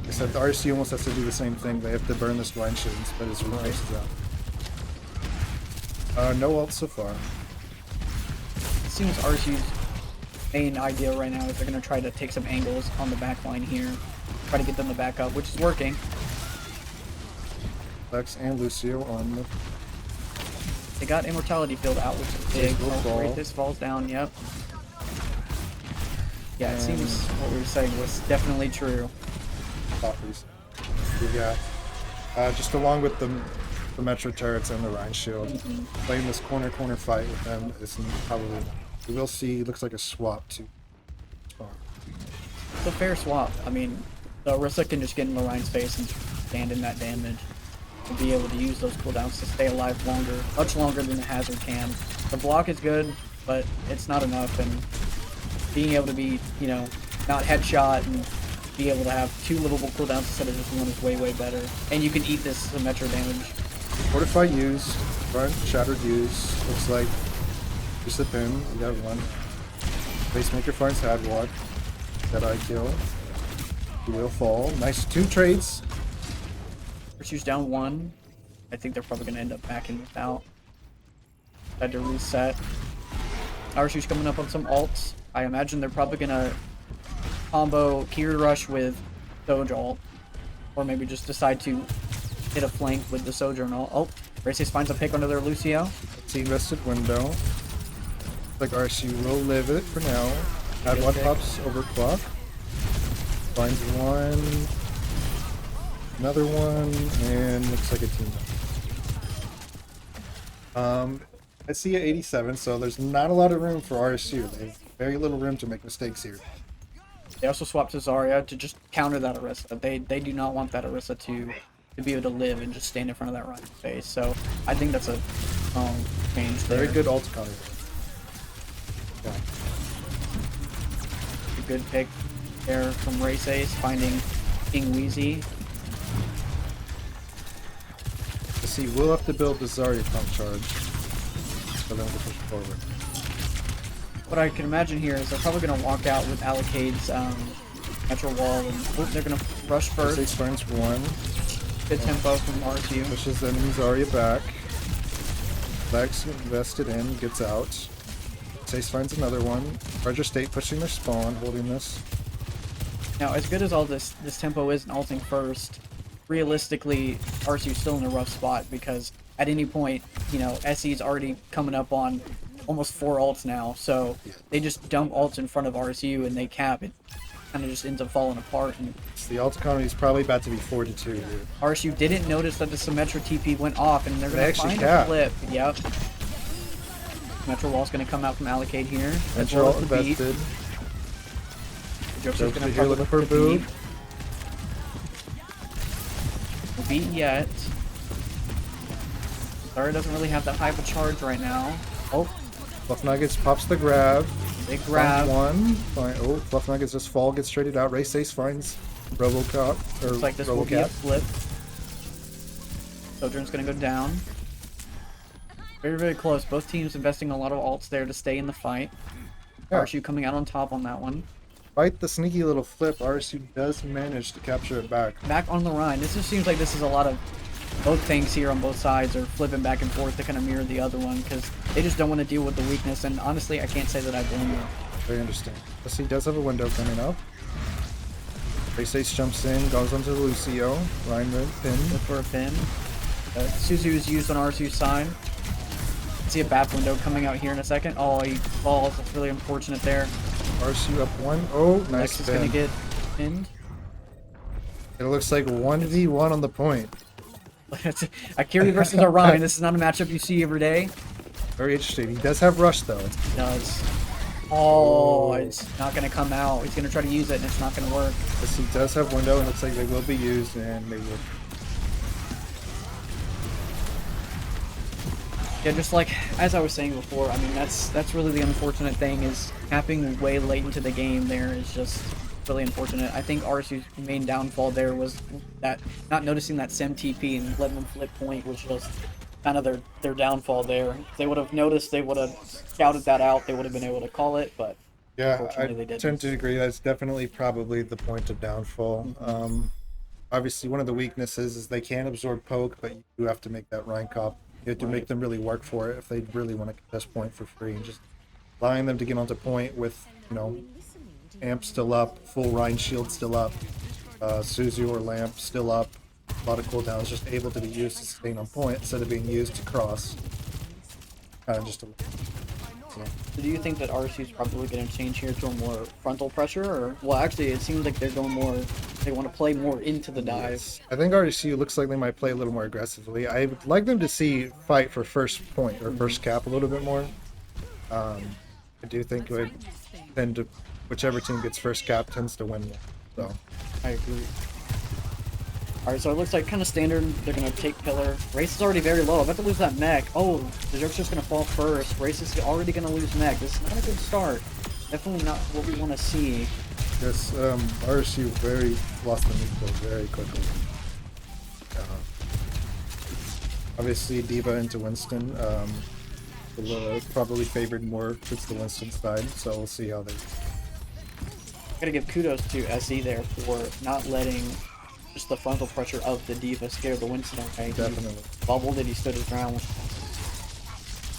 Except the RSU almost has to do the same thing. They have to burn this Rhine shit and spread his resources out. No ult so far. It seems RSU's main idea right now is they're going to try to take some angles on the back line here. Try to get them to back up, which is working. Lex and Lucio on the... They got Immortality Field out, which is big. Right, this falls down, yep. Yeah, it seems what we were saying was definitely true. Coffees. Yeah. Just along with the Metro turrets and the Rhine shield. Playing this corner fight with them is probably... We will see, looks like a swap to spawn. It's a fair swap. I mean, the Orisa can just get in Lorraine's face and stand in that damage. To be able to use those cooldowns to stay alive longer, much longer than the Hazard can. The block is good, but it's not enough, and being able to be, you know, not headshot and be able to have 2 livable cooldowns instead of just 1 is way, way better. And you can eat this Symmetra damage. Fortify used, front shattered used, looks like just a pin, you got 1. Pacemaker finds Hadwalk, Deadeye kill, he will fall. Nice 2 trades. RSU's down 1. I think they're probably going to end up backing without. Had to reset. RSU's coming up on some ults. I imagine they're probably going to combo Kiri Rush with Doge ult. Or maybe just decide to hit a flank with the Sojourn ult. Oh, Races finds a pick under their Lucio. T invested window. Like RSU will live it for now. Hadwalk pops over clock. Finds 1. Another one, and looks like a team. I see at 87, so there's not a lot of room for RSU. They have very little room to make mistakes here. They also swapped to Zarya to just counter that Orisa. They do not want that Orisa to be able to live and just stand in front of that Ryan face. So I think that's a change there. Very good ult counter. Yeah. A good pick there from Race Ace, finding King Wheezy. Let's see, we'll have to build the Zarya pump charge. So then we'll push forward. What I can imagine here is they're probably going to walk out with Allocade's natural wall, and they're going to rush first. Ace finds one, Good tempo from RSU. pushes the enemy Zarya back. Lex invested in, gets out. Ace finds another one. Roger State pushing their spawn, holding this. Now, as good as all this tempo is and ulting first, realistically, RSU's still in a rough spot because at any point, you know, SE's already coming up on almost 4 ults now, so they just dump ults in front of RSU and they cap it. Kind of just ends up falling apart. And So the ult economy is probably about to be 4-2 here. RSU didn't notice that the Symmetra TP went off, and they're They going to actually find cap. a flip. Yep. Metro Wall's going to come out from Allocate here. As Metro well ult as the beat. invested. Joker's Joker going to here looking for a boot. The beat yet. Zarya doesn't really have that high of a charge right now. Oh, Fluff Nuggets pops the grab. big grab. Finds one. Oh, Fluff Nuggets just fall, gets traded out. Race Ace finds Robocop. Or Looks like this will be a Robocat. flip. Sojourn's gonna go down. Very, very close. Both teams investing a lot of ults there to stay in the fight. Yeah. RSU coming out on top on that one. Despite the sneaky little flip, RSU does manage to capture it back. Back on the Rhine. This just seems like this is a lot of both things here on both sides are flipping back and forth to kind of mirror the other one because they just don't want to deal with the weakness. And honestly, I can't say that I blame them. Very interesting. SC does have a window coming up. Race Ace jumps in, goes onto Lucio. Ryan Red pin. Look for a pin. Suzu is used on RSU's side. See a BAP window coming out here in a second. Oh, he falls. That's really unfortunate there. RSU up one. Oh, nice Next is going to spin. get pinned. It looks like 1v1 on the point. Akiri versus Orion. This is not a matchup you see every day. Very interesting. He does have rush though. It does. Oh, it's not going to come out. He's going to try to use it, and it's not going to work. Yes, he does have window, and looks like they will be used, and they will. Yeah, just like as I was saying before, I mean that's really the unfortunate thing is capping way late into the game. There is just really unfortunate. I think RSU's main downfall there was that not noticing that Sim TP and letting them flip point was just kind of their downfall there. If they would have noticed, they would have scouted that out. They would have been able to call it, but Yeah, unfortunately I they didn't. tend to agree. That's definitely probably the point of downfall. Obviously, one of the weaknesses is they can absorb poke, but you do have to make that Rhine cop. You have to make them really work for it if they really want to get this point for free. And just allowing them to get onto point with, you know, Amp still up, full Rhine shield still up, Suzu or Lamp still up, a lot of cooldowns just able to be used to sustain on point instead of being used to cross. Kind of just a... So. So do you think that RSU is probably going to change here to a more frontal pressure, or well, actually, it seems like they're going more. They want to play more into the dive. I think RSU looks like they might play a little more aggressively. I would like them to see fight for first point or first cap a little bit more. I do think it would tend to whichever team gets first cap tends to win more. So I agree. Alright, so it looks like kind of standard. They're going to take pillar. Race is already very low. I'm about to lose that mech. Oh, the joke's just going to fall first. Race is already going to lose mech. This is not a good start. Definitely not what we want to see. this RSU very lost the neutral very quickly. Obviously D.Va into Winston. Probably favored more towards the Winston side, so we'll see how they. Gotta give kudos to SE there for not letting just the frontal pressure of the D.Va scare the Winston away. Definitely. He bubbled it, he stood his ground.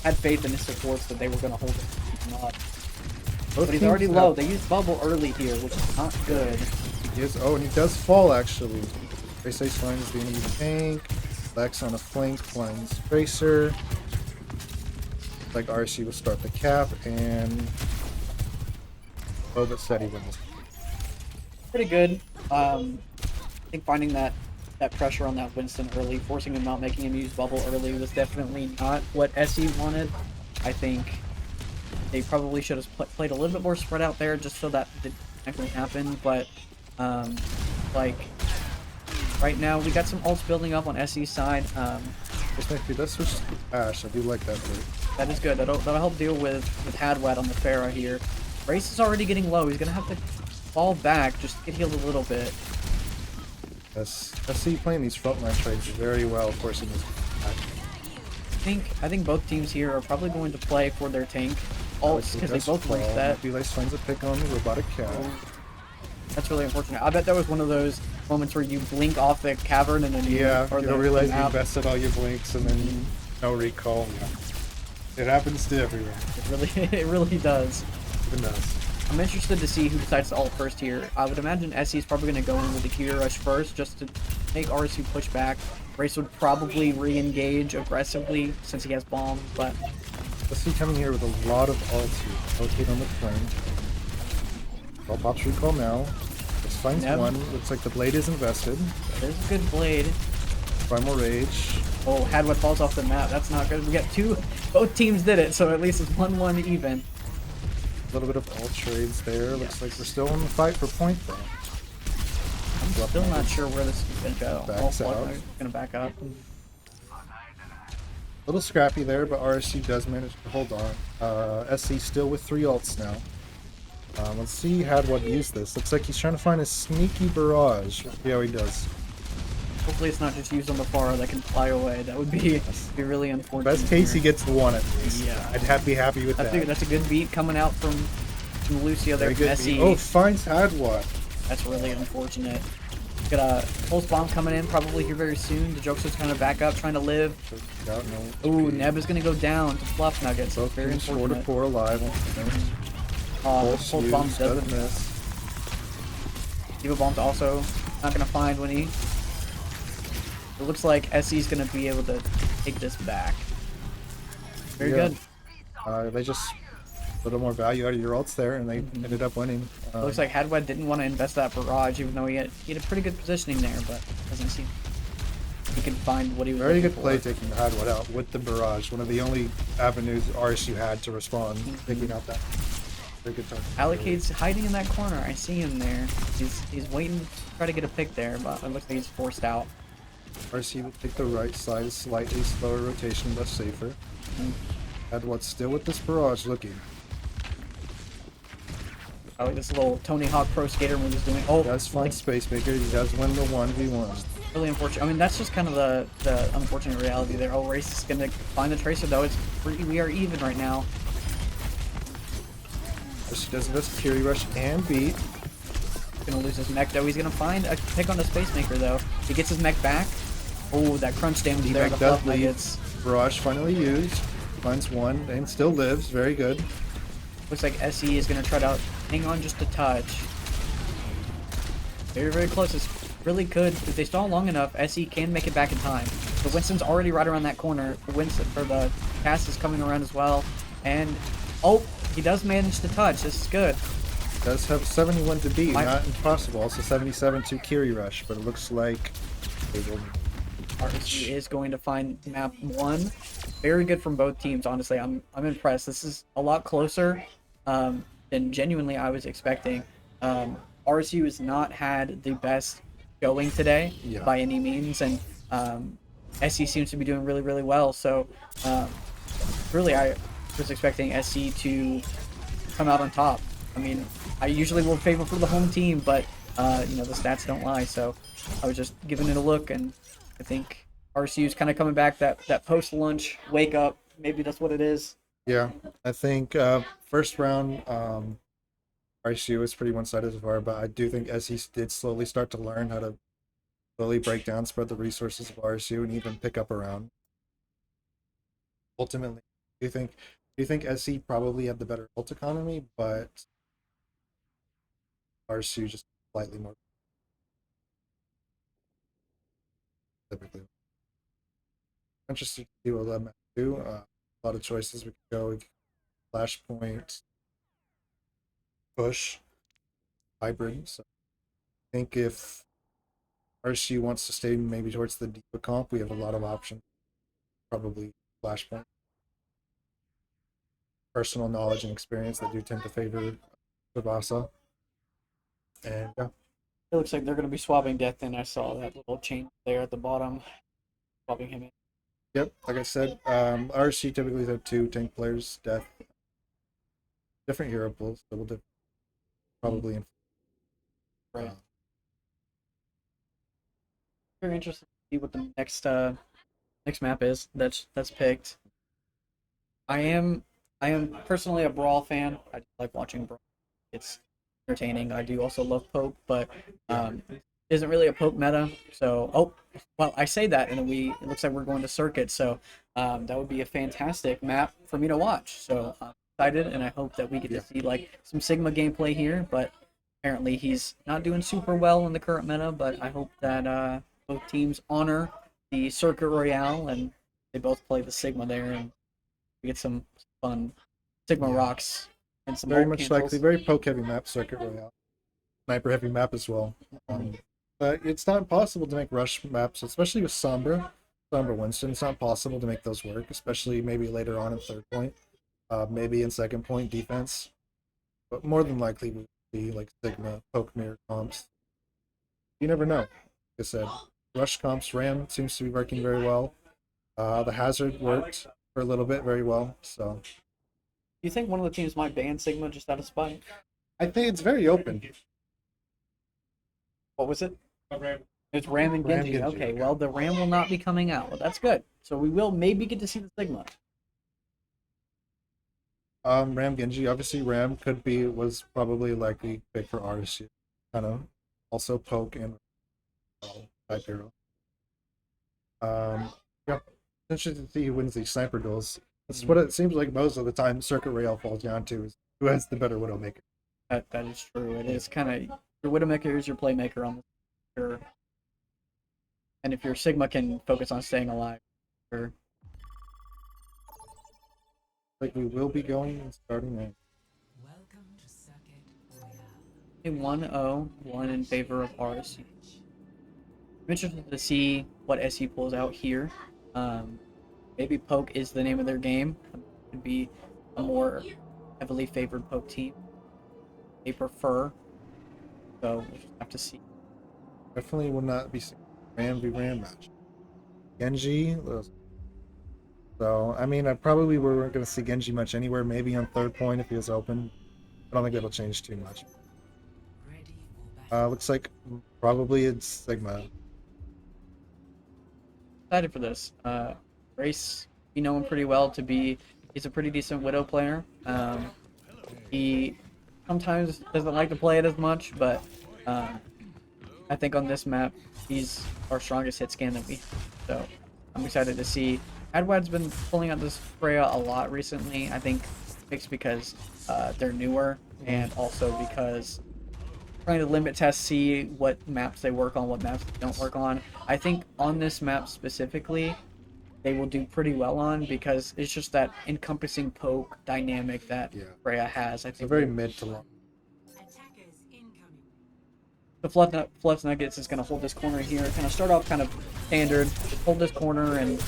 Had faith in his supports that they were gonna hold it. Not. Both But he's teams already have- low. They used bubble early here, which is not good. Yes. Oh, and he does fall actually. Race Ace finds the enemy tank. Lex on a flank finds Tracer. Like RSU will start the cap and. Oh, but steady wins. Pretty good. I think finding that pressure on that Winston early, forcing him out, making him use bubble early was definitely not what SE wanted. I think they probably should have played a little bit more spread out there just so that actually happen, but like right now we got some ults building up on SE's side. This might be, let's switch to Ash. I do like that play. That is good. That'll help deal with Hadwad on the Pharah here. Race is already getting low. He's gonna have to fall back, just get healed a little bit. Let's see playing these frontline trades very well, forcing this back. I think both teams here are probably going to play for their tank ults because they both reset. Felix finds a pick on the robotic cat. That's really unfortunate. I bet that was one of those moments where you blink off the cavern and then Yeah, or you the don't realize you map. invested all your blinks and then no recall. It happens to everyone. It really does. Even us. I'm interested to see who decides to ult first here. I would imagine SE is probably going to go in with the Q rush first just to make RSU push back. Race would probably re-engage aggressively since he has bombs, but Let's see coming here with a lot of ults here. Rotate on the front. All pops recall now. Just finds Yep. one. Looks like the blade is invested. there's a good blade. Primal Rage. Oh, Hadwad falls off the map. That's not good. We got two. Both teams did it, so at least it's 1-1 even. A little bit of ult trades there. Looks like we're still in the fight for point though. I'm still not sure where this is going to go. Backs out. Going to back up. A little scrappy there, but RSC does manage to hold on. SC still with 3 ults now. Let's see Hadwad use this. Looks like he's trying to find a sneaky barrage. Let's see how he does. Hopefully it's not just used on the Pharah that can fly away. That would be really unfortunate. Best case, he here. gets one at least. Yeah. I'd be happy with that. That's a good beat coming out from Lucio there Very from good. SE. Oh, finds Hadwad. That's really unfortunate. Got a pulse bomb coming in probably here very soon. The Jokester's kind of back up, trying to live. Ooh, Neb is going to go down to Fluff Nuggets. Both Very teams 4 to unfortunate. 4 alive. Pulse bomb doesn't miss. Diva bomb's also not going to find when he... It looks like SE's going to be able to take this back. Very Yeah. good. They just a little more value out of your ults there, and they ended up winning. Looks like Hadwad didn't want to invest that barrage, even though he had a pretty good positioning there, but doesn't seem he could find what he was Very looking good play for. taking the Hadwad out with the barrage. One of the only avenues RSU had to respond, taking out that. Very good turn. Allocate's hiding in that corner. I see him there. He's waiting to try to get a pick there, but it looks like he's forced out. RSU will take the right side, slightly slower rotation, but safer. Hadwad's still with this barrage looking. I like this little Tony Hawk Pro Skater move he's doing. Oh, He does find Space Maker. He does win the 1v1. really unfortunate. I mean, that's just kind of the unfortunate reality there. Oh, Race is gonna find the Tracer though. We are even right now. RSU does invest Fury Rush and beat. Gonna lose his mech though. He's gonna find a pick on the Space Maker though. He gets his mech back. Oh, that crunch damage there. The Mech does Fluff leave. Nuggets. Barrage finally used. Finds one and still lives. Very good. Looks like SE is gonna try to hang on just a touch. Very, very close. It's really good. If they stall long enough, SE can make it back in time. The Winston's already right around that corner. The Winston, or the cast is coming around as well. And, oh, he does manage to touch. This is good. Does have 71 to beat. My- Not impossible. Also 77 to Kiri Rush, but it looks like they will. RSU is going to find map 1. Very good from both teams, honestly. I'm impressed. This is a lot closer than genuinely I was expecting. RSU has not had the best going today Yeah. by any means, and SE seems to be doing really, really well. So, really, I was expecting SE to come out on top. I mean, I usually will favor for the home team, but you know, the stats don't lie. So, I was just giving it a look, and I think RSU is kind of coming back. That post lunch wake up, maybe that's what it is. Yeah, I think first round RSU was pretty one-sided so far, but I do think SE did slowly start to learn how to slowly break down, spread the resources of RSU, and even pick up around. Ultimately, do you think SE probably had the better ult economy, but RSU just slightly more typically. Interested to see what Lemon do. A lot of choices we could go. We could Flashpoint, push, hybrid. So I think if RSU wants to stay maybe towards the Diva comp, we have a lot of options. Probably Flashpoint. Personal knowledge and experience that do tend to favor Tsubasa. And yeah, It looks like they're going to be swapping Death in. I saw that little change there at the bottom. Swapping him in. yep. Like I said, RC typically have 2 tank players. Death, different hero pools, double different, probably. Right. Very interested to see what the next map is that's picked. I am personally a Brawl fan. I just like watching Brawl. It's entertaining. I do also love Poke, but isn't really a Poke meta. So well, I say that, and then it looks like we're going to Circuit. So that would be a fantastic map for me to watch. So I'm excited, and I hope that we get to see like some Sigma gameplay here. But apparently he's not doing super well in the current meta. But I hope that both teams honor the Circuit Royale and they both play the Sigma there, and we get some fun Sigma rocks and some Very ult much cancels. likely, very poke heavy map, Circuit Royale. Sniper heavy map as well. But it's not impossible to make rush maps, especially with Sombra Winston. It's not possible to make those work, especially maybe later on in third point, maybe in second point defense. But more than likely, we will see like Sigma, poke mirror comps. You never know. Like I said, rush comps, Ram seems to be working very well. The hazard worked for a little bit very well. So You think one of the teams might ban Sigma just out of spite? I think it's very open. What was it? It's Ram and Ram Genji. Genji, Okay, okay. well the Ram will not be coming out. Well, that's good. So we will maybe get to see the Sigma. Ram Genji, obviously Ram was probably likely pick for RSU. Kind of also poke and type hero. Yeah, it's interesting to see who wins these sniper duels. That's what it seems like most of the time Circuit Royale falls down to, is who has the better Widowmaker. That is true. It is kind of your Widowmaker is your playmaker on the sure. And if your Sigma can focus on staying alive, sure. Like we will be going and starting at 1-0, 1 in favor of RSU. I'm interested to see what SE pulls out here. Maybe Poke is the name of their game. It could be a more heavily favored Poke team. They prefer. So we'll just have to see. definitely would not be Ram v Ram match. Genji. So I mean, I probably weren't going to see Genji much anywhere. Maybe on third point if he was open. I don't think that'll change too much. Looks like probably it's Sigma. Excited for this. Race, you know him pretty well to be. He's a pretty decent Widow player. He sometimes doesn't like to play it as much, but I think on this map he's our strongest hit scan that we. So I'm excited to see. Adwad's been pulling out this Freya a lot recently. I think it's because they're newer, and also because trying to limit test, see what maps they work on, what maps they don't work on. I think on this map specifically, they will do pretty well on, because it's just that encompassing poke dynamic that Freya has. I It's a think very mid to long. the Fluff Nuggets is going to hold this corner here. Kind of start off kind of standard, hold this corner and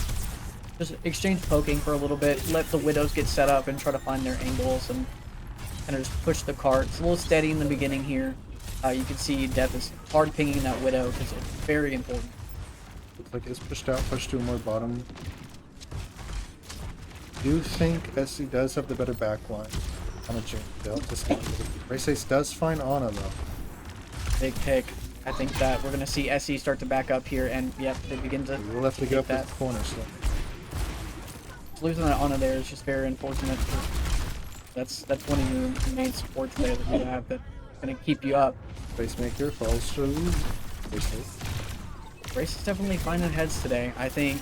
just exchange poking for a little bit. Let the Widows get set up and try to find their angles and kind of just push the cart. It's a little steady in the beginning here. You can see Death is hard pinging that Widow because it's very important. Looks like it's pushed out, pushed to a more bottom. Do think SC does have the better backline. I'm gonna change it. Race does find Ana though. Big pick. I think that we're gonna see SE start to back up here, and yep, they begin to. We'll have to go up that that corner. So losing that Ana there is just very unfortunate. That's one of your main supports there that you have that's gonna keep you up. Facemaker falls through. Race is definitely finding heads today. I think,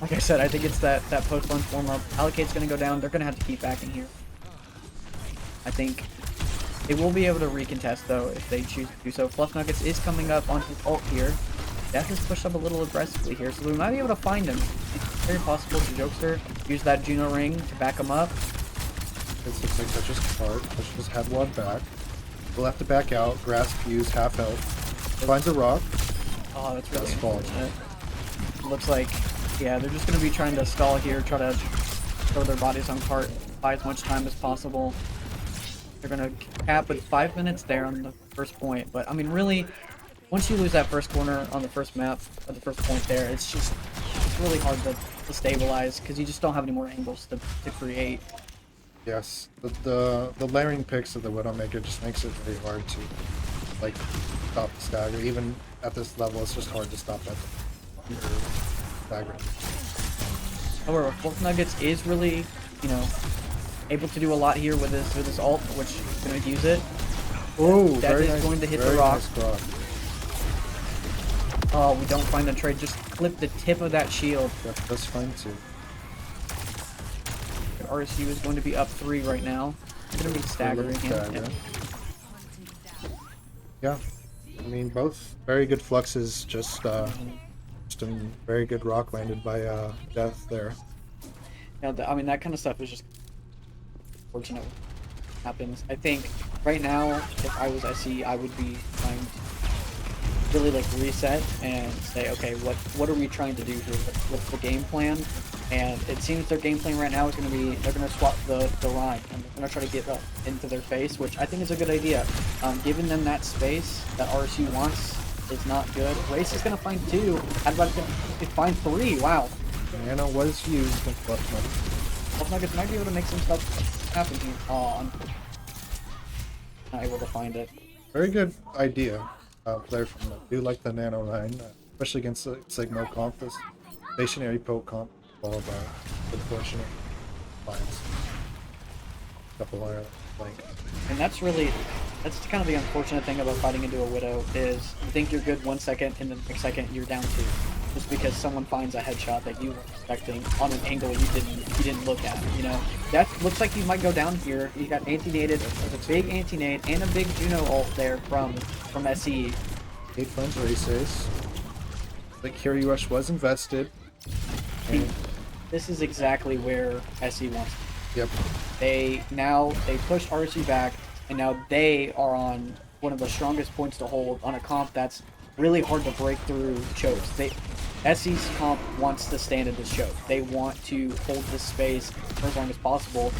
like I said, I think it's that post-lunch warm-up. Allocate's going to go down. They're going to have to keep backing here. I think they will be able to recontest, though, if they choose to do so. Fluff Nuggets is coming up on his ult here. Death is pushed up a little aggressively here, so we might be able to find him. It's very possible to Jokester use that Juno ring to back him up. This looks like touches card, pushes Headwad back. We'll have to back out, grasp, use, half health. Finds a rock. Oh, that's really That's false. unfortunate. Looks like, yeah, they're just going to be trying to stall here, try to throw their bodies on cart, buy as much time as possible. They're gonna cap with 5 minutes there on the first point. But I mean, really, once you lose that first corner on the first map, or the first point there, it's really hard to stabilize because you just don't have any more angles to create. Yes, the layering picks of the Widowmaker just makes it very hard to like stop the stagger. Even at this level, it's just hard to stop that stagger. However, Fluff Nuggets is really, you know, able to do a lot here with his ult, which is going to use it. Oh, That very is nice, going to hit very the rock. nice grok. Oh, we don't find the trade. Just clip the tip of that shield. That's fine too. RSU is going to be up 3 right now. It's going to be staggering him. Stagger. Yeah, I mean both very good fluxes. Just a very good rock landed by Death there. Yeah, I mean, that kind of stuff is just fortunate happens. I think right now, if I was SE, I would be trying to really like reset and say, okay, what are we trying to do here? What's the game plan? And it seems their game plan right now is going to be they're going to swap the Rhine and they're going to try to get up into their face, which I think is a good idea. Giving them that space that RSU wants is not good. Race is going to find 2. How about if find 3? Wow. Nano was used in Fluff Nuggets. Fluff Nuggets might be able to make some stuff happen here. Oh, I'm not able to find it. Very good idea. Player from I do like the Nano line, especially against Sigma comp. This stationary poke comp, all of unfortunate lines. Couple are like. And that's kind of the unfortunate thing about fighting into a Widow is you think you're good 1 second and then the next second you're down 2. Just because someone finds a headshot that you were expecting on an angle you didn't look at, you know. That looks like he might go down here. He got anti-nated, a big anti-nade and a big Juno ult there from SE. 8 funds races. The Curie Rush was invested. And, This is exactly where SE wants. yep. They pushed RSU back, and now they are on one of the strongest points to hold on a comp that's really hard to break through chokes. SE's comp wants to stand in this choke. They want to hold this space for as long as possible,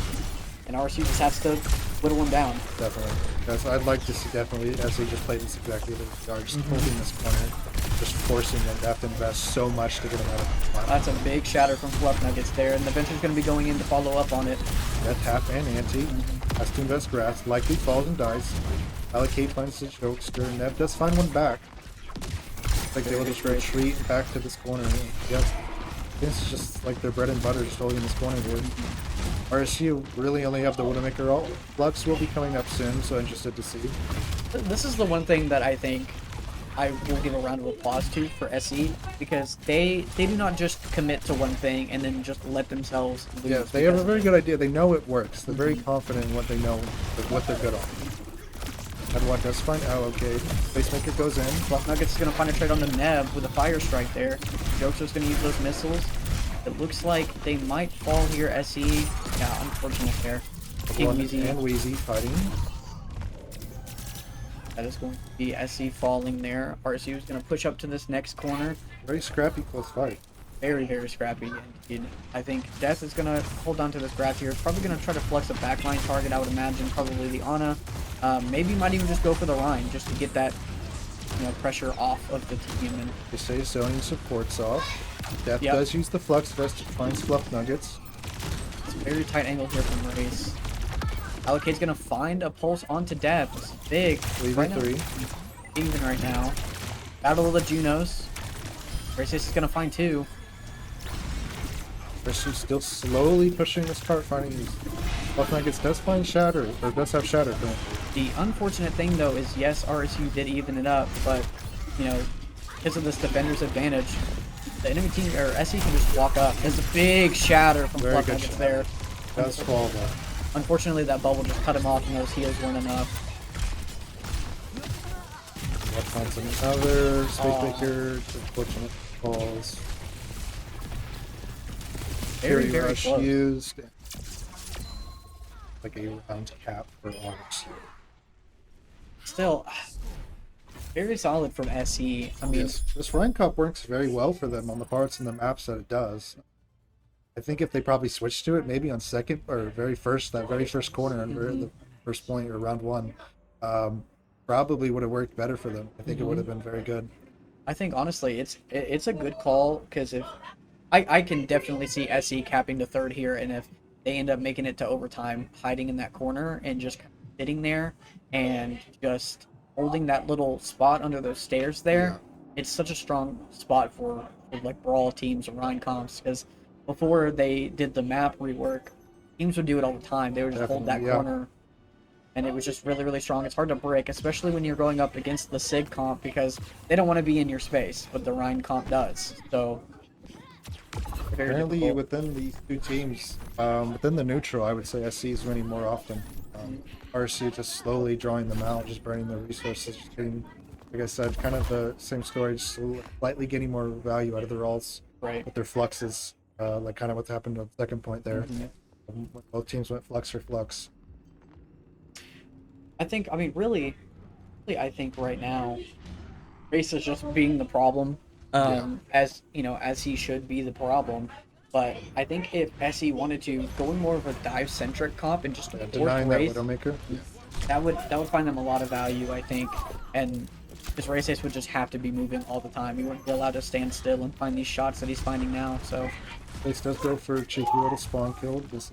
and RSU just has to whittle them down. Definitely. Because I'd like to see definitely SE just play this exactly as they are, just holding this corner, just forcing them to have to invest so much to get them out of the spot. That's a big shatter from Fluff Nuggets there, and the Venture's going to be going in to follow up on it. That tap and anti has to invest grass, likely falls and dies. Allocate finds the jokester. Nev does find one back. Like they will just retreat back to this corner. Yep. It's just like their bread and butter, just holding this corner here. RSU really only have the Widowmaker ult. Flux will be coming up soon, so interested to see. This is the one thing that I think I will give a round of applause to for SE, because they do not just commit to one thing and then just let themselves lose. Yeah, they have a very good idea. They know it works. They're very confident in what they know, what they're good on. And what does find? Oh, okay. Facemaker goes in. Fluff Nuggets is going to find a trade on the Neb with a fire strike there. Joker's going to use those missiles. It looks like they might fall here, SE. Yeah, unfortunate there. King One Wheezy. and Wheezy fighting. That is going to be SE falling there. RSU is going to push up to this next corner. Very scrappy, close fight. Very, very scrappy indeed. I think Death is going to hold on to this grab here. Probably going to try to flex a backline target, I would imagine. Probably the Ana. Maybe might even just go for the Rhine just to get that, you know, pressure off of the team. And They say zoning supports off. Death Yep. does use the Flux Vest to find Fluff Nuggets. it's a very tight angle here from Race. Allocate's going to find a pulse onto Death. It's big. Right now. 3v3. Even right now. Battle of the Junos. Race is going to find 2. RSU still slowly pushing this cart, finding these. Fluff Nuggets does find Shatter, or does have Shatter currently. The unfortunate thing, though, is yes, RSU did even it up, but, you know, because of this defender's advantage, the enemy team, or SE, can just walk up. There's a big shatter from Very Fluff good Nuggets shatter. there. Does fall though. Unfortunately, that bubble just cut him off, and those heals weren't enough. What finds another Spacemaker, unfortunate falls. Very, Fury very Rush close. used. Like a round cap for arms. Still, very solid from SE. I mean, Yes, this Rhine Cup works very well for them on the parts and the maps that it does. I think if they probably switched to it, maybe on second or very first, that very first corner and the first point or round one, probably would have worked better for them. I think it would have been very good. I think honestly, it's a good call because if I can definitely see SE capping the third here, and if they end up making it to overtime, hiding in that corner and just kind of sitting there and just holding that little spot under those stairs there, it's such a strong spot for like brawl teams or Rhine comps because before they did the map rework, teams would do it all the time. They would just hold that corner. And it was just really, really strong. It's hard to break, especially when you're going up against the SIG comp because they don't want to be in your space, but the Rhine comp does. So, apparently, difficult. within these two teams, within the neutral, I would say SC is winning more often. RC just slowly drawing them out, just burning their resources, just getting, like I said, kind of the same story, just slightly getting more value out of their ults with their fluxes, like kind of what's happened to the second point there. Both teams went flux for flux. I mean, really, I think right now, Race is just being the problem, as you know, as he should be the problem. But I think if SE wanted to go in more of a dive-centric comp and just Denying that Race, Widowmaker. that would find them a lot of value, I think. And because Race would just have to be moving all the time. He wouldn't be allowed to stand still and find these shots that he's finding now. So Race does go for a cheeky little spawn kill. This,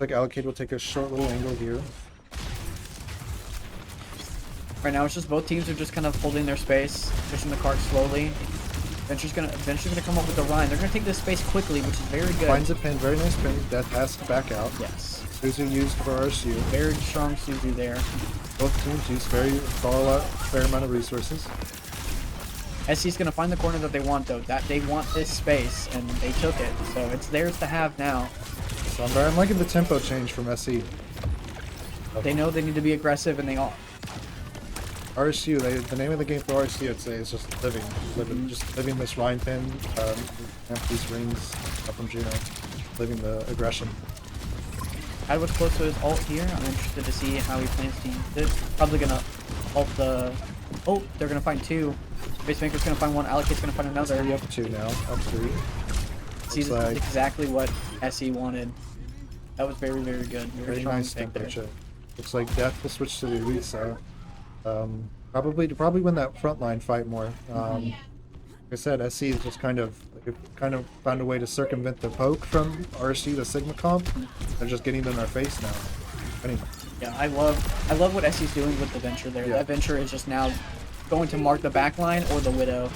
like Allocate will take a short little angle here. right now, it's just both teams are just kind of holding their space, pushing the cart slowly. Venture's gonna eventually come up with the Rhine. They're gonna take this space quickly, which is very good. Finds a pin, very nice pin. Death has to back out. Yes. Suzu used for RSU. Very strong Suzu there. Both teams use fair amount of resources. SC's gonna find the corner that they want though. That they want this space, and they took it, so it's theirs to have now. So I'm liking the tempo change from SE. They know they need to be aggressive, and they all. RSU, the name of the game for RSU, I'd say, is just living this Rhine pin, these rings up from Juno, living the aggression. Had what's close to his ult here. I'm interested to see how he plans to use it. Probably gonna ult the. Oh, they're gonna find two. Facemaker's gonna find one. Allocate's gonna find another. Up two now, up three. See, this is exactly what SE wanted. That was very, very good. Very nice tempo check. Looks like Death will switch to the elite, so probably win that frontline fight more. Like I said, SC is just kind of found a way to circumvent the poke from RSC, the Sigma comp. They're just getting in our face now. Anyway. Yeah, I love what SC's doing with the Venture there. Yeah. That Venture is just now going to mark the backline or the Widow,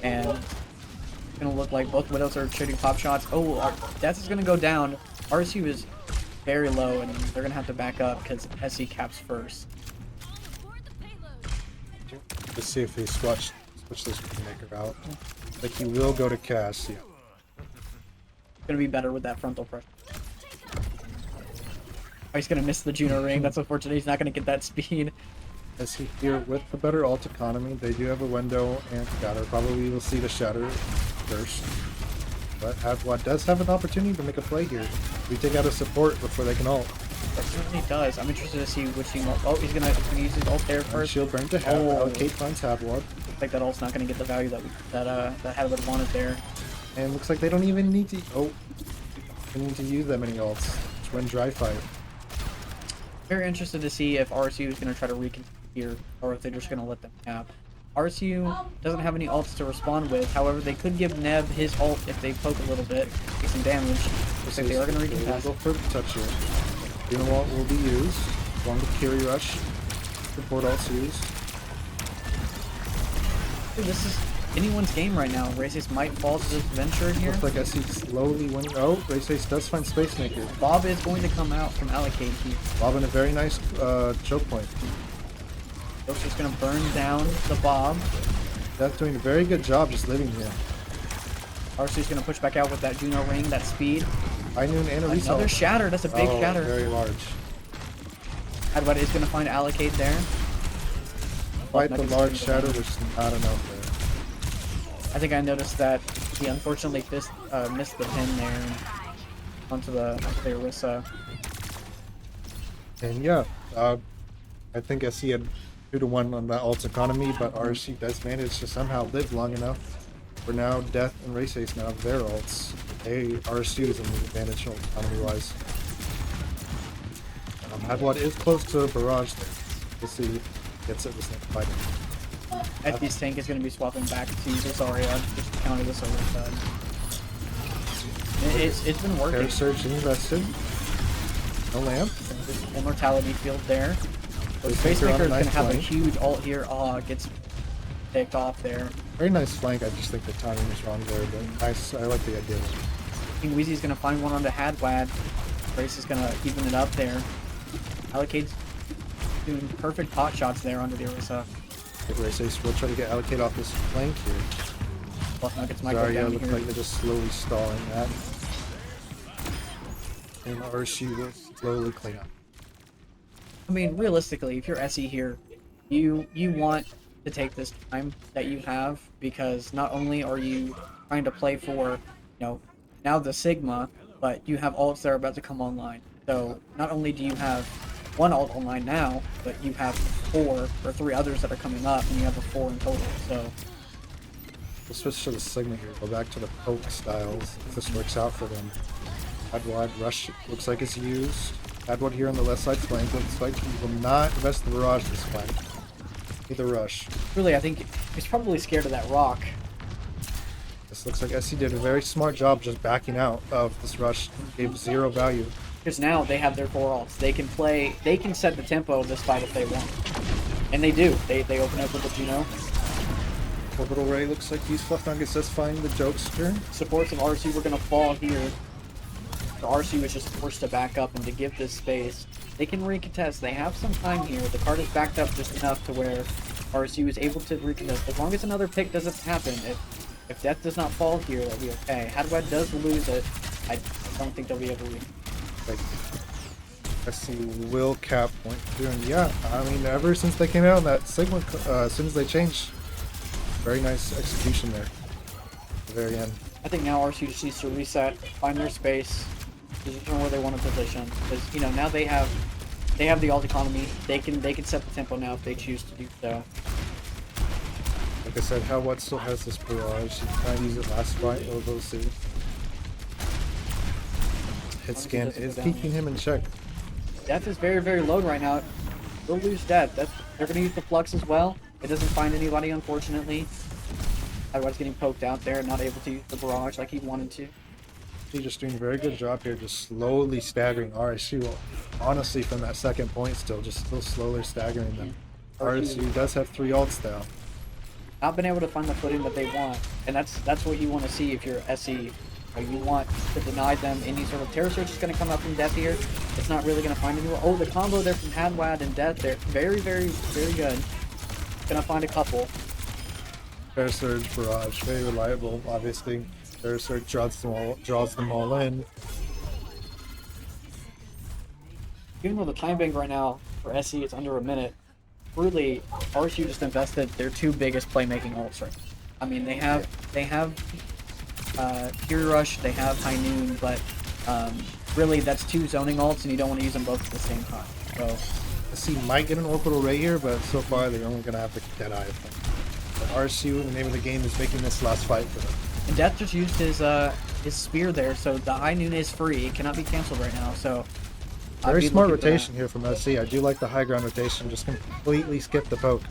and it's gonna look like both Widows are shooting pop shots. Oh, Death is gonna go down. RSU is very low, and they're gonna have to back up because SC caps first. Let's see if he switch this maker out. Like he will go to cast. Yeah. Gonna be better with that frontal pressure. Oh, he's gonna miss the Juno ring. That's unfortunate. He's not gonna get that speed. As he here with the better ult economy, they do have a window and scatter. Probably will see the shatter first. But Hadwad does have an opportunity to make a play here. We take out a support before they can ult. That certainly does. I'm interested to see which team. Oh, he's gonna use his ult there first. Shield burn to Hadwad. Kate finds Hadwad. Looks like that ult's not gonna get the value that Hadwad wanted there. And looks like they don't even need to. Oh, they need to use that many ults. Just win dry fight. Very interested to see if RSU is gonna try to recon here, or if they're just gonna let them cap. RSU doesn't have any ults to respond with. However, they could give Neb his ult if they poke a little bit, take some damage. Looks like they are gonna recontest. Go for the touch here. Univalt will be used, along with Kiri Rush. Support ults used. Dude, this is anyone's game right now. Races might fall to this Venture here. Looks like I see slowly winning. Oh, Race does find Spacemaker. Bob is going to come out from Allocate. Bob in a very nice choke point. Bo's just gonna burn down the Bob. That's doing a very good job just living here. RSU's gonna push back out with that Juno ring, that speed. High Noon and a result. Another shatter. That's a big shatter. Very large. Hadwad is gonna find Allocate there. Quite the large shatter, there's not enough there. I think I noticed that he unfortunately missed the pin there onto the Orisa. And yeah, I think SC had 2-1 on that ult economy, but RSC does manage to somehow live long enough. For now, Death and Race Ace now have their ults. RSU is in the advantage ult economy wise. Adwad is close to a barrage there. We'll see if he gets it this next fight. Effie's tank is going to be swapping back to Rosaria just to counter this overstud. It's been working. Air Surge invested. No lamp. Immortality field there. So Space Maker is going to have a huge ult here. Oh, gets picked off there. Very nice flank. I just think the timing is wrong there, but nice. I like the idea. King Weezy's going to find one onto Hadwad. Grace is going to even it up there. Allocate's doing perfect pot shots there onto the Orisa. Grace will try to get Allocate off this flank here. Fluff Nuggets might go Zarya down looks here. like they're just slowly stalling that. And RSU will slowly clean up. I mean, realistically, if you're SE here, you want to take this time that you have, because not only are you trying to play for, you know, now the Sigma, but you have ults that are about to come online. So not only do you have one ult online now, but you have 4 or 3 others that are coming up, and you have a 4 in total. So We'll switch to the Sigma here. Go back to the poke styles if this works out for them. Adwad Rush looks like it's used. Adwad here on the left side flank. Looks like he will not invest the barrage this flank. Either rush. really, I think he's probably scared of that rock. This looks like SC did a very smart job just backing out of this rush. Gave 0 value. Because now they have their 4 ults. They can play, they can set the tempo of this fight if they want. And they do. They open up with the Juno. Orbital Ray looks like these Fluff Nuggets does find the Jokester. Supports of RC were going to fall here. The RC was just forced to back up and to give this space. They can recontest. They have some time here. The card is backed up just enough to where RC was able to recontest. As long as another pick doesn't happen, if death does not fall here, that'll be okay. Hadwad does lose it. I don't think they'll be able to Like, SC will cap point through, and yeah, I mean, ever since they came out in that Sigma, as soon as they changed, very nice execution there. At the very end. I think now RC just needs to reset, find their space, position where they want to position. Because, you know, now they have the alt economy. They can set the tempo now if they choose to do so. Like I said, Howard still has this barrage. He kind of used it last fight. We'll see. Hit scan is keeping him in check. Death is very, very low right now. They'll lose Death. They're going to use the Flux as well. It doesn't find anybody, unfortunately. Hadwad's getting poked out there, not able to use the barrage like he wanted to. He's just doing a very good job here, just slowly staggering RSU. Honestly, from that second point still slowly staggering them. RSU does have 3 ults now. Not been able to find the footing that they want. And that's what you want to see if you're SE. You want to deny them any sort of terror search is going to come up from Death here. It's not really going to find anyone. Oh, the combo there from Hadwad and Death there. Very, very, very good. Gonna find a couple. Terror Surge, Barrage, very reliable, obviously. Terror Surge draws them all in. Even though the time bank right now for SE is under a minute, really, RSU just invested their 2 biggest playmaking ults right now. I mean, they have Fury Rush, they have High Noon, but really that's 2 zoning ults, and you don't want to use them both at the same time. So SC might get an Orbital Ray here, but so far they're only going to have the Deadeye. But RSU, the name of the game, is making this last fight for them. and Death just used his spear there, so the High Noon is free. It cannot be canceled right now. So Very smart rotation here from SC. I do like the high ground rotation. Just completely skip the poke.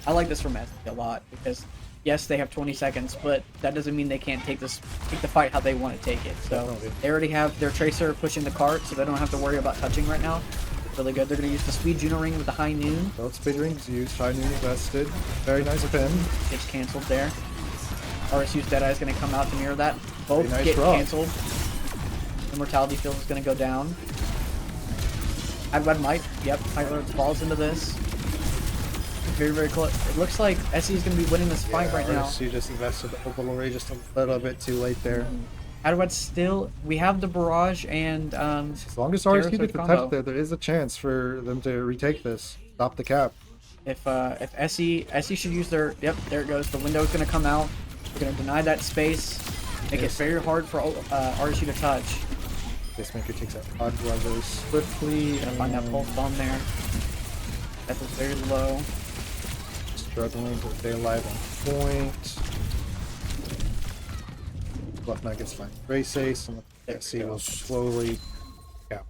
I like this from SC a lot because yes, they have 20 seconds, but that doesn't mean they can't take the fight how they want to take it. So Definitely. they already have their Tracer pushing the cart, so they don't have to worry about touching right now. Really good. They're going to use the Speed Juno Ring with the High Noon. Both speed rings used. High Noon invested. Very nice pin. Gets canceled there. RSU's Deadeye is going to come out to mirror that. Both Very nice get draw. canceled. Immortality Field is going to go down. Adwad might. Yep, Hyper falls into this. Very, very close. It looks like SE is going to be winning this fight right now. RSU just invested the Orbital Ray just a little bit too late there. Adwad's still. We have the Barrage and. As long as Terror RSU Surge gets the combo. touch there is a chance for them to retake this. Stop the cap. If SE should use their. Yep, there it goes. The window is going to come out. We're going to deny that space. Make it very hard for RSU to touch. Pacemaker takes out Adwa very swiftly. Gonna find that pulse bomb there. That was very low. Struggling to stay alive on point. Left Knight gets fine. Grace Ace, and the SC will slowly cap.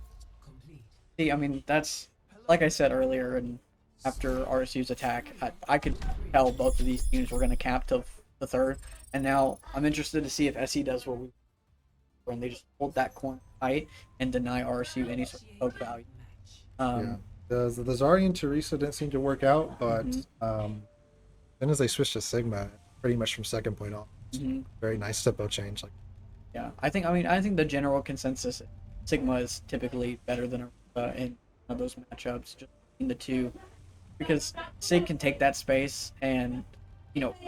See, I mean, that's like I said earlier, and after RSU's attack, I could tell both of these teams were going to cap to the third, and now I'm interested to see if SE does what we when they just hold that corner tight and deny RSU any sort of poke value. Yeah. The Zarya and Teresa didn't seem to work out, but then as they switched to Sigma, pretty much from second point on, very nice tempo change. Like, Yeah, I think the general consensus, Sigma is typically better than in one of those matchups, just in the two, because Sig can take that space, and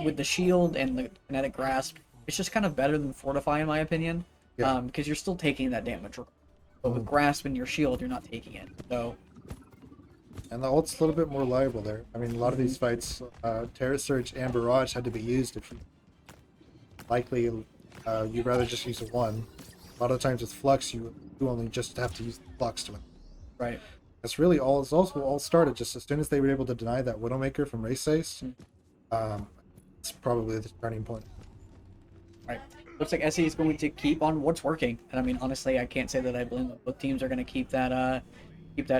with the shield and the kinetic grasp, it's just kind of better than Fortify in my opinion, because you're still taking that damage, but with grasp and your shield, you're not taking it. So. and the ult's a little bit more reliable there. I mean, a lot of these fights, Terra Surge and Barrage had to be used. If you likely, you'd rather just use a one. A lot of times with Flux, you only just have to use the Flux to win. Right. That's really all. It's also all started just as soon as they were able to deny that Widowmaker from Race Ace. It's probably the turning point. Right. Looks like SE is going to keep on what's working, and I mean honestly, I can't say that I blame them. Both teams are going to keep that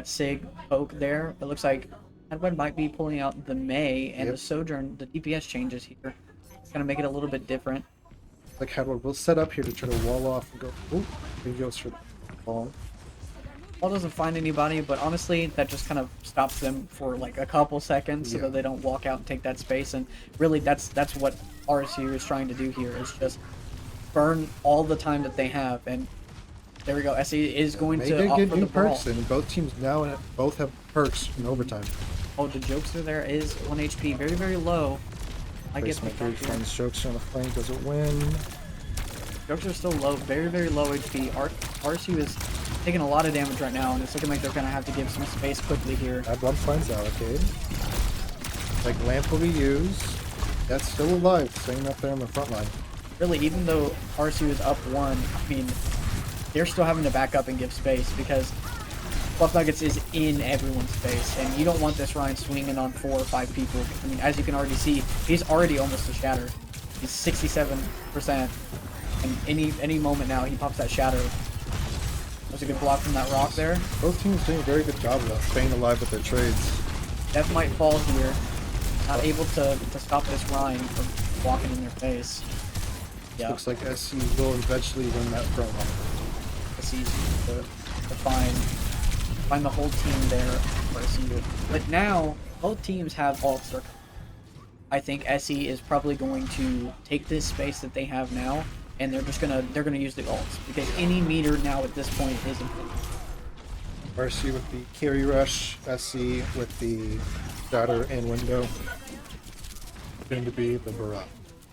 Sig poke there. It looks like Edwin might be pulling out the May and the Sojourn. The DPS changes here. It's going to make it a little bit different. Like Hadward will set up here to try to wall off and go. Ooh, he goes for the ball. Ball doesn't find anybody, but honestly, that just kind of stops them for like a couple seconds so that they don't walk out and take that space. And really, that's what RSU is trying to do here, is just burn all the time that they have. And there we go. SE is going They to did opt get for new the brawl. perks, and both teams now both have perks in overtime. Oh, the Jokester there is 1 HP, very, very low. I guess Placemaker finds Jokester on the flank, doesn't win. Jokester's still low, very, very low HP. RSU is taking a lot of damage right now, and it's looking like they're going to have to give some space quickly here. Adblock finds Allocate. Like Lamp will be used. That's still alive, staying up there on the front line. Really, even though RSU is up 1, I mean, they're still having to back up and give space because Fluff Nuggets is in everyone's face, and you don't want this Ryan swinging on 4 or 5 people. I mean, as you can already see, he's already almost a shatter. He's 67%, and any moment now he pops that shatter. That was a good block from that rock there. Both teams doing a very good job of staying alive with their trades. Death might fall here. Not able to stop this Ryan from walking in their face. Yeah. Looks like SC will eventually win that front line. It's easy to find the whole team there for SE. But now both teams have ults. I think SE is probably going to take this space that they have now, and they're gonna use the ults because any meter now at this point is important. RC with the carry rush, SC with the shatter and window. Going to be the Barrage.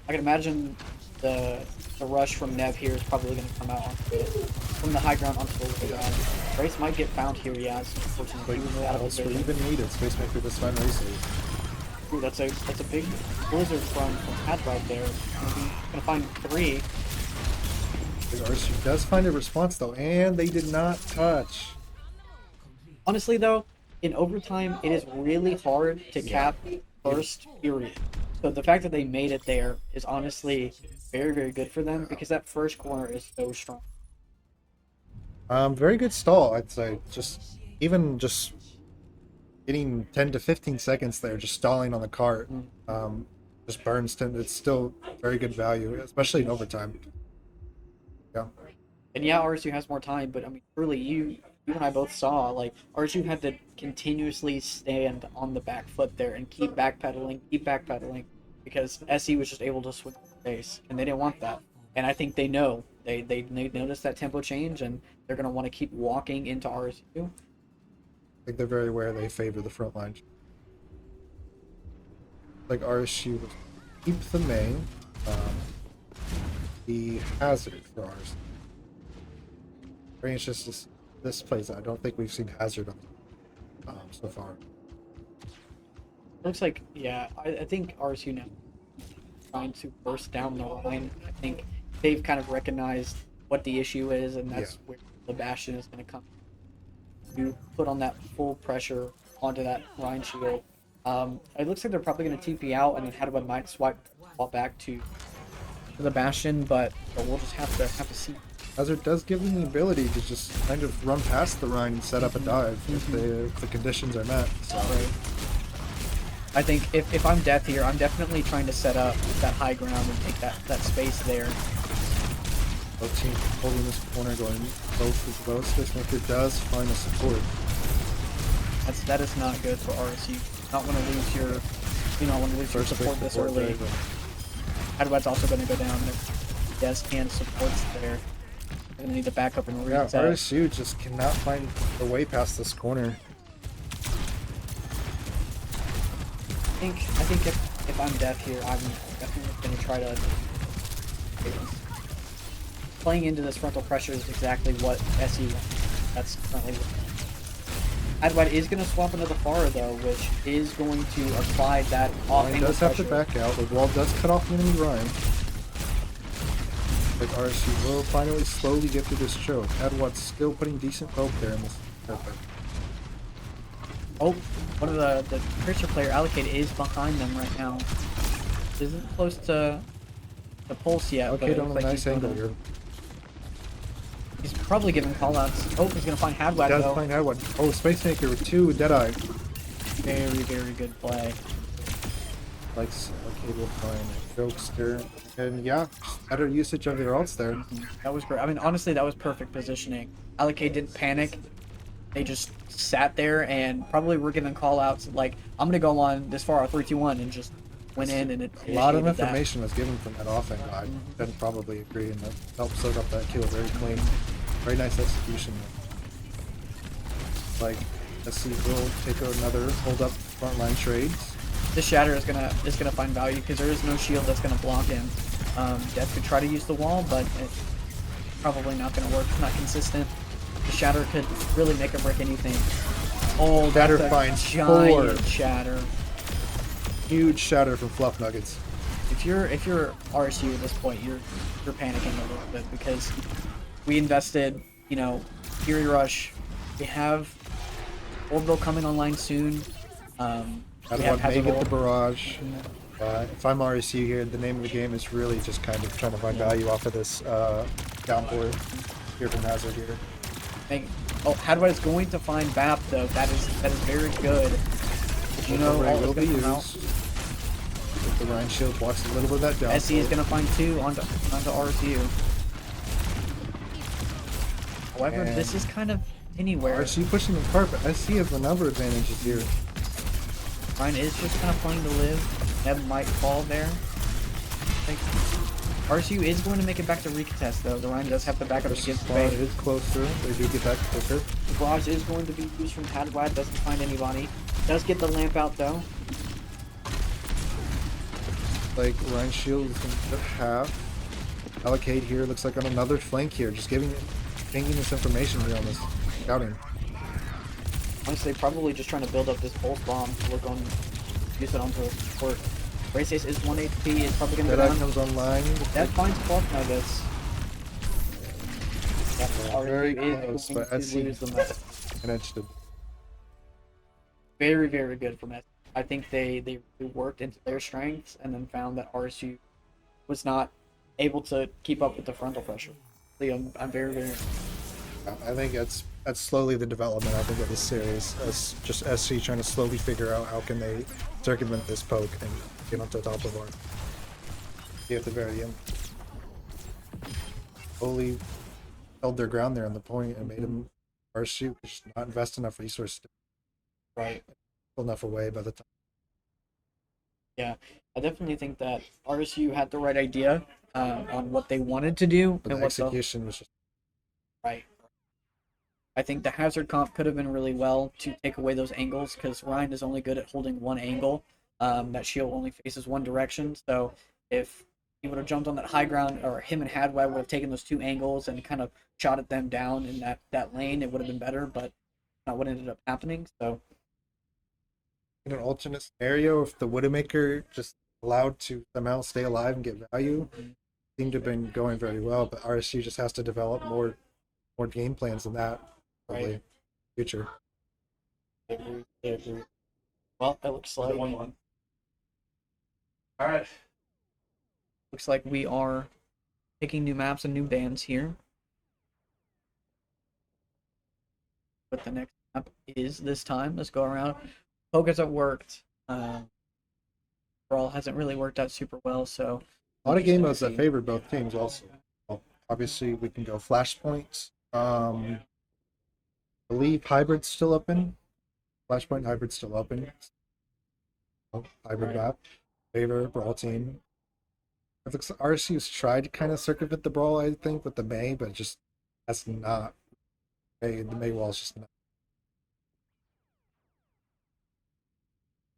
I can imagine the rush from Nev here is probably going to come out from the high ground onto the low ground. Race might get found here, yes. Unfortunately, Like, he was out of ults were position. even needed. Spacemaker this time races. Ooh, that's a big blizzard from Hat right there. Gonna find 3. RC does find a response though, and they did not touch. Honestly, though, in overtime, it is really hard to cap first, period. So the fact that they made it there is honestly very, very good for them because that first corner is so strong. Very good stall, I'd say. Just getting 10 to 15 seconds there, just stalling on the cart. Just burns 10. It's still very good value, especially in overtime. Yeah. And yeah, RSU has more time, but I mean, truly, you and I both saw, like, RSU had to continuously stand on the back foot there and keep backpedaling, because SE was just able to swing the base, and they didn't want that. And I think they know. They noticed that tempo change, and they're going to want to keep walking into RSU. I think they're very aware they favor the front line. Like RSU will keep the main. The hazard for ours. Very interesting to this plays out. I don't think we've seen hazard on so far. Looks like, yeah, I think RSU now trying to burst down the line. I think they've kind of recognized what the issue is, and that's where the Bastion is going to come. You put on that full pressure onto that Rhine shield. It looks like they're probably going to TP out, and then Hadwin might swap back to the Bastion, but we'll just have to see. Hazard does give them the ability to just kind of run past the Rhine and set up a dive if the conditions are met. So. Right. I think if I'm Death here, I'm definitely trying to set up that high ground and take that space there. Both teams holding this corner, going both as low. Spacemaker does find a support. That is not good for RSU. Not want to lose your, you don't want to lose your support this early. Hadwad's also going to go down. Des can supports there. They're gonna need to back up and Yeah, reset. RSU just cannot find a way past this corner. I think if I'm Death here, I'm definitely gonna try to. Playing into this frontal pressure is exactly what SE wants. That's currently. Hadwad is gonna swap into the Pharah though, which is going to apply that off Ryan angle does have to pressure. back out. The wall does cut off the enemy Ryan. But RSU will finally slowly get through this choke. Hadwad's still putting decent poke there in this. Perfect. Oh, one of the Tracer player allocated is behind them right now. Isn't close to the pulse yet. Okay, but it on a looks like nice he's angle gonna- here. He's probably giving callouts. Oh, he's gonna find Hadwad Does though. find Hadwad. Oh, Spacemaker with 2 Deadeye. Very, very good play. Likes okay will find Jokester. And yeah, better usage of their ults there. That was great. I mean, honestly, that was perfect positioning. Allocate didn't panic. They just sat there and probably were giving callouts like, I'm gonna go on this far, 3-2-1, and just went in and it. A lot of initiated that. information was given from that off angle. I can probably agree, and that helped soak up that kill very clean. Very nice execution. Like, SC will take another hold up frontline trades. This shatter is gonna find value because there is no shield that's gonna block him. Death could try to use the wall, but it's probably not gonna work. It's not consistent. The shatter could really make or break anything. Oh, Shatter that's a finds giant 4. shatter. Huge shatter from Fluff Nuggets. If you're RSU at this point, you're panicking a little bit because we invested, you know, Fury Rush. We have Orbital coming online soon. We have Hadwad may Hazard get the Orb. barrage. If I'm RSU here, the name of the game is really just kind of trying to find value off of this downpour here from Hazard here. Oh, Hadwad is going to find BAP though. That is very good. Did you know Overray all will that's be gonna come out? used. The Rhine shield blocks a little bit of that down. SE is gonna find 2 onto RSU. However, And this is kind of anywhere. RSU pushing the cart, but SC has the number advantages here. Ryan is just kind of playing to live. Neb might fall there. I think RSU is going to make it back to recontest though. The Ryan does have to back up to give Spawn space. is closer. They do get back quicker. The barrage is going to be used from Hadwad. Doesn't find anybody. Does get the lamp out though. Like Rhine shield is going to half. Allocate here looks like on another flank here, just pinging this information here on this scouting. Honestly, probably just trying to build up this pulse bomb. We're going to use it onto support. Race Ace is 1 HP. It's probably going to go Deadeye down. comes online. That finds Fluff Nuggets. Very RSU close, is going but to SC lose the match. managed to. Very, very good from S. I think they worked into their strengths and then found that RSU was not able to keep up with the frontal pressure. I'm very, very. I think that's slowly the development. I think of this series as just SC trying to slowly figure out how can they circumvent this poke and get onto the top of our. See at the very end. Slowly held their ground there on the point and made them RSU just not invest enough resources to Right. pull enough away by the time. Yeah, I definitely think that RSU had the right idea on what they wanted to do But and the what the execution was just right. I think the hazard comp could have been really well to take away those angles because Ryan is only good at holding one angle. That shield only faces one direction. So if he would have jumped on that high ground, or him and Hadwad would have taken those 2 angles and kind of shot at them down in that lane, it would have been better. But not what ended up happening. So in an alternate scenario, if the Widowmaker just allowed to somehow stay alive and get value, seemed to have been going very well. But RSU just has to develop more game plans than that. Probably Right. future. I agree. Well, it looks like 1-1. All right. we are picking new maps and new bands here. what the next map is this time. Let's go around. Poke hasn't worked. Brawl hasn't really worked out super well, so A lot of game interesting to modes that see. favor both teams also. Well, obviously, we can go Flashpoint. I believe Hybrid's still open. Flashpoint Hybrid's still open. Oh, hybrid map. Favor, Brawl team. I think RSU's tried to kind of circumvent the Brawl, I think, with the May, but just that's not. May, the May wall's just not.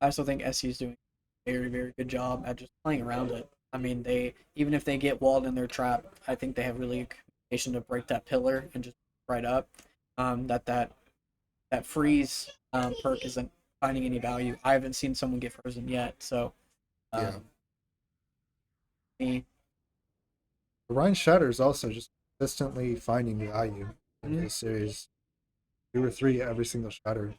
I also think SC is doing a very, very good job at just playing around it. I mean, they even if they get walled in their trap, I think they have really good communication to break that pillar and just right up. That freeze perk isn't finding any value. I haven't seen someone get frozen yet, so Yeah. um, me, The Ryan Shatter is also just consistently finding value in this series. 2 or 3 every single Shatter.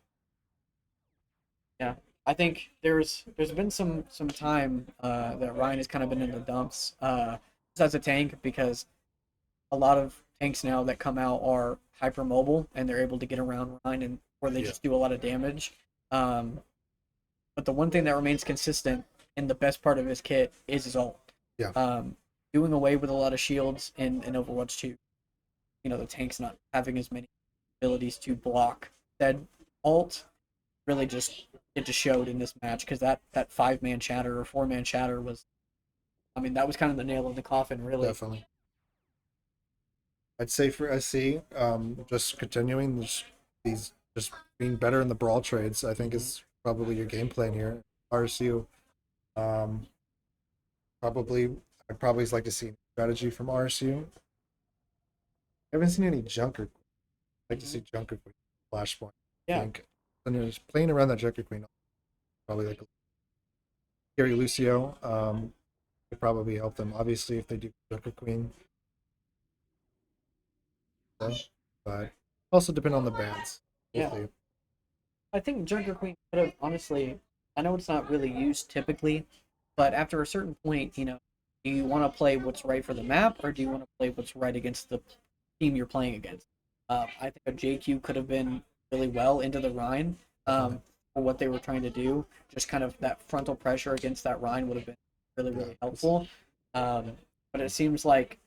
yeah, I think there's been some time that Ryan has kind of been in the dumps as a tank because a lot of tanks now that come out are hypermobile and they're able to get around Ryan and where they Yeah. just do a lot of damage. Um, but the one thing that remains consistent and the best part of his kit is his ult. Yeah. Doing away with a lot of shields in Overwatch 2. You know, the tank's not having as many abilities to block said ult really just it just showed in this match because that 5-man shatter or 4-man shatter was, I mean, that was kind of the nail in the coffin, really. Definitely. I'd say for SC, just continuing these just being better in the brawl trades, I think is probably your game plan here. RSU, um, probably I'd probably like to see strategy from RSU. I haven't seen any Junker. I'd like to see Junker Queen, Flashpoint. I Yeah, think. And just playing around that Junker Queen, probably like Gary Lucio, could probably help them. Obviously, if they do Junker Queen, but also depend on the bands. If yeah. they I think Junker Queen could have honestly. I know it's not really used typically, but after a certain point, you know, do you want to play what's right for the map, or do you want to play what's right against the team you're playing against? I think a JQ could have been really well into the Rhine for what they were trying to do. Just kind of that frontal pressure against that Rhine would have been really, really helpful. But it seems like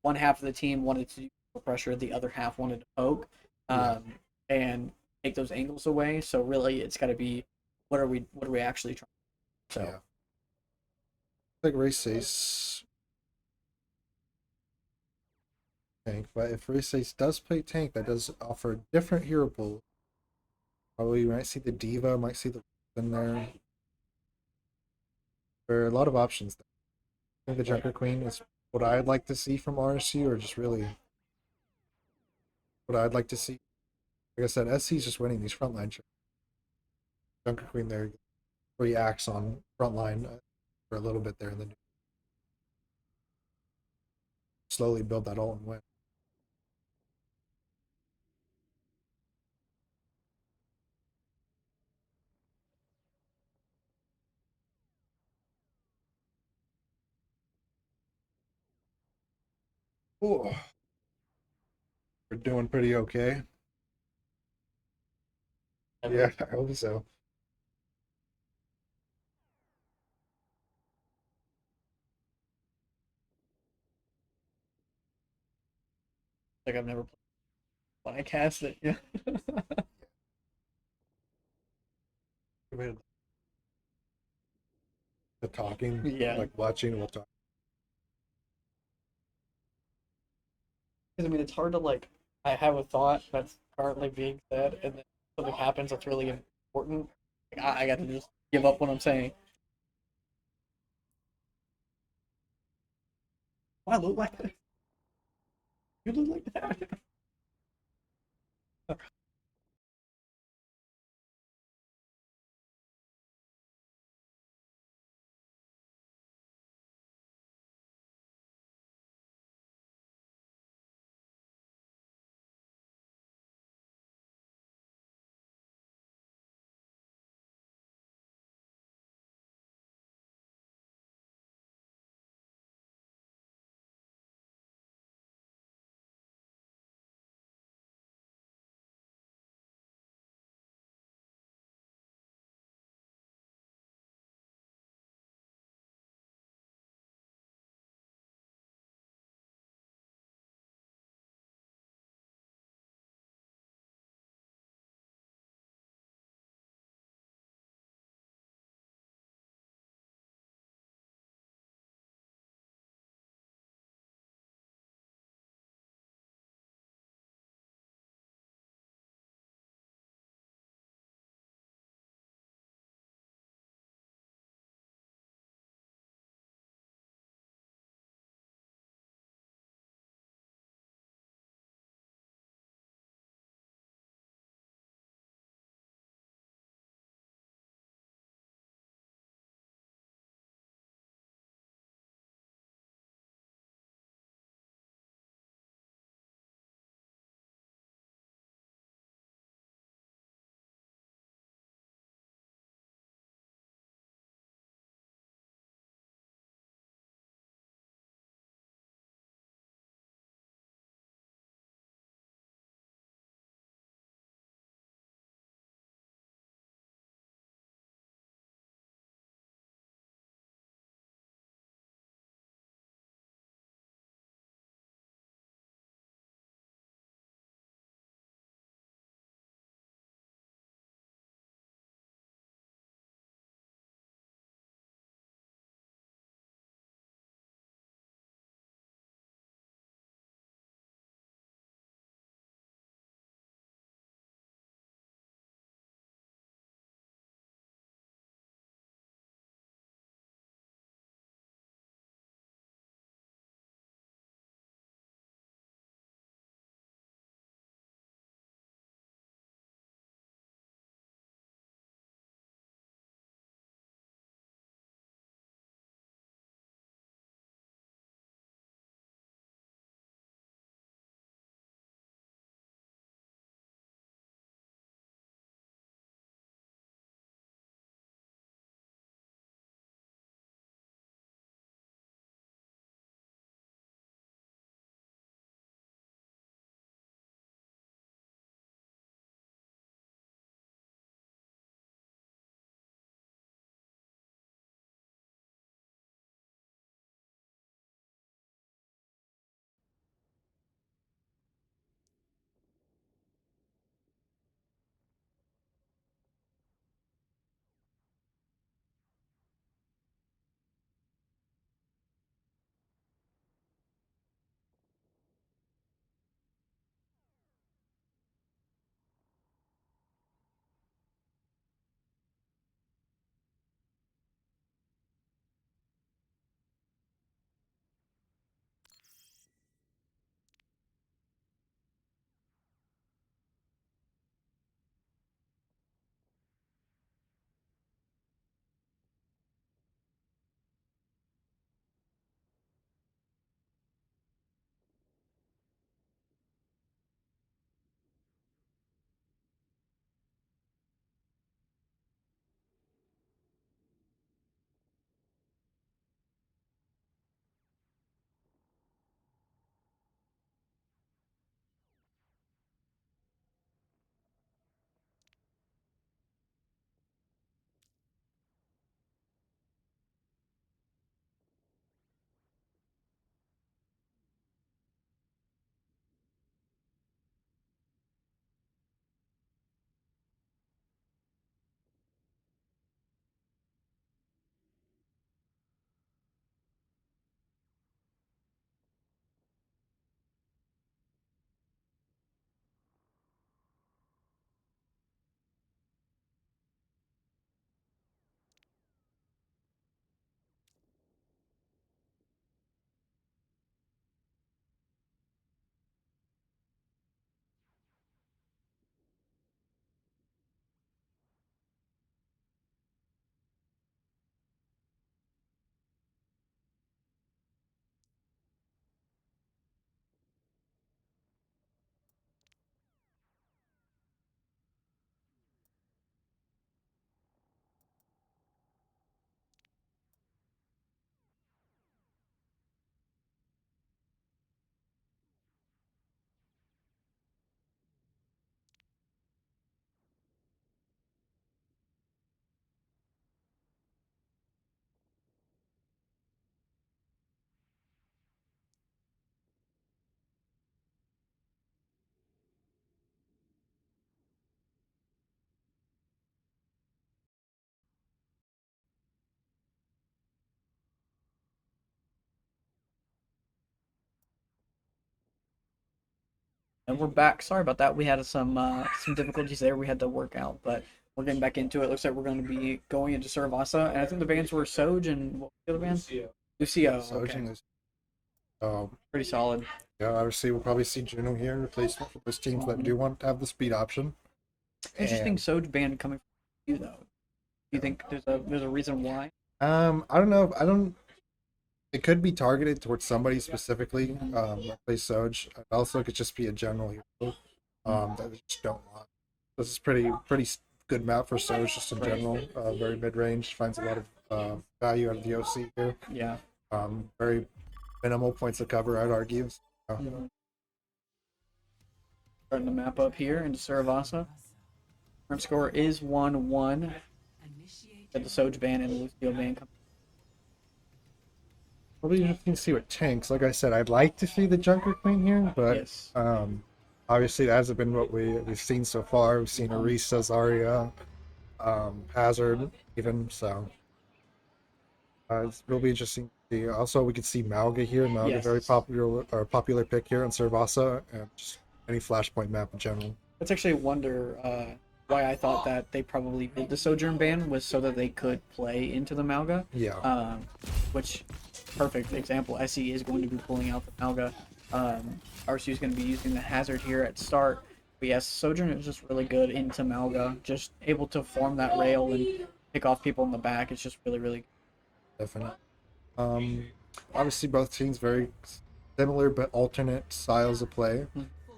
one half of the team wanted to do pressure, the other half wanted to poke, and take those angles away. So really, it's got to be what are we actually trying? So yeah. Like race ace tank, but if race ace does play tank, that does offer a different hero pool. Probably you might see the diva, might see the in there. There are a lot of options there. I think the Junker Queen is what I'd like to see from RSU, or just really what I'd like to see. Like I said, SC's just winning these frontline trades. Junker Queen there reacts on frontline for a little bit there, and then slowly build that all and win. Ooh, we're doing pretty okay. Yeah, I hope so. like I've never played when I cast it. Yeah. The talking, Yeah. like watching, we'll talk. Because I mean, it's hard to like. I have a thought that's currently being said, and then something happens that's really important. Like, I got to just give up what I'm saying. I look like that. You look like that. And we're back. Sorry about that. We had some difficulties there. We had to work out, but we're getting back into it. Looks like we're going to be going into Saravasa, and I think the bands were Soj and what was the other band? Lucio. Okay. Pretty solid. Yeah, obviously we'll probably see Juno here, replacement for those teams that do want to have the speed option. Interesting And, Soj ban coming from you though. Do you think there's a reason why? I don't know. I don't. It could be targeted towards somebody specifically. Replace Soj. Also, it could just be a general hero. That they just don't want. This is pretty good map for Soj just in general. Very mid range. Finds a lot of value out of the OC here. Yeah. Very minimal points of cover, I'd argue. Starting the map up here into Saravasa. Current score is 1-1. Got the Soj ban and the Lucio ban coming. Probably interesting to see what tanks. Like I said, I'd like to see the Junker Queen here, but Yes. obviously that hasn't been what we've seen so far. We've seen Orisa, Zarya, Hazard, even so. It'll be interesting to see. Also, we could see Mauga here. Mauga, Yes. very popular pick here on Saravasa, and just any flashpoint map in general. Let's actually wonder why I thought that they probably did the Sojourn ban was so that they could play into the Mauga. Yeah. Which, perfect example. SE is going to be pulling out the Mauga. RSU is going to be using the Hazard here at start. But yes, Sojourn is just really good into Mauga. Just able to form that rail and pick off people in the back. It's just really, really good. Definitely. Obviously, both teams very similar but alternate styles of play.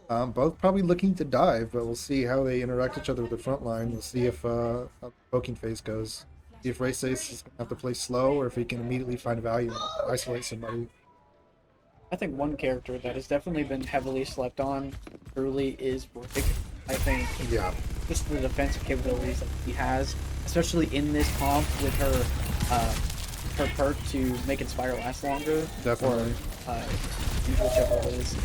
Both probably looking to dive, but we'll see how they interact each other with the front line. We'll see if how the poking phase goes. See if Race Ace is going to have to play slow or if he can immediately find value and isolate somebody. I think one character that has definitely been heavily slept on truly is Brig. I think Yeah, just the defensive capabilities that he has, especially in this comp with her perk to make Inspire last longer. definitely. Or whichever it is.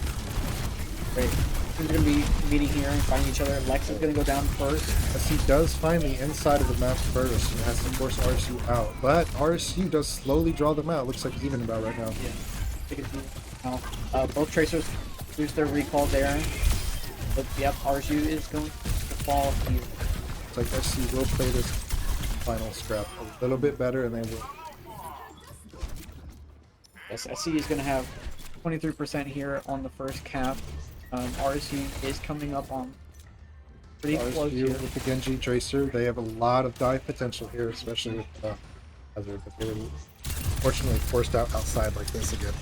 Great. Teams are going to be meeting here and fighting each other. Lex is going to go down first. As he does find the inside of the map first and has to force RSU out. But RSU does slowly draw them out. Looks like even about right now. Yeah. Take it now. Both Tracers lose their recall there. But yep, RSU is going to fall here. It's like SC will play this final scrap a little bit better and they will. Yes, SC is going to have 23% here on the first cap. RSU is coming up on pretty close RSU here. with the Genji Tracer, they have a lot of dive potential here, especially with Hazard, but they were fortunately forced out outside like this again.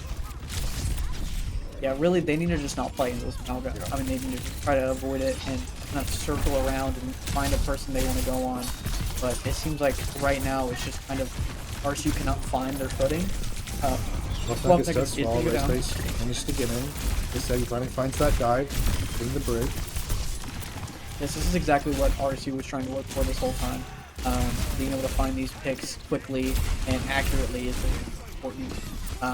Yeah, really, they need to just not play into this Mauga. Yeah. I mean, they need to try to avoid it and kind of circle around and find a person they want to go on. But it seems like right now it's just kind of RSU cannot find their footing. Well, gets does is small, figured Race out. Base manages to get in. They said he finally finds that dive, getting the bridge. Yes, this is exactly what RSU was trying to look for this whole time. Being able to find these picks quickly and accurately is really important,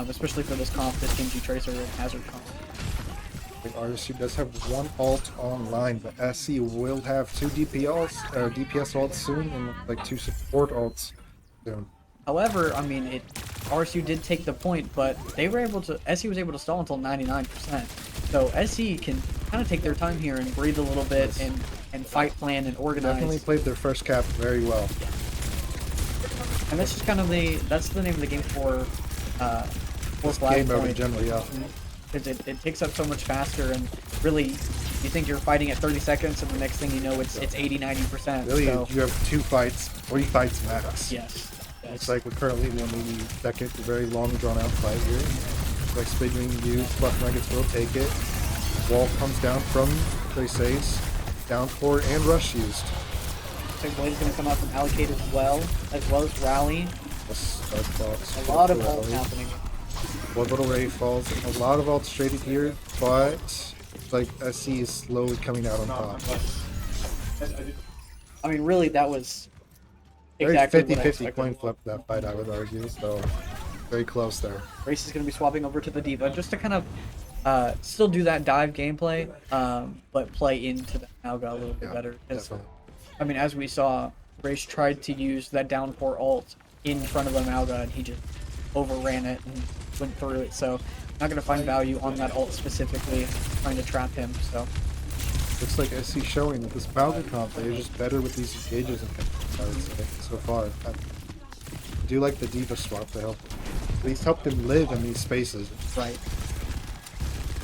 especially for this comp, this Genji Tracer and Hazard comp. I think RSU does have one ult online, but SC will have two DPS ults soon and like two support ults soon. However, I mean, RSU did take the point, but they were able to. SE was able to stall until 99%. So SE can kind of take their time here and breathe a little bit and fight plan and organize. Definitely played their first cap very well. And that's just kind of that's the name of the game for Game mode in Flashpoint. general, yeah. Because it takes up so much faster, and really, you think you're fighting at 30 seconds, and the next thing you know, it's 80-90%. Really, So, you have 2 fights, 3 fights max. yes. Looks like we're currently in the 82nd, a very long drawn out fight here. Looks like Spade being used, Buff Nuggets will take it. Wall comes down from Trace Ace, down forward and rush used. I think Blade's going to come out from Allocate as well as Rally. A lot of ults happening. Orbital Ray falls. A lot of ults traded here, but it's like SC is slowly coming out on top. I mean, really, that was Very exactly what I 50-50 expected. coin flip that fight, I would argue, so very close there. Race is going to be swapping over to the Diva just to kind of still do that dive gameplay, but play into the Mauga a little bit Yeah, better. 'Cause, definitely. I mean, as we saw, Race tried to use that down 4 ult in front of the Mauga, and he just overran it and went through it. So not gonna find value on that ult specifically, trying to trap him. So Looks like SC showing that this Mauga comp, they're just better with these engages and things, I would say, so far. I do like the Diva swap to help. At least help them live in these spaces. right.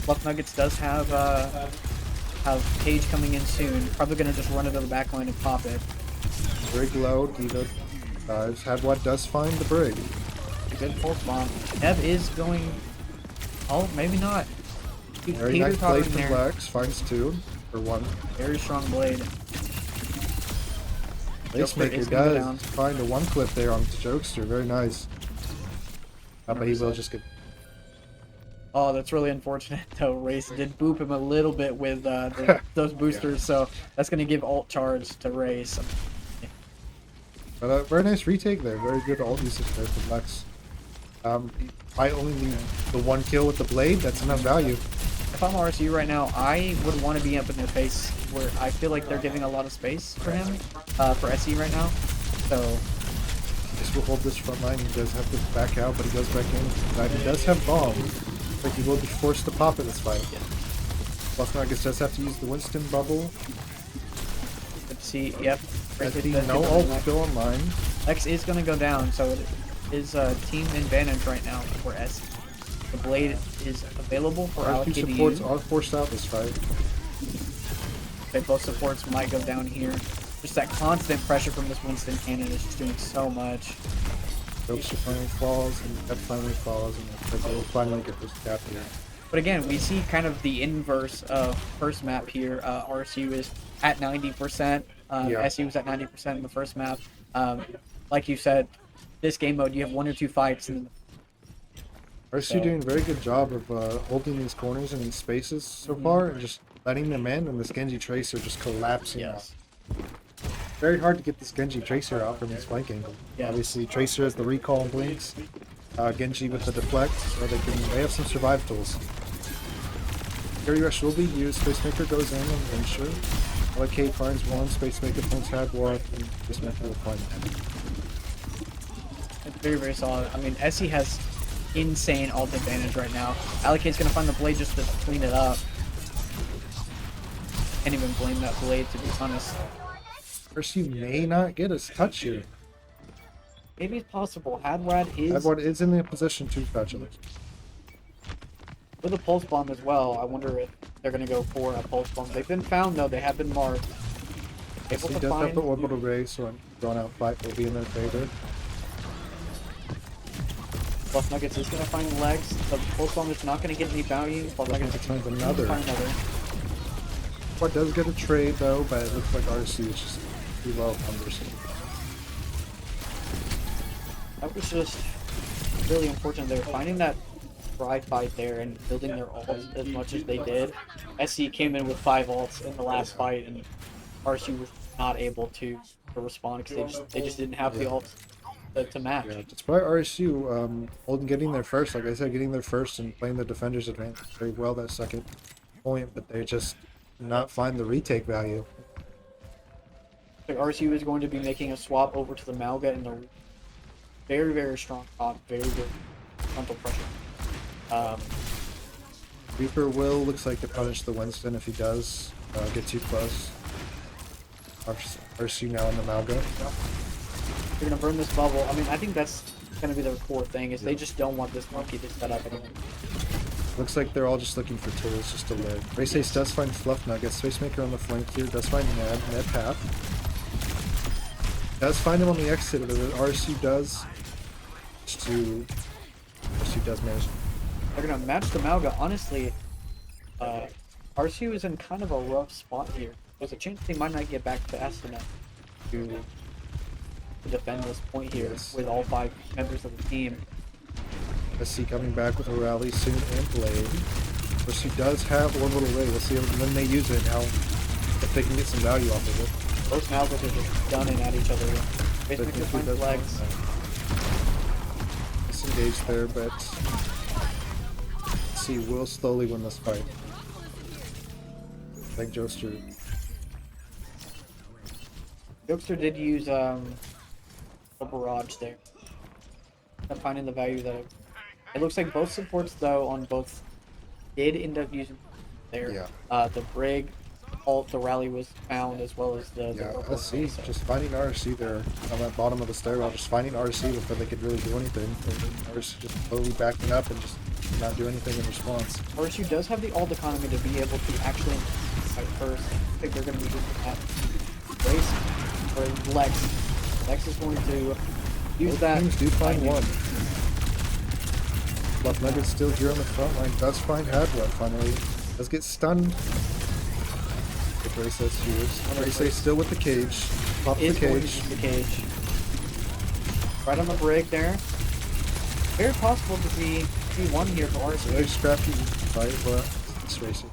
Fluff Nuggets does have Cage coming in soon. Probably gonna just run it to the back line and pop it. Brig low, Diva dives. Hadwad does find the Brig. Good pulse bomb. Nev is going. Oh, maybe not. Very nice play from Lex. Finds 2 or 1. Very strong blade. Lacemaker does find a 1 clip there on Jokester. Very nice. But he will just get. Oh, that's really unfortunate though. Race did boop him a little bit with those boosters, so that's going to give ult charge to Race. But very nice retake there. Very good ult usage there from Lex. I only need the 1 kill with the blade. That's enough value. If I'm RSU right now, I would want to be up in their face where I feel like they're giving a lot of space for him, for SE right now. So This will hold this front line. He does have to back out, but he goes back in. He does have bomb, but he will be forced to pop in this fight. Plus, Nuggets does have to use the Winston bubble. let's see. Yep. No ult still online. X is going to go down, so it is team advantage right now for SE. The blade is available for Our two Allocated to supports use. are forced out this fight. Okay, both supports might go down here. Just that constant pressure from this Winston cannon is just doing so much. Jokester finally falls, and that finally falls, and they will finally get this cap here. But again, we see kind of the inverse of first map here. RSU is at 90%. SU was at 90% in the first map. Like you said, this game mode, you have 1 or 2 fights. And RSU doing a very good job of holding these corners and these spaces so far, and just letting them in, and this Genji Tracer just collapsing out. Very hard to get this Genji Tracer out from his flank angle. Yeah. Obviously, Tracer has the recall and blinks. Genji with the deflect, so they have some survive tools. Carry Rush will be used. Spacemaker goes in and ensure. Allocate finds 1. Spacemaker finds Hadwad, and Spacemaker will find him. it's very, very solid. I mean, SE has insane ult advantage right now. Allocate's going to find the blade just to clean it up. Can't even blame that blade, to be honest. RSU may not get his touch here. Maybe it's possible. Hadwad Hadwad is in the position to touch it. with a pulse bomb as well. I wonder if they're going to go for a pulse bomb. They've been found, though. They have been marked. Able He to does find... have the orbital ray, so a drawn out fight will be in their favor. Fluff Nuggets is going to find legs. The pulse bomb is not going to get any value. Fluff Nuggets is finds going to another. find another. What does get a trade though, but it looks like RC is just too low numbers. That was just really unfortunate. They were finding that try fight there and building their ults as much as they did. SC came in with 5 ults in the last fight, and RC was not able to respond because they just didn't have the ults to match. Yeah, despite RSU holding getting there first, like I said, getting there first and playing the defender's advantage very well that second point, but they just did not find the retake value. So RSU is going to be making a swap over to the Malga in the very, very strong top, very good frontal pressure. Reaper will looks like to punish the Winston if he does get too close. RSU now in the Malga. They're going to burn this bubble. I mean, I think that's going to be their core thing, is they just don't want this monkey to set up anymore. Looks like they're all just looking for tools just to live. Race Ace does find Fluff Nuggets. Spacemaker on the flank here does find Ned Path. Does find him on the exit, but RSU does manage. They're going to match the Malga. Honestly, RSU is in kind of a rough spot here. There's a chance they might not get back to Asuna to defend this point here with all 5 members of the team. SC coming back with a rally soon and Blade. RSU does have Orbital Ray. We'll see when they use it and how if they can get some value off of it. Both Malgas are just gunning at each other. Basically find legs. Disengaged there, but SC will slowly win this fight. Like Jokester. Jokester did use a barrage there. I'm finding the value that It looks like both supports though on both did end up using there. Yeah. The Brig, all the rally was found as well as the Yeah, Warhorse, SC so. just finding RC there on that bottom of the stairwell, just finding RC before they could really do anything. And RC just slowly backing up and just not do anything in response. RSU does have the ult economy to be able to actually fight first. I think they're going to be using that race for Lex. Lex is going to use Both that. teams do find finding- one. Love Nugget's still here on the front line. Does find Hadwell finally. Does get stunned. If Ray says she is. Ray says still with the cage. Pops the Is going to cage. use the cage. Right on the Brig there. Very possible to be one here for Very RSU. scrappy fight, but it's Racy.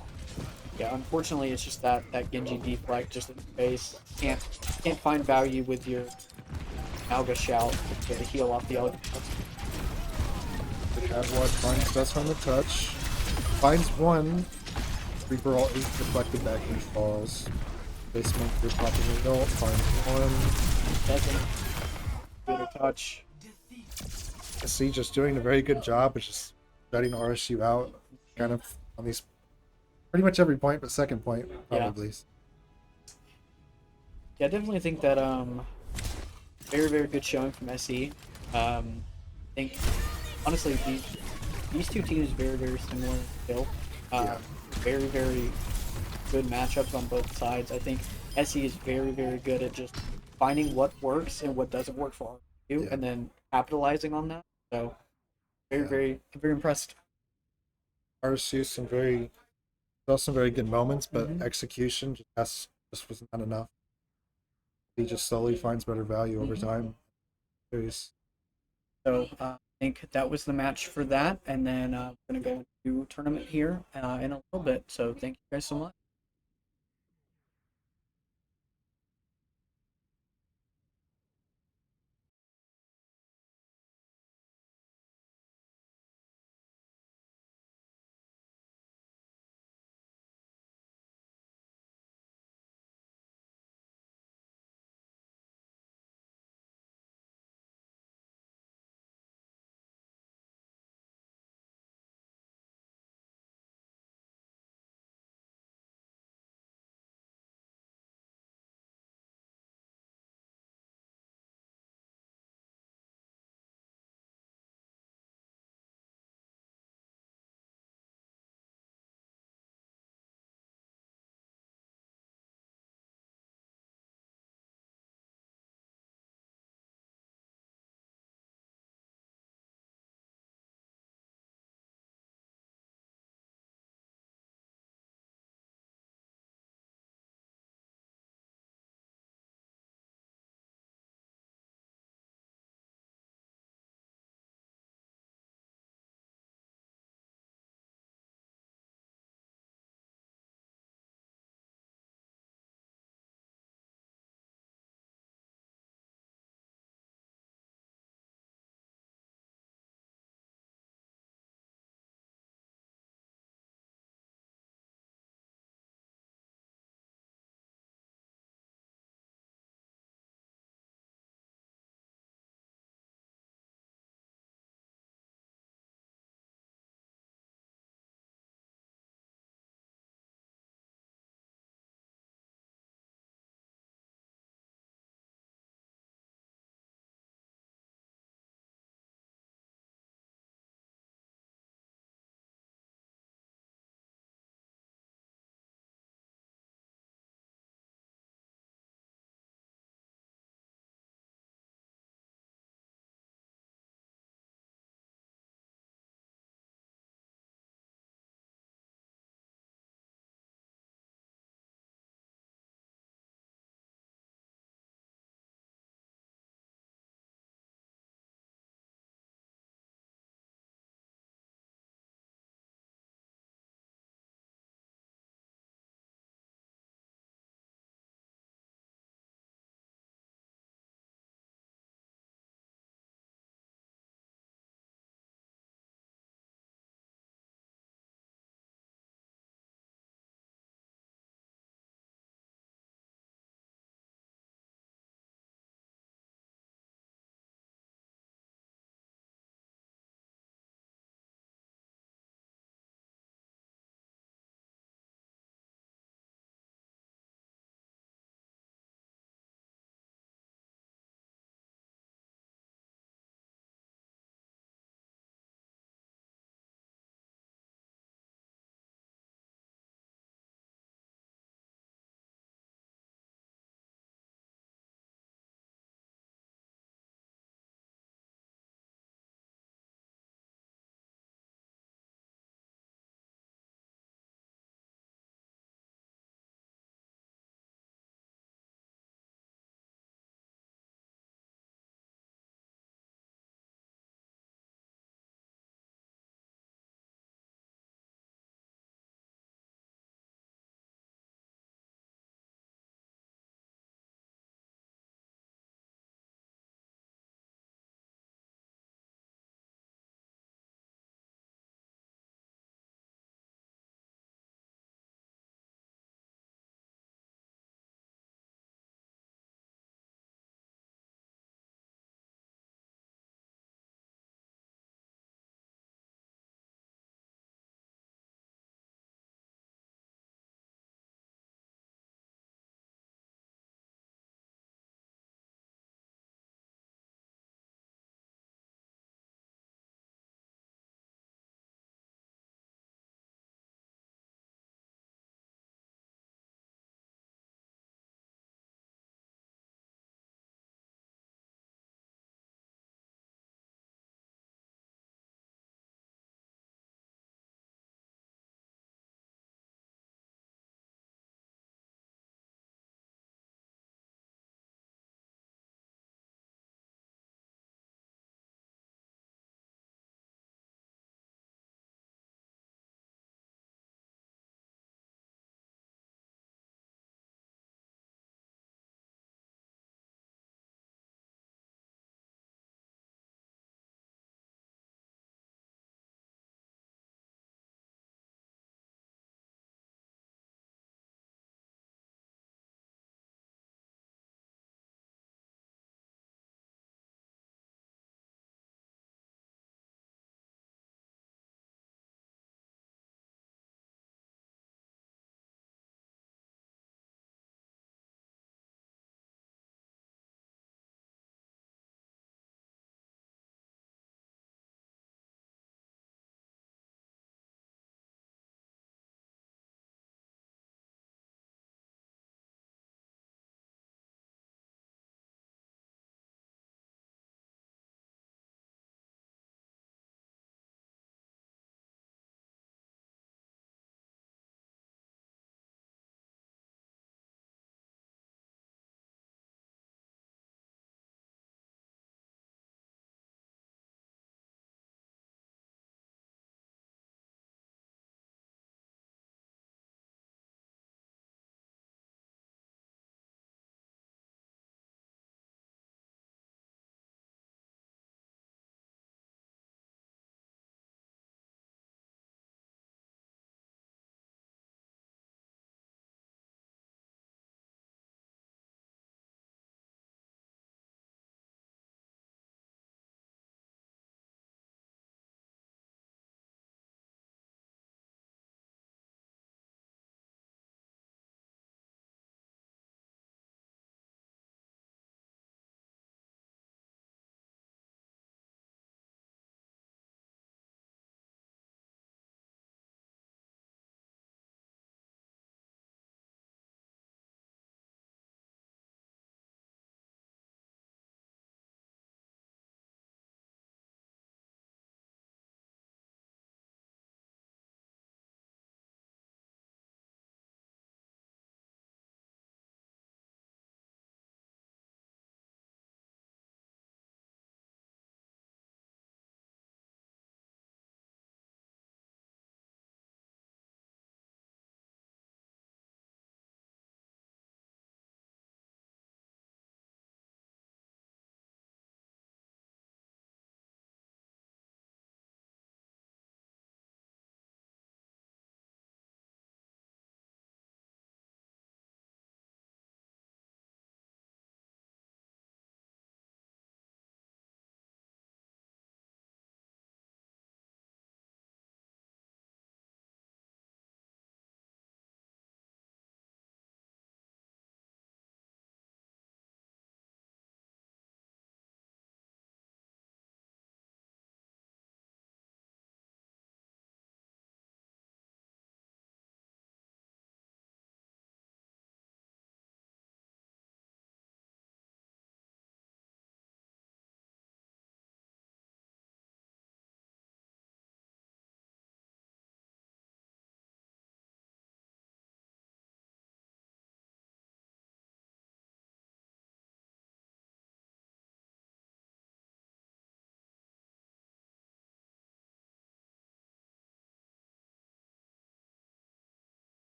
Yeah, unfortunately, it's just that Genji deflect just in the face. Can't find value with your Alga shout to heal off the Alga. The Hadwell does find the touch. Finds one. Reaper all 8 deflected back and falls. Basement through popping the ult. Finds one. Doesn't get a touch. SC just doing a very good job of just shutting RSU out. Kind of on these pretty much every point, but second point probably. Yeah, I definitely think that very very good showing from SE. I think honestly these two teams very very similar still. Yeah. Very very good matchups on both sides. I think SE is very very good at just finding what works and what doesn't work for you, Yeah. and then capitalizing on that. So very impressed. RSU some very good moments, but Mhm. execution just was not enough. He just slowly finds better value over Mhm. time. There's So I think that was the match for that, and then we're gonna go into tournament here in a little bit. So thank you guys so much.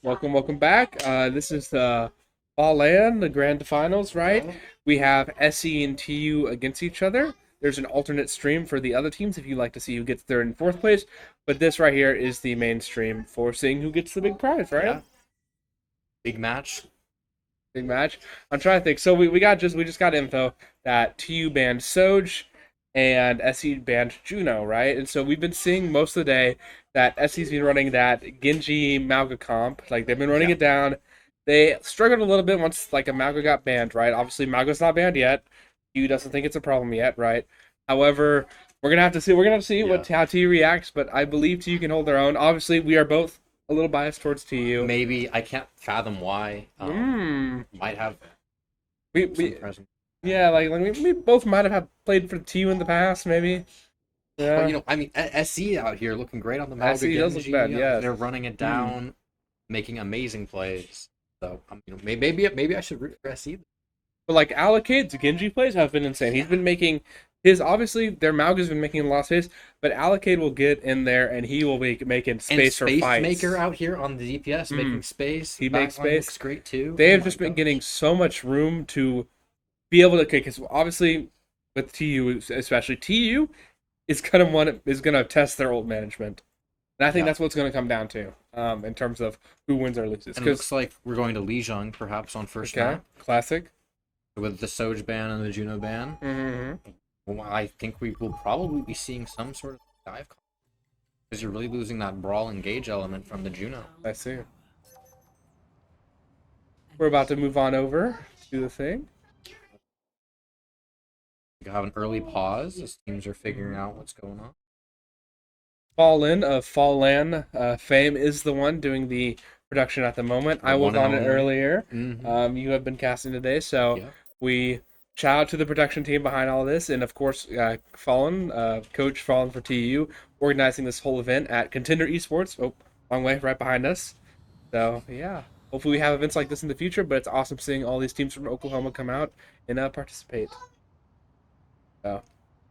Welcome back. This is the FalLAN, the grand finals, right? We have SE and TU against each other. There's an alternate stream for the other teams if you'd like to see who gets third and fourth place. But this right here is the main stream for seeing who gets the big prize, right? Yeah. Big match. Big match. I'm trying to think. So we just got info that TU banned Soj and SE banned Juno, right? And so we've been seeing most of the day that SE's been running that Genji Mauga comp. Like they've been running it down. They struggled a little bit once like a Mauga got banned, right? Obviously Mauga's not banned yet. TU doesn't think it's a problem yet, right? However, we're gonna have to see. We're gonna see how TU reacts, but I believe TU can hold their own. Obviously, we are both a little biased towards TU. Maybe I can't fathom why. Might have we present. yeah, like we both might have played for TU in the past, maybe. Yeah. But, you know, I mean, SE out here looking great on the Mauga SE does look Genji. bad, yeah. They're running it down, making amazing plays. So, you know, maybe I should root for SE. But like Allocade's Genji plays have been insane. He's been making his obviously their Mauga's been making a lot of space, but Allocade will get in there and he will be making space for fights. Maker out here on the DPS making space. He makes Backline space. looks great too. They Oh have my just been gosh. getting so much room to be able to kick. Because obviously with TU, especially TU is gonna test their ult management, and I think that's what's gonna come down to in terms of who wins or loses. And it looks like we're going to Lijiang perhaps on first map classic with the Soj ban and the Juno ban. Mm-hmm. Well, I think we will probably be seeing some sort of dive because you're really losing that brawl engage element from the Juno. I see. We're about to move on over to the thing. You have an early pause as teams are figuring out what's going on. FalLAN of FalLAN fame is the one doing the production at the moment. I was one and on it only. earlier. Mhm. You have been casting today, so Yeah. we shout out to the production team behind all this, and of course, FalLAN, Coach FalLAN for TU, organizing this whole event at Contender Esports. Oh, long way, right behind us. So yeah, hopefully we have events like this in the future. But it's awesome seeing all these teams from Oklahoma come out and participate. So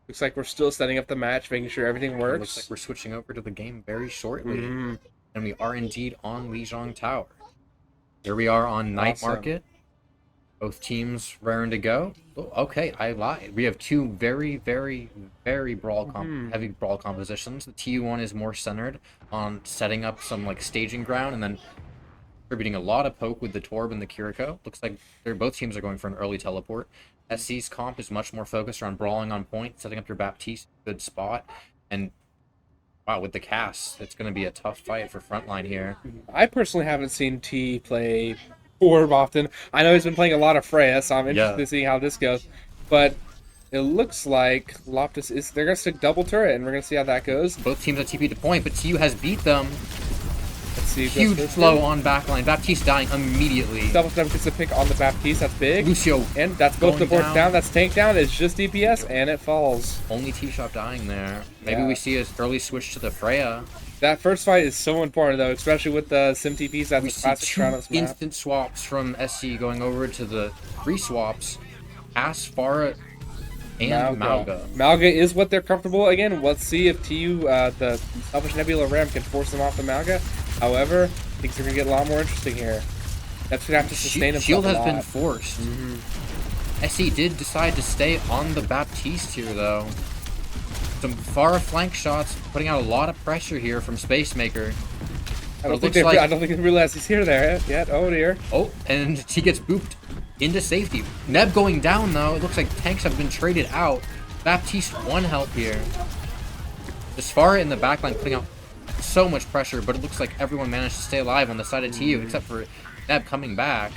looks like we're still setting up the match, making sure everything It works. looks like we're switching over to the game very shortly, Mhm. and we are indeed on Lijiang Tower. Here we are on Night Awesome. Market. Both teams raring to go. Oh, okay, I lied. We have two very, very, very heavy brawl compositions. The TU one is more centered on setting up some like staging ground and then contributing a lot of poke with the Torb and the Kiriko. Looks like both teams are going for an early teleport. SC's comp is much more focused around brawling on point, setting up your Baptiste good spot, and wow, with the cast, it's going to be a tough fight for frontline here. I personally haven't seen T play Orb often. I know he's been playing a lot of Freya, so I'm interested to see how this goes. But it looks like Loftus is they're gonna stick double turret, and we're gonna see how that goes. Both teams are TP to point, but TU has beat them. Let's see. who goes Huge first flow here. on backline. Baptiste dying immediately. Double turret gets a pick on the Baptiste. That's big. Lucio And that's both the going boards down. That's tank down. It's just DPS, and it falls. only T-Shop dying there. Maybe Yeah. we see an early switch to the Freya. That first fight is so important, though, especially with the Sim TPs. That's We a see classic two crown on this map. instant swaps from SC going over to the free swaps. Asfara and Mauga. Mauga is what they're comfortable. Again, let's see if TU, the Selfish Nebula Ram, can force them off the Mauga. However, things are going to get a lot more interesting here. That's going to have to sustain himself Shield a has lot. been forced. SE did decide to stay on the Baptiste here, though. Some far flank shots, putting out a lot of pressure here from Spacemaker. I don't It think looks they realize he's here there yet. Oh, dear. Oh, and he gets booped into safety. Neb going down, though. It looks like tanks have been traded out. Baptiste one help here. Desfara in the backline putting out so much pressure, but it looks like everyone managed to stay alive on the side of TU, except for Neb coming back.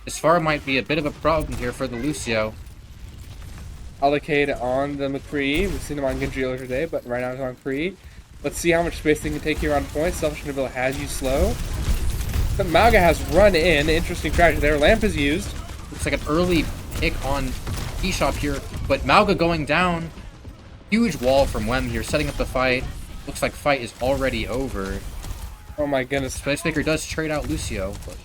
Desfara might be a bit of a problem here for the Lucio. Allocate on the McCree. We've seen him on Genji earlier today, but right now he's on McCree. Let's see how much space they can take here on point. Selfish Nebula has you slow. But Mauga has run in. Interesting strategy there. Lamp is used. Looks like an early pick on T-Shop here, but Mauga going down. Huge wall from Wem here, setting up the fight. Looks like fight is already over. Oh my goodness. Spacemaker does trade out Lucio, but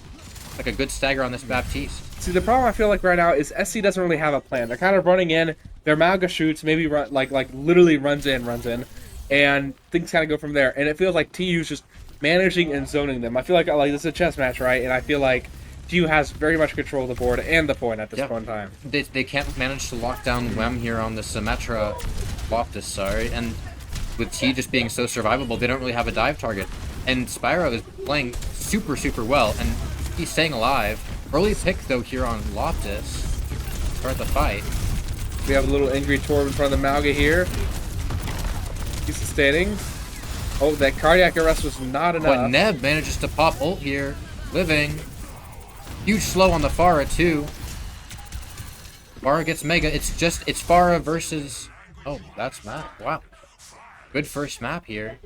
like a good stagger on this Baptiste. See, the problem I feel like right now is SC doesn't really have a plan. They're kind of running in. Their Mauga shoots, maybe run like literally runs in, and things kind of go from there. And it feels like TU's just managing and zoning them. I feel like this is a chess match, right? And I feel like TU has very much control of the board and the point at this point in time. They can't manage to lock down Wem here on the Symmetra Loftus, sorry, and with T just being so survivable, they don't really have a dive target. And Spyro is playing super, super well, and he's staying alive. Early pick, though, here on Loftus. Start the fight. We have a little angry Torb in front of the Mauga here. He's sustaining. Oh, that cardiac arrest was not enough. But Neb manages to pop ult here. Living. Huge slow on the Pharah, too. Pharah gets Mega. It's Pharah versus... Oh, that's map. Wow. Good first map here.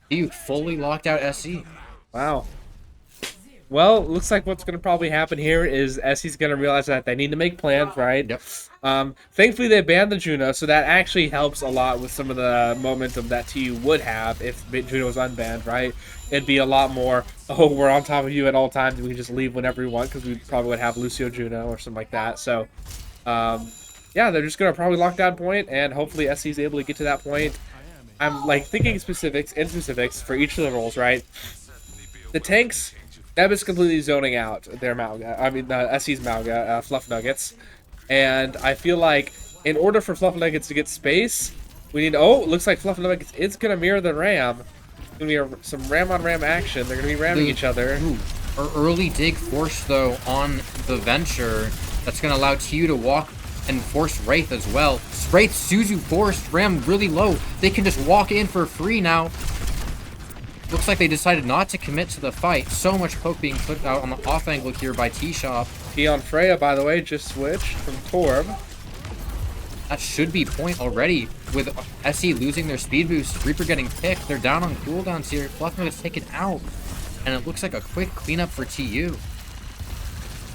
You fully locked out SC. Wow. Well, looks like what's going to probably happen here is SC's going to realize that they need to make plans, right? Yep. Thankfully, they banned the Juno, so that actually helps a lot with some of the momentum that TU would have if Juno was unbanned, right? It'd be a lot more, oh, we're on top of you at all times, we can just leave whenever we want, because we probably would have Lucio Juno or something like that. So, yeah, they're just going to probably lock down point, and hopefully SC is able to get to that point. I'm thinking specifics for each of the roles, right? The tanks, Neb is completely zoning out their Mauga. I mean, SC's Mauga, Fluff Nuggets. And I feel like in order for Fluff Nuggets to get space, we need... Oh, looks like Fluff Nuggets is going to mirror the Ram. It's going to be some Ram-on-Ram action. They're going to be ramming each other. Our early dig force, though, on the Venture, that's going to allow TU to walk and force Wraith as well. Wraith, Suzu forced, Ram really low. They can just walk in for free now. Looks like they decided not to commit to the fight. So much poke being put out on the off angle here by T-Shop. T on Freya, by the way, just switched from Torb. That should be point already. With SE losing their speed boost, Reaper getting picked. They're down on cooldowns here. Fluff Nugget's taken out. And it looks like a quick cleanup for TU.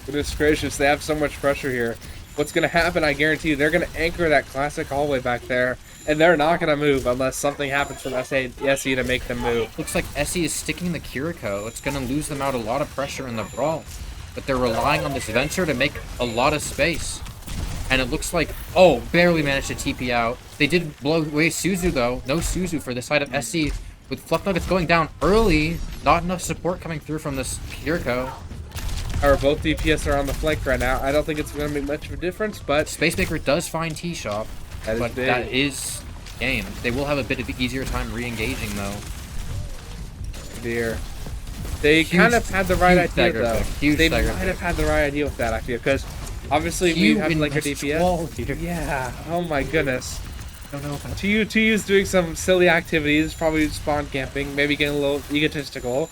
Goodness gracious, they have so much pressure here. What's going to happen, I guarantee you, they're going to anchor that classic hallway back there, and they're not going to move unless something happens from SE to make them move. Looks like SE is sticking the Kiriko. It's going to lose them out a lot of pressure in the brawl. But they're relying on this Venture to make a lot of space. And it looks like, oh, barely managed to TP out. They did blow away Suzu, though. No Suzu for the side of SE. With Fluff Nuggets going down early, not enough support coming through from this Kiriko. Both DPS are on the flank right now. I don't think it's going to make much of a difference, but... Spacemaker does find T-Shop, but that is game. They will have a bit of an easier time re-engaging, though. Dear. They kind of had the right idea, though. They might pick. have had the right idea with that, I feel, because obviously we have like our DPS. Yeah, oh my goodness. I don't know about TU's doing some silly activities, probably spawn camping, maybe getting a little egotistical.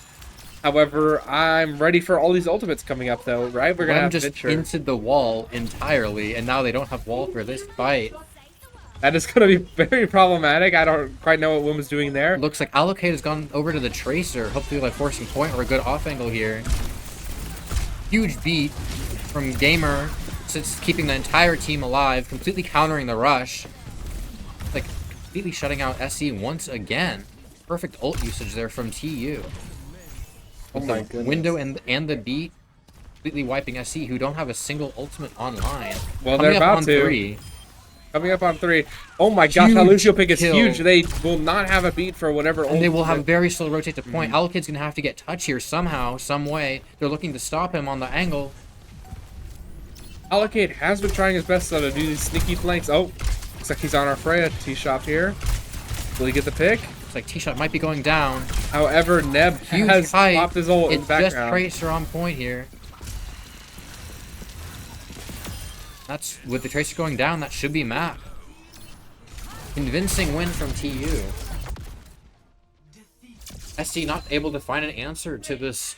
However, I'm ready for all these ultimates coming up, though, right? We're gonna have just Venture. into the wall entirely, and now they don't have wall for this fight. That is gonna be very problematic. I don't quite know what Woman's doing there. Looks like Allocate has gone over to the Tracer, hopefully like forcing point or a good off angle here. Huge beat from Gamer, since keeping the entire team alive, completely countering the rush. Like, completely shutting out SE once again. Perfect ult usage there from TU. Oh my goodness. Window and the beat, completely wiping SE, who don't have a single ultimate online. Well, they're about to. 3. Coming up on 3. Oh my gosh, that Lucio pick is huge. They will not have a beat for whatever ult. And they will have very slow rotate to point. Allocade's going to have to get touch here somehow, some way. They're looking to stop him on the angle. Allocate has been trying his best though to do these sneaky flanks. Oh, looks like he's on our Freya T-Shop here. Will he get the pick? Looks like T-Shot might be going down. However, Neb Huge has fight. popped his ult in It's the just background. Tracer on point here. That's with the Tracer going down, that should be map. Convincing win from TU. SC not able to find an answer to this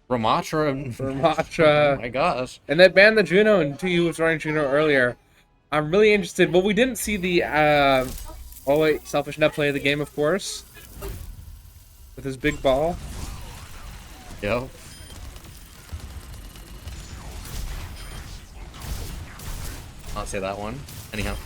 Ramatra. Ramatra. Oh my gosh. And they banned the Juno, and TU was running Juno earlier. I'm really interested. Well, we didn't see the oh wait, Selfish Neb play of the game, of course, with his big ball. Yo. I'll say that one. Anyhow.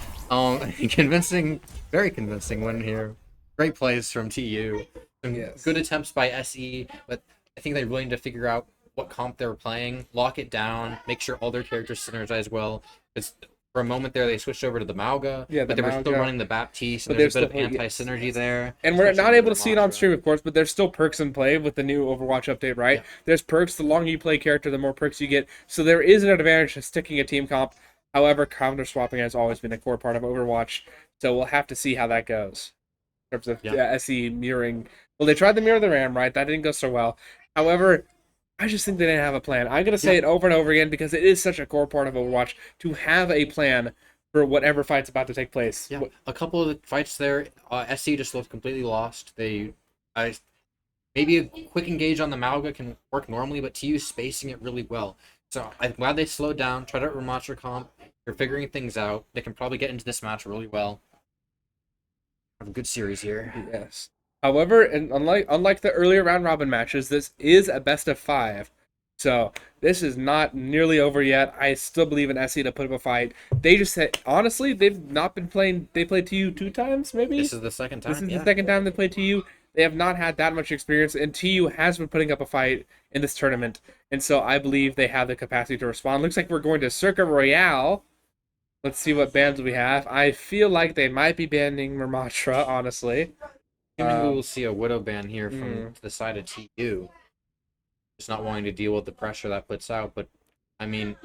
Convincing, very convincing win here. Great plays from TU. Some good attempts by SE, but I think they really need to figure out what comp they're playing, lock it down, make sure all their characters synergize well. Because For a moment there, they switched over to the Mauga, Yeah, but the they were still Mauga. running the Baptiste, But and there's a they're bit of still- anti-synergy yes. there. And we're Switching not to able the to see it on Matra. stream, of course, but there's still perks in play with the new Overwatch update, right? Yeah. There's perks. The longer you play a character, the more perks you get. So there is an advantage to sticking a team comp. However, counter swapping has always been a core part of Overwatch. So we'll have to see how that goes in terms of Yeah. SE mirroring. Well, they tried to mirror the RAM, right? That didn't go so well. However, I just think they didn't have a plan. I'm gonna say Yeah. it over and over again because it is such a core part of Overwatch to have a plan for whatever fight's about to take place. Yeah, a couple of the fights there, SC just looked completely lost. I maybe a quick engage on the Mauga can work normally, but TU spacing it really well. So I'm glad they slowed down, tried out Ramatra comp. They're figuring things out. They can probably get into this match really well. Have a good series here. Yes. However, and unlike the earlier round robin matches, this is a best of 5. So this is not nearly over yet. I still believe in SE to put up a fight. They just said honestly, they've not been playing. They played TU 2 times, maybe. This is the second time. This is yeah. the second time they played TU. They have not had that much experience, and TU has been putting up a fight in this tournament. And so I believe they have the capacity to respond. Looks like we're going to Circuit Royale. Let's see what bans we have. I feel like they might be banning Ramatra, honestly. Assuming we will see a Widow ban here from mm. the side of TU. Just not wanting to deal with the pressure that puts out, but I mean,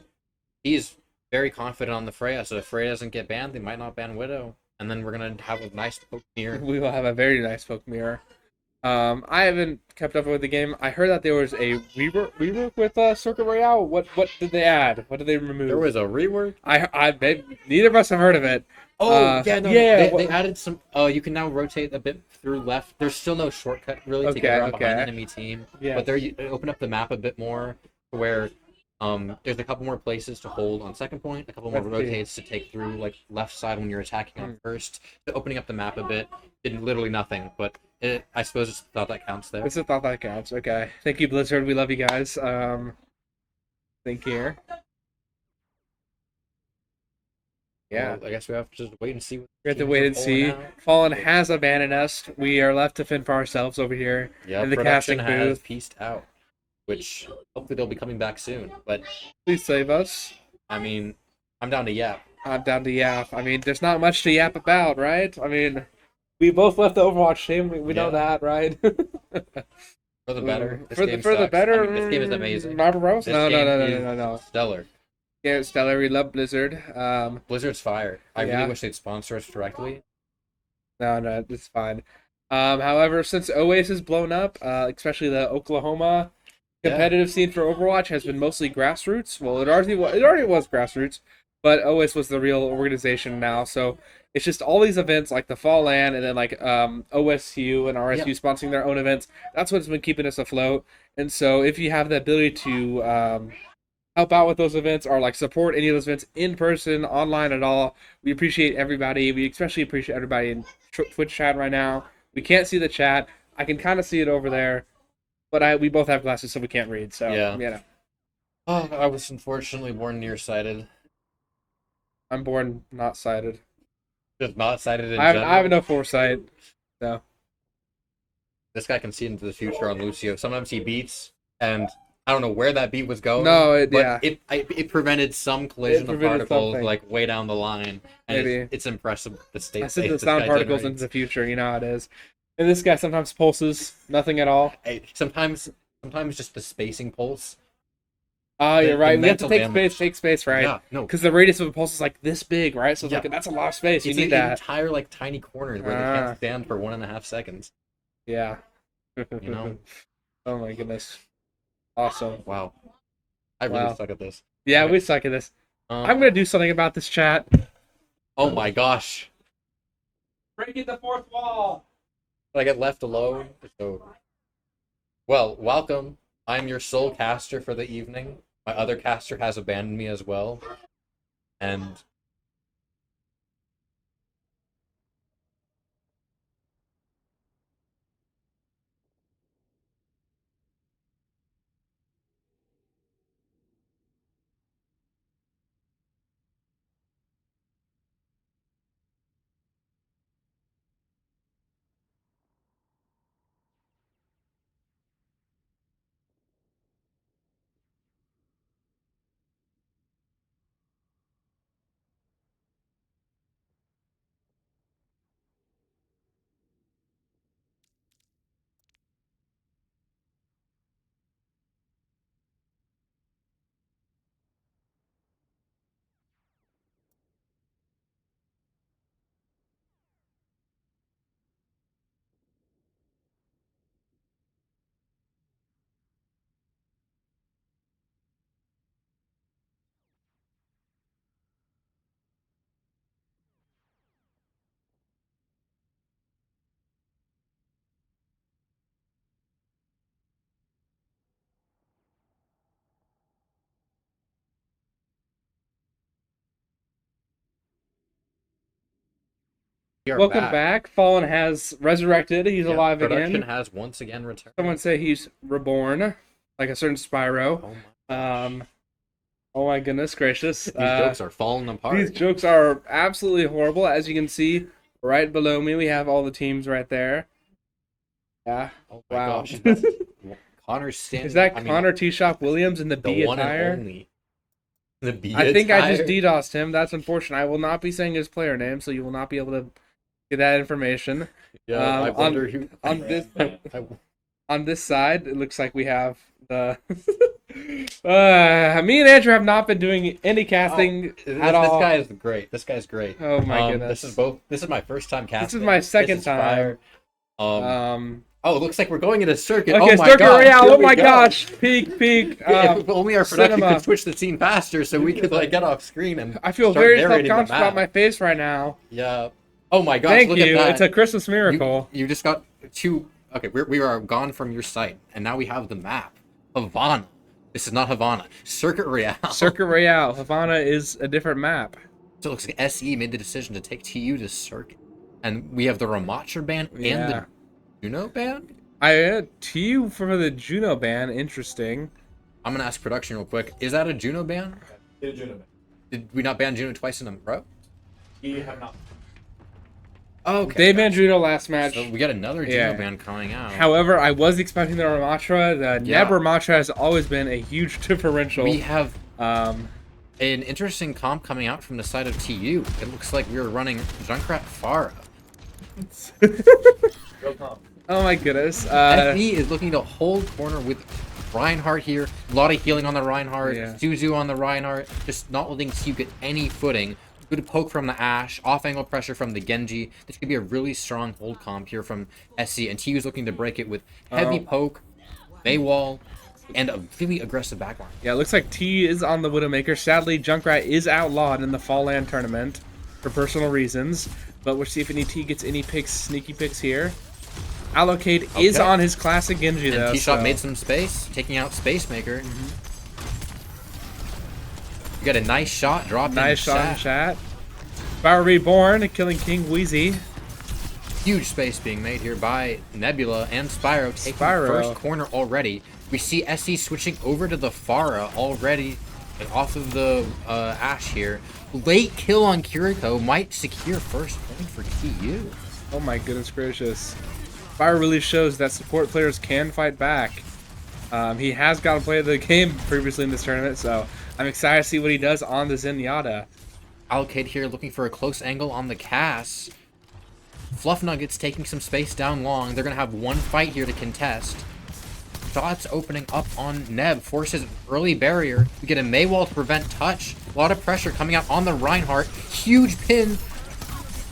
he's very confident on the Freya, so if Freya doesn't get banned, they might not ban Widow. And then we're gonna have a nice poke mirror. We will have a very nice poke mirror. I haven't kept up with the game. I heard that there was a rework with Circuit Royale. What did they add? What did they remove? There was a rework. Neither of us have heard of it. Oh yeah, no, yeah. They added some. Oh, you can now rotate a bit through left. There's still no shortcut really to get around behind the enemy team. Yeah. But there you open up the map a bit more, to where there's a couple more places to hold on second point, a couple more Let's see. rotates to take through like left side when you're attacking on first. So opening up the map a bit did literally nothing, but I suppose it's thought that counts there. This is thought that counts. Okay. Thank you, Blizzard. We love you guys. Thank you. Yeah. Well, I guess we have to just wait and see. What We have to teams wait are and pulling see. out. Fallen has abandoned us. We are left to fend for ourselves over here Yeah, in the production casting has booth. pieced out, which hopefully they'll be coming back soon. But Please save us. I mean, I'm down to yap. I'm down to yap. I mean, there's not much to yap about, right? I mean, we both left the Overwatch team. We know Yeah. that, right? For the better. This for game the sucks. better. I mean, this game is amazing. Marble Rose? This No, game no. is stellar. Yeah, Stellar. We love Blizzard. Blizzard's fired. I Yeah. really wish they'd sponsor us directly. No, it's fine. However, since OAS has blown up, especially the Oklahoma competitive scene for Overwatch has been mostly grassroots. Well, it already was grassroots, but OAS was the real organization now. So it's just all these events like the FalLAN and then like OSU and RSU sponsoring their own events. That's what's been keeping us afloat. And so if you have the ability to help out with those events or like support any of those events in person, online at all, we appreciate everybody. We especially appreciate everybody in Twitch chat right now. We can't see the chat. I can kind of see it over there, but we both have glasses, so we can't read. So Yeah. Oh, I was unfortunately born nearsighted. I'm born not sighted. Just not sighted in I general. have no foresight. So This guy can see into the future on Lucio. Sometimes he beats, and I don't know where that beat was going. No, but it prevented some collision of prevented particles something. like way down the line. And Maybe. it's impressive the state. I send that the this sound guy particles generates. into the future. You know how it is. And this guy sometimes pulses nothing at all. Hey, sometimes just the spacing pulse. Oh, The- you're right. the We have to mental take space, right? Yeah, no. Because the radius of a pulse is like this big, right? So it's Yeah. like that's a lot of space. You It's need an that. entire like tiny corner where they Ah. can't stand for 1.5 seconds. Yeah. You know? Oh my goodness. Awesome. Wow. I really Wow. suck at this. Yeah, Right. we suck at this. Um, I'm gonna do something about this chat. Oh my gosh. Breaking the fourth wall. I get left alone. So, well, welcome. I'm your sole caster for the evening. My other caster has abandoned me as well. And We are Welcome back. FalLAN has resurrected. He's Yeah, alive production again. has once again returned. Someone say he's reborn, like a certain Spyro. Oh my, Oh my goodness gracious. these jokes are falling apart. These jokes are absolutely horrible. As you can see, right below me, we have all the teams right there. Yeah. Oh my Wow. gosh. Is that Connor's standing. Is that I mean, Connor T-Shop Williams in the the B one attire? and only. The B I think I just attire? DDoSed him. That's unfortunate. I will not be saying his player name, so you will not be able to get that information. Yeah, I wonder on, who. on this I- on this side, it looks like we have the. Me and Andrew have not been doing any casting this at all. guy is great. This guy's great. Oh my goodness. This is my first time casting. This is my second is time. fire. Oh, it looks like we're going into circuit. Okay, oh my Circuit gosh, Royale. here Oh we my go. gosh. Peak. If only our production cinema. could switch the scene faster, so we could like get off screen and. I feel start very narrating the self-conscious map. about my face right now. Yeah. Oh my gosh! Thank look you. At that. It's a Christmas miracle. You just got two. Okay, we are gone from your site, and now we have the map. Havana. This is not Havana. Circuit Royale. Circuit Royale. Havana is a different map. So it looks like SE made the decision to take TU to Circuit, and we have the Ramacher band and Yeah. the Juno band. I had TU for the Juno ban. Interesting. I'm gonna ask production real quick. Is that a Juno ban? Get a Juno man. Did we not ban Juno twice in a row? We have not. Okay. They banned Juno last match. So we got another Juno Yeah. band coming out. However, I was expecting the Ramatra. The Yeah. Neb Ramatra has always been a huge differential. We have Um, an interesting comp coming out from the side of TU. It looks like we were running Junkrat Farah. Real comp. oh my goodness. SE is looking to hold corner with Reinhardt here. A lot of healing on the Reinhardt. Yeah. Suzu on the Reinhardt. Just not letting TU get any footing. Good poke from the Ashe. Off-angle pressure from the Genji. This could be a really strong hold comp here from SC. And TU's looking to break it with heavy poke, Baywall, and a really aggressive backline. Yeah, it looks like T is on the Widowmaker. Sadly, Junkrat is outlawed in the FalLAN tournament for personal reasons. But we'll see if any T gets any picks, sneaky picks here. Allocate is Okay. on his classic Genji, though. And T-Shot so- made some space, taking out Spacemaker. You got a nice shot dropped Nice in shot in chat. chat. Fire Reborn killing King Wheezy. Huge space being made here by Nebula and Spyro taking Spyro. first corner already. We see SC switching over to the Farah already and off of the Ashe here. Late kill on Kiriko might secure first point for TU. Oh my goodness gracious. Fire really shows that support players can fight back. He has gotten play of the game previously in this tournament, so I'm excited to see what he does on the Zenyatta. Allocate here looking for a close angle on the Cass. Fluff Nuggets taking some space down long. They're going to have one fight here to contest. Shots opening up on Neb. Forces early barrier. We get a Maywall to prevent touch. A lot of pressure coming out on the Reinhardt. Huge pin.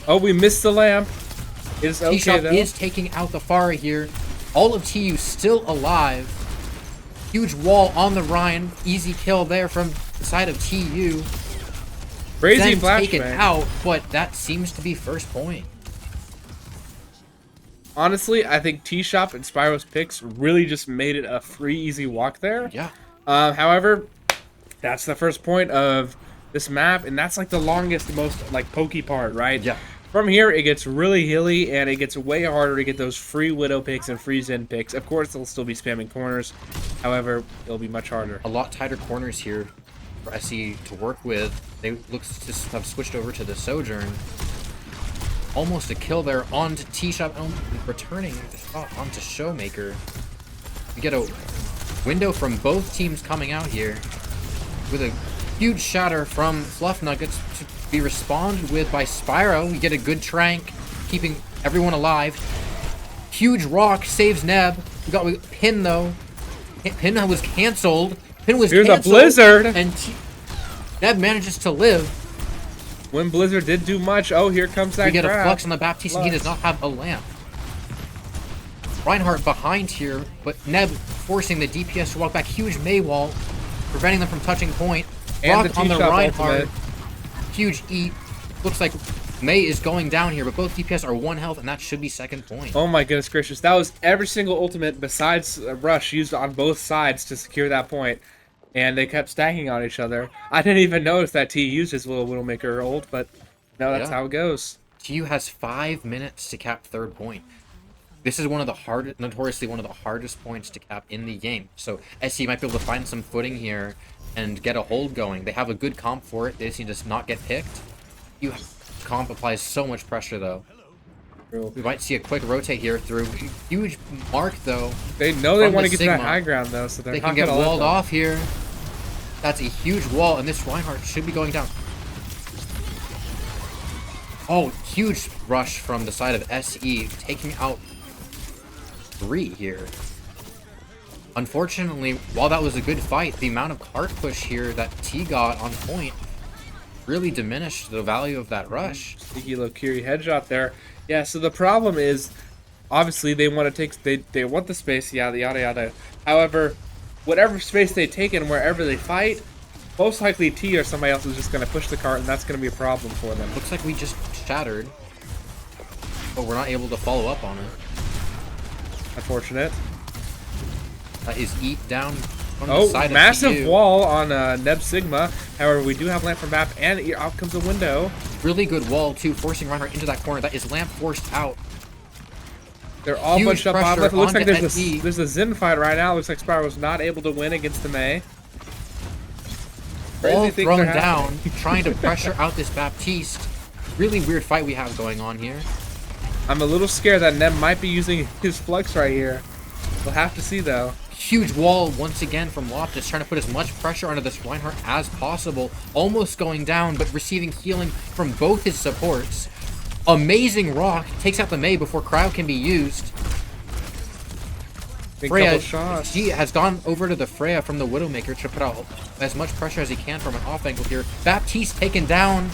Oh, we missed the lamp. It's okay, T-Shot though. is taking out the Farah here. All of TU still alive. Huge wall on the Rhine. Easy kill there from the side of TU. Crazy Then taken flashbang. out, but that seems to be first point. Honestly, I think T-Shop and Spyro's picks really just made it a free, easy walk there. Yeah. However, that's the first point of this map, and that's like the longest, most like pokey part, right? Yeah. From here, it gets really hilly, and it gets way harder to get those free Widow picks and free Zen picks. Of course, they'll still be spamming corners. However, it'll be much harder. A lot tighter corners here for SE to work with. They look to have switched over to the Sojourn. Almost a kill there onto T-Shop, returning the shot onto Showmaker. We get a window from both teams coming out here with a huge shatter from Fluff Nuggets to be responded with by Spyro. We get a good trank, keeping everyone alive. Huge rock saves Neb. We got Pin though. Pin was canceled. Pin was Here's a canceled. blizzard. And Neb manages to live. When Blizzard did do much, oh, here comes that We get a grab. flux on the Baptiste, and he does not have a lamp. Reinhardt behind here, but Neb forcing the DPS to walk back. Huge Maywall, preventing them from touching point. And Rock the on the T-Shop Reinhardt. ultimate. Huge eat. Looks like May is going down here, but both DPS are 1 health, and that should be second point. Oh my goodness gracious. That was every single ultimate besides Rush used on both sides to secure that point. And they kept stacking on each other. I didn't even notice that T used his little Widowmaker ult, but no, that's Yeah. how it goes. TU has 5 minutes to cap third point. This is notoriously one of the hardest points to cap in the game. So SC might be able to find some footing here and get a hold going. They have a good comp for it. They just need to not get picked. Comp applies so much pressure though. We might see a quick rotate here through. Huge mark though. They know they from want the to get to that Sigma. high ground though, so they're They not can get gonna let walled them. off here. That's a huge wall, and this Reinhardt should be going down. Oh, huge rush from the side of SE, taking out 3 here. Unfortunately, while that was a good fight, the amount of cart push here that T got on point really diminished the value of that rush. Sneaky low Kiri headshot there. Yeah, so the problem is, obviously they want to take, they want the space, yada yada yada. However, whatever space they take and wherever they fight, most likely T or somebody else is just going to push the cart, and that's going to be a problem for them. Looks like we just shattered, but we're not able to follow up on it. Unfortunate. That is eat down from the side massive of TU. wall on Neb Sigma. However, we do have lamp from map, and out comes a window. Really good wall too, forcing Reinhardt into that corner. That is lamp forced out. They're all Huge bunched up pressure on left. It looks like onto there's a Zen fight right now. It looks like Spire was not able to win against the Mei. All Crazy things thrown are down, happening. trying to pressure out this Baptiste. Really weird fight we have going on here. I'm a little scared that Neb might be using his flux right here. We'll have to see though. Huge wall once again from Loftus, trying to put as much pressure onto this Reinhardt as possible. Almost going down, but receiving healing from both his supports. Amazing rock, takes out the Mei before cryo can be used. Big Freya, couple shots. he has gone over to the Freya from the Widowmaker to put out as much pressure as he can from an off angle here. Baptiste taken down.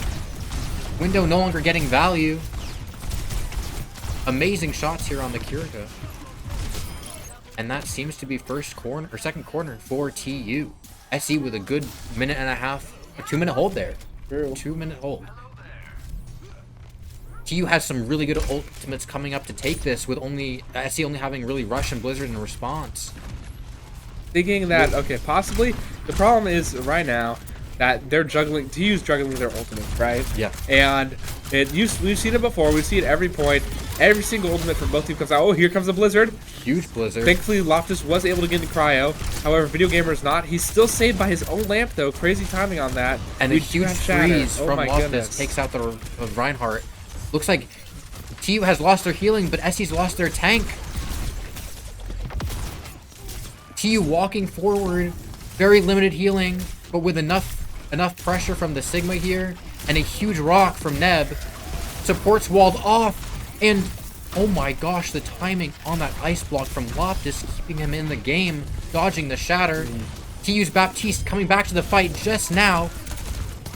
Window no longer getting value. Amazing shots here on the Kirika. And that seems to be second corner for TU. SE with a good minute and a half, a 2-minute hold there. True. 2-minute hold. TU has some really good ultimates coming up to take this, with SE only having really Rush and Blizzard in response. Thinking that, okay, possibly. The problem is right now that they're juggling, TU's juggling their ultimates, right? Yeah. And we've seen it before. We've seen it every point. Every single ultimate from both teams comes out. Oh, here comes a Blizzard. Huge Blizzard. Thankfully, Loftus was able to get into cryo. However, Video Gamer is not. He's still saved by his own lamp, though. Crazy timing on that. And We a do huge have Shatter. freeze Oh from my Loftus goodness. takes out the Reinhardt. Looks like TU has lost their healing, but SE's lost their tank. TU walking forward, very limited healing, but with enough pressure from the Sigma here, and a huge rock from Neb. Supports walled off, and oh my gosh, the timing on that ice block from Loftus, keeping him in the game, dodging the shatter. TU's Baptiste coming back to the fight just now.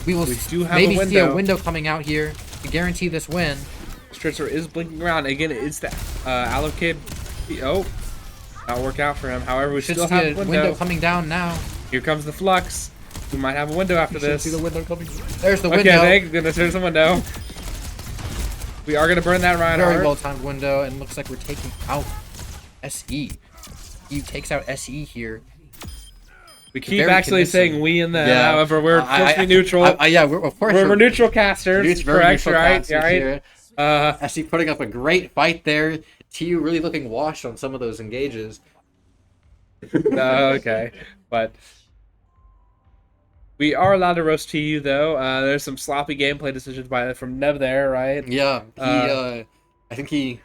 We will do have maybe a see a window. window coming out here to guarantee this win. Stritzer is blinking around. Again, it's the allocate. Oh, not work out for him. However, we Should still see have a a window. window coming down now. Here comes the flux. We might have a window after this. See the window coming. There's the Okay, window. thank goodness there's a window. We are going to burn that Reinhardt. Very well timed window, and looks like we're taking out SE. TU takes out SE here. We keep Very actually convincing. saying we in the. However, we're supposed to be neutral. Yeah, of course. we're neutral casters. It's very Correct, neutral right? casters Right. here. SE putting up a great fight there. TU really looking washed on some of those engages. Okay, but we are allowed to roast TU though. There's some sloppy gameplay decisions from Nev there, right? Yeah, I think he.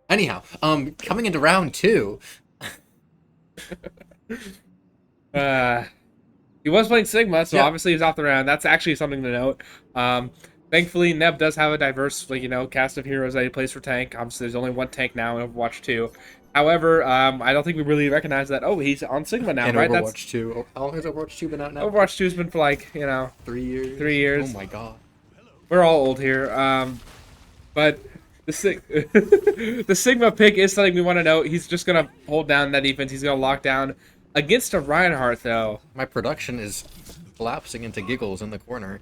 Anyhow, coming into round 2. He was playing Sigma, so Yeah. obviously he's off the round. That's actually something to note. Thankfully, Neb does have a diverse, cast of heroes that he plays for tank. Obviously, there's only one tank now in Overwatch 2. However, I don't think we really recognize that. Oh, he's on Sigma now, And right? Overwatch 2. Oh, how long has Overwatch 2 been out now? Overwatch 2's been for 3 years. 3 years. Oh my god. We're all old here. But the Sigma pick is something we want to know. He's just gonna hold down that defense. He's gonna lock down against a Reinhardt, though. My production is collapsing into giggles in the corner.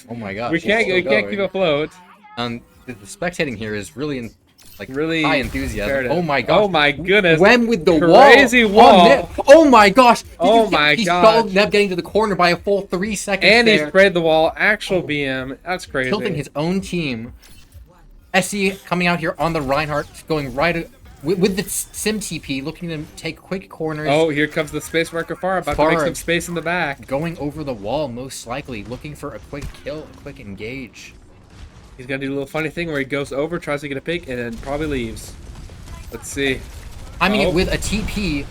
Oh my gosh. We it's can't still keep going. afloat. The spectating here is really Like Really high enthusiasm. imperative. Oh my gosh. Oh my goodness. Wem with the Crazy wall. wall. Neb. Oh my gosh. Oh my He gosh. stalled Neb getting to the corner by a full 3 seconds And he there. sprayed the wall. Actual BM. That's crazy. Tilting his own team. SE coming out here on the Reinhardt, going right with the Sim TP, looking to take quick corners. Oh, here comes the space marker Far, about to make some space in the back. Going over the wall, most likely, looking for a quick kill, a quick engage. He's gonna do a little funny thing where he goes over, tries to get a pick, and then probably leaves. Let's see. I mean, Oh. with a TP,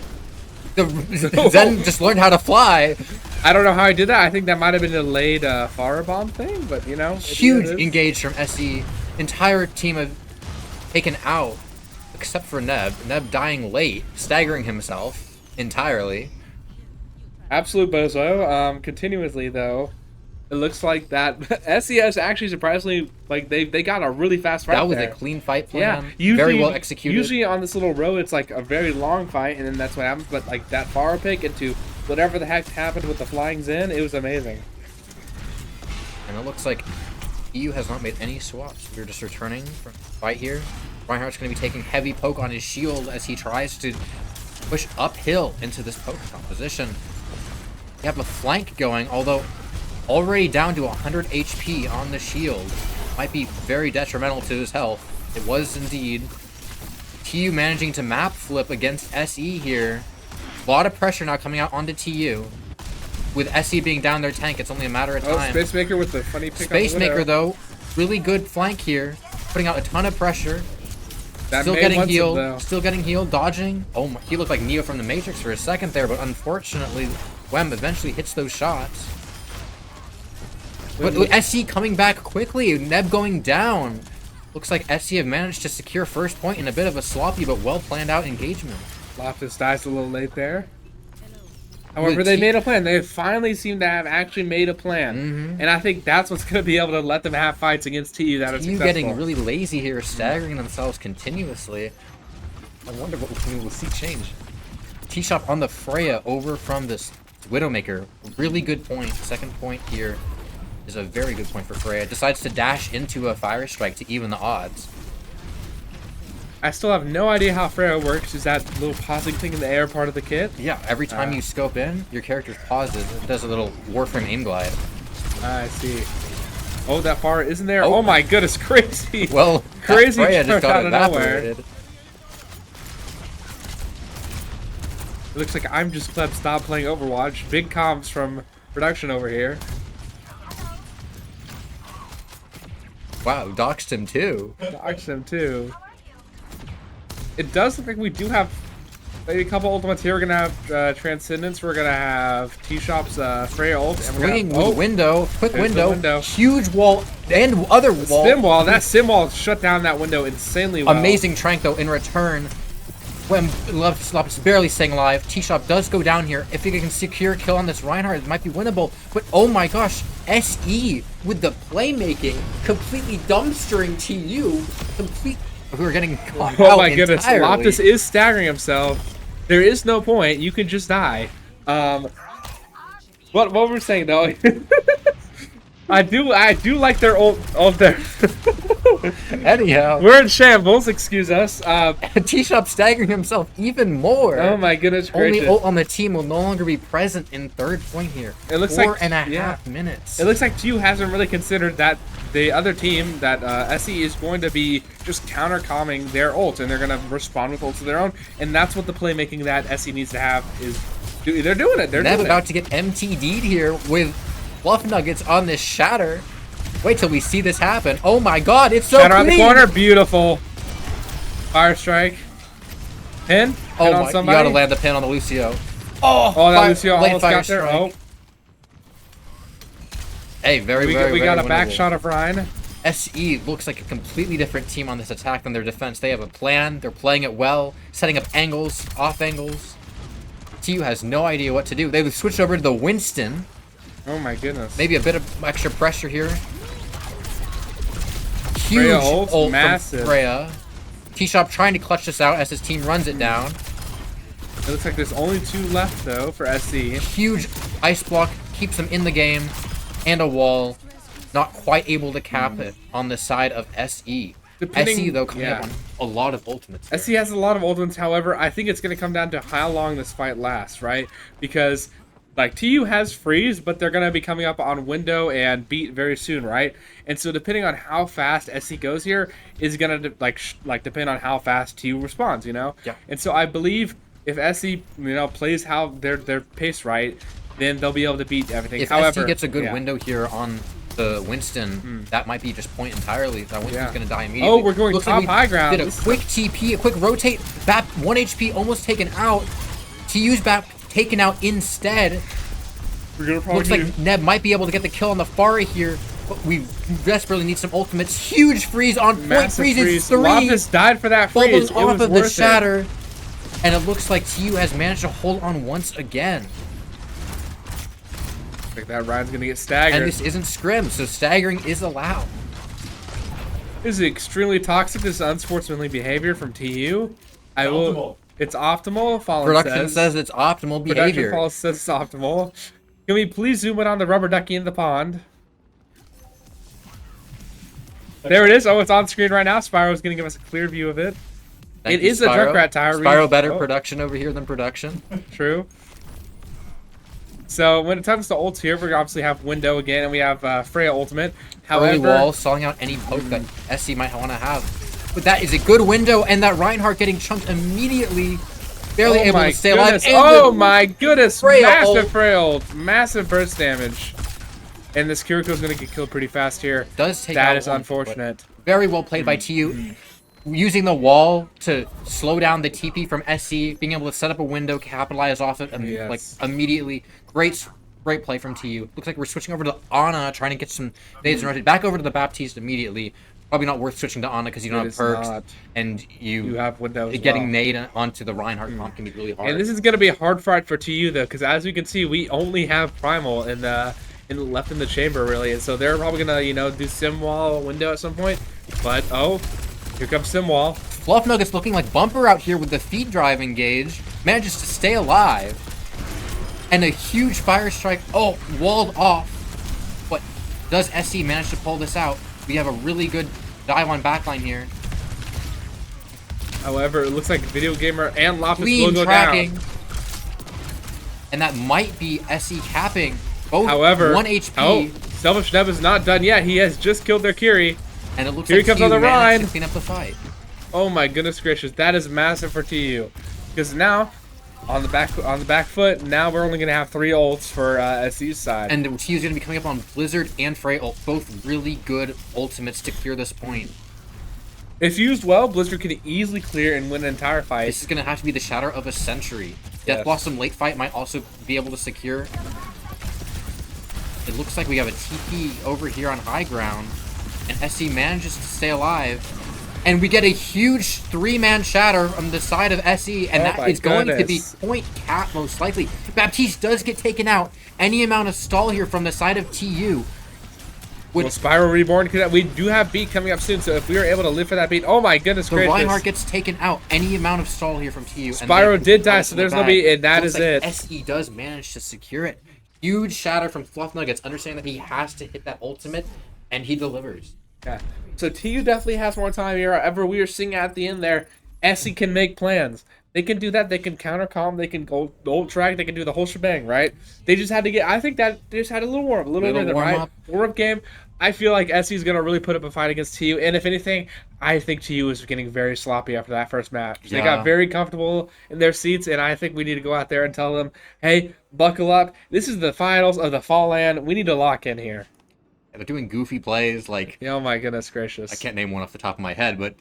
Zen just learned how to fly. I don't know how I did that. I think that might have been a delayed firebomb thing, but you know. Huge engage from SE. Entire team of taken out, except for Neb. Neb dying late, staggering himself entirely. Absolute bozo. Continuously though, it looks like that SES actually surprisingly like they got a really fast fight. That was there. a clean fight Yeah, plan. usually, Very well executed. Usually on this little row, it's like a very long fight, and then that's what happens. But like that far pick into whatever the heck happened with the flying Zen, it was amazing. And it looks like EU has not made any swaps. We're just returning from the fight here. Reinhardt's going to be taking heavy poke on his shield as he tries to push uphill into this poke composition. You have a flank going, although already down to 100 HP on the shield. Might be very detrimental to his health. It was indeed. TU managing to map flip against SE here. A lot of pressure now coming out onto TU. With SE being down their tank, it's only a matter of time. Space Maker with the funny pick. Space Maker, though, really good flank here. Putting out a ton of pressure. That Still made getting once healed. though. Still getting healed. Dodging. Oh my, he looked like Neo from the Matrix for a second there, but unfortunately, Wem eventually hits those shots. But with SE coming back quickly, Neb going down. Looks like SE have managed to secure first point in a bit of a sloppy but well planned out engagement. Loftus dies a little late there. However, they made a plan. They finally seem to have actually made a plan. And I think that's what's going to be able to let them have fights against TU that are TU successful. getting really lazy here, staggering themselves continuously. I wonder what we will see change. T-Shop on the Freya over from this Widowmaker. Really good point. Second point here is a very good point for Freya. Decides to dash into a Fire Strike to even the odds. I still have no idea how Freya works. Is that little pausing thing in the air part of the kit? Yeah, every time you scope in, your character pauses and does a little Warframe aim glide. I see. Oh, that far isn't there? Oh. Oh my goodness, crazy. Well, Crazy Freya just jump got out of nowhere. evaporated. It looks like I'm just glad to stop playing Overwatch. Big comms from production over here. Wow, doxed him too. Dox them too. It does look like we do have maybe a couple ultimates here. We're gonna have Transcendence. We're gonna have T-Shop's Freya ult. And we're Swinging gonna, with window, quick there's the window, window. huge wall, and other wall. Sim wall. That sim wall shut down that window insanely well. Amazing Trank though in return. When Lop's barely staying alive, T-Shop does go down here. If he can secure a kill on this Reinhardt, it might be winnable. But oh my gosh, SE with the playmaking, completely dumpstering TU. We're getting caught Oh out my goodness, entirely. Loftus is staggering himself. There is no point. You can just die. What we're saying though, I do like their ult. There. Anyhow, We're in shambles. Excuse us. T-Shop staggering himself even more. Oh my goodness Only gracious! ult on the team will no longer be present in third point here. It looks Four like- and a yeah. half minutes. It looks like TU hasn't really considered that the other team, that SE, is going to be just counter-calming their ult, and they're going to respond with ults of their own, and that's what the playmaking that SE needs to have is. They're doing it. They're Neb doing about it. to get MTD'd here with Fluff Nuggets on this Shatter. Wait till we see this happen. Oh my god, it's so Shatter on the clean! corner, beautiful. Fire strike. Pin. Oh Pin on my, you somebody. gotta land the pin on the Lucio. Oh, that Lucio late almost fire got there. Oh, strike. Hey, very, we very, got very a back winnable. shot of Ryan. SE looks like a completely different team on this attack than their defense. They have a plan. They're playing it well, setting up angles, off angles. TU has no idea what to do. They've switched over to the Winston. Oh my goodness. Maybe a bit of extra pressure here. Huge Freya ult, ult massive. from Freya. T-Shop trying to clutch this out as his team runs it down. It looks like there's only 2 left though for SE. Huge ice block keeps them in the game, and a wall. Not quite able to cap it on the side of SE. SE though coming up on a lot of ultimates. There. SE has a lot of ultimates. However, I think it's going to come down to how long this fight lasts, right? Because like TU has freeze, but they're going to be coming up on window and beat very soon, right? And so depending on how fast SE goes here is going to like depend on how fast TU responds, you know? Yeah. And so I believe if SE, plays how their pace right, then they'll be able to beat everything. If However, SE gets a good window here on the Winston, that might be just point entirely. That Winston's going to die immediately. Oh, we're going Looks top like we high ground. Did a quick TP, a quick rotate. BAP 1 HP almost taken out. TU's BAP taken out instead. We're gonna probably Looks like Neb might be able to get the kill on the Fari here. But we desperately need some ultimates. Huge freeze on point. Massive Freezes 3. Loftus died for that freeze. Bubbles off was of the worth shatter. And it looks like TU has managed to hold on once again. I think that Ryan's gonna get staggered. And this isn't scrim, so staggering is allowed. This is extremely toxic. This is unsportsmanly behavior from TU. It's optimal. FalLAN Production says it's optimal behavior. FalLAN says it's optimal. Can we please zoom in on the rubber ducky in the pond? There it is. Oh, it's on screen right now. Spyro's going to give us a clear view of it. Thank It you, is a Spyro. Junkrat tower. Spyro better Oh, production over here than production. True. So when it comes to ults here, we obviously have Window again, and we have Freya ultimate. Early However, wall, stalling out any poke that SC might want to have. But that is a good window, and that Reinhardt getting chunked immediately. Barely able to stay alive. And Oh my goodness! Freya Massive ult. Freya ult. Massive burst damage. And this Kiriko's going to get killed pretty fast here. Does take That out is one, unfortunate. Very well played by TU. Using the wall to slow down the TP from SC, being able to set up a window, capitalize off it, and Yes. like immediately. Great play from TU. Looks like we're switching over to Ana, trying to get some nades and rotate. Back over to the Baptiste immediately. Probably not worth switching to Ana because you don't It have is perks, not. and You have Windows. getting nade onto the Reinhardt comp can be really hard. And this is going to be a hard fight for TU though, because as we can see, we only have Primal left in the chamber really, and so they're probably gonna do Sim Wall Window at some point. But oh, here comes Sim Wall. Fluff Nuggets looking like Bumper out here with the feed drive engage. Manages to stay alive. And a huge fire strike. Oh, walled off. But does SC manage to pull this out? We have a really good dive on backline here. However, it looks like Video Gamer and Loftus will Clean go tracking. down. And that might be SC capping. Both However, 1 HP. Oh, Selfish Neb is not done yet. He has just killed their Kiri. And it looks Here like he comes TU on the managed Rhine. to clean up the fight. Oh my goodness gracious, that is massive for TU. Because now, on the back foot, now we're only gonna have 3 ults for SC's side. And TU's going to be coming up on Blizzard and Frey ult. Both really good ultimates to clear this point. If used well, Blizzard can easily clear and win an entire fight. This is going to have to be the Shatter of a Century. Yes. Death Blossom late fight might also be able to secure. It looks like we have a TP over here on high ground. And SC manages to stay alive. And we get a huge 3-man shatter on the side of SE. And Oh that my is going to be goodness. point cap most likely. Baptiste does get taken out. Any amount of stall here from the side of TU. Well, Spyro Reborn, we do have beat coming up soon, so if we are able to live for that beat, oh my goodness The gracious. Reinhardt gets taken out. Any amount of stall here from TU. Spyro did die, so there's no beat, and that Looks is like it. SE does manage to secure it. Huge shatter from Fluff Nuggets, understanding that he has to hit that ultimate, and he delivers. Yeah. So TU definitely has more time here. However, we are seeing at the end there, SE can make plans. They can do that. They can counter calm. They can go ult track. They can do the whole shebang, right? They just had to get. I think that they just had a little warm, a little rhythm, right? warm-up. Warm-up game. I feel like SE is gonna really put up a fight against TU, and if anything, I think TU is getting very sloppy after that first match. They Yeah. got very comfortable in their seats, and I think we need to go out there and tell them, "Hey, buckle up. This is the finals of the FalLAN. We need to lock in here." And they're doing goofy plays, like, Oh my goodness gracious! I can't name one off the top of my head, but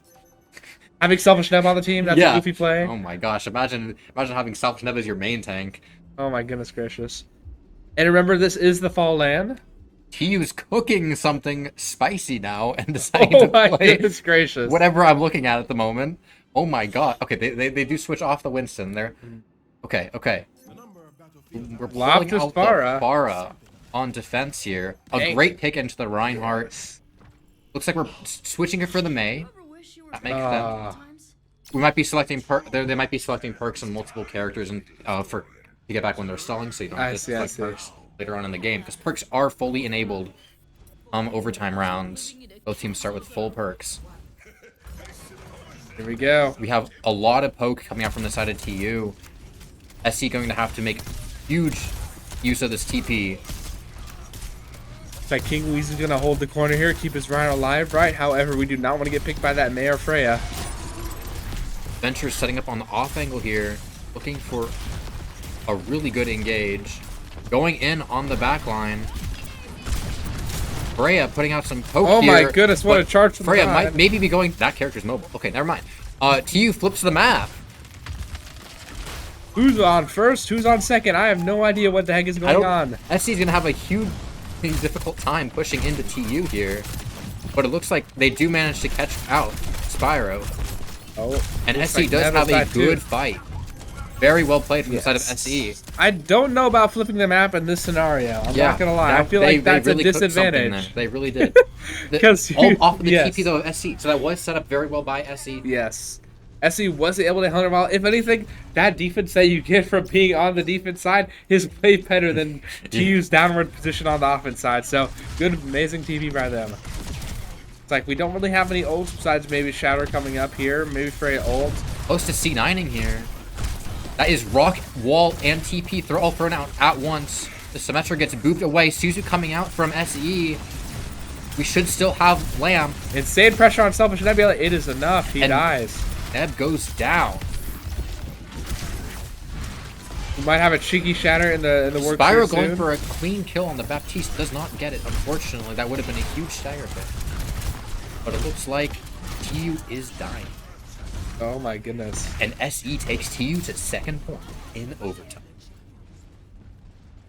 Having Selfish Neb on the team, that's a goofy play. oh my gosh, imagine having Selfish Neb as your main tank. Oh my goodness gracious. And remember, this is the FalLAN. TU's cooking something spicy now and deciding Oh to my play goodness gracious. whatever I'm looking at the moment. Oh my god. Okay, they do switch off the Winston there. Okay. We're pulling Loftus out Farah. the Farah on defense here. A Dang. great pick into the Reinhardt. Looks like we're switching it for the Mei. That makes sense. We might be selecting they might be selecting perks on multiple characters and to get back when they're stalling, so you don't have I to see. select perks later on in the game, because perks are fully enabled overtime rounds. Both teams start with full perks. Here we go. We have a lot of poke coming out from the side of TU. SC going to have to make huge use of this TP. It's like King Weezy's going to hold the corner here, keep his Rhino alive, right? However, we do not want to get picked by that May or Freya. Venture setting up on the off angle here, looking for a really good engage. Going in on the back line. Freya putting out some poke Oh here, my goodness, what a but charge from Freya the might side. maybe be going... That character's mobile. Okay, never mind. TU flips the map. Who's on first? Who's on second? I have no idea what the heck is going on. SC's going to have a huge, difficult time pushing into TU here. But it looks like they do manage to catch out Spyro. Oh, And looks SC like does Nev have is a back too. good fight. Very well played from the side of Yes. SE. I don't know about flipping the map in this scenario. I'm not gonna lie. I feel like that's really a cooked something disadvantage. there. They really did. 'Cause All off of the yes. TP though of SC. So that was set up very well by SE. Yes. SE wasn't able to handle it well. If anything, that defense that you get from being on the defense side is way better than TU's downward position on the offense side. So good, amazing TP by them. It's like we don't really have any ults besides maybe Shatter coming up here. Maybe Freya ult. Close to C9ing here. That is rock, wall, and TP all thrown out at once. The Symmetra gets booped away. Suzu coming out from SE. We should still have Lamb. Insane pressure on Selfish Nebula. It is enough. He And- dies. Neb goes down. We might have a cheeky Shatter in the works Spyro here going soon. for a clean kill on the Baptiste does not get it. Unfortunately, that would have been a huge stagger pick. But it looks like TU is dying. Oh my goodness. And SE takes TU to second point in overtime.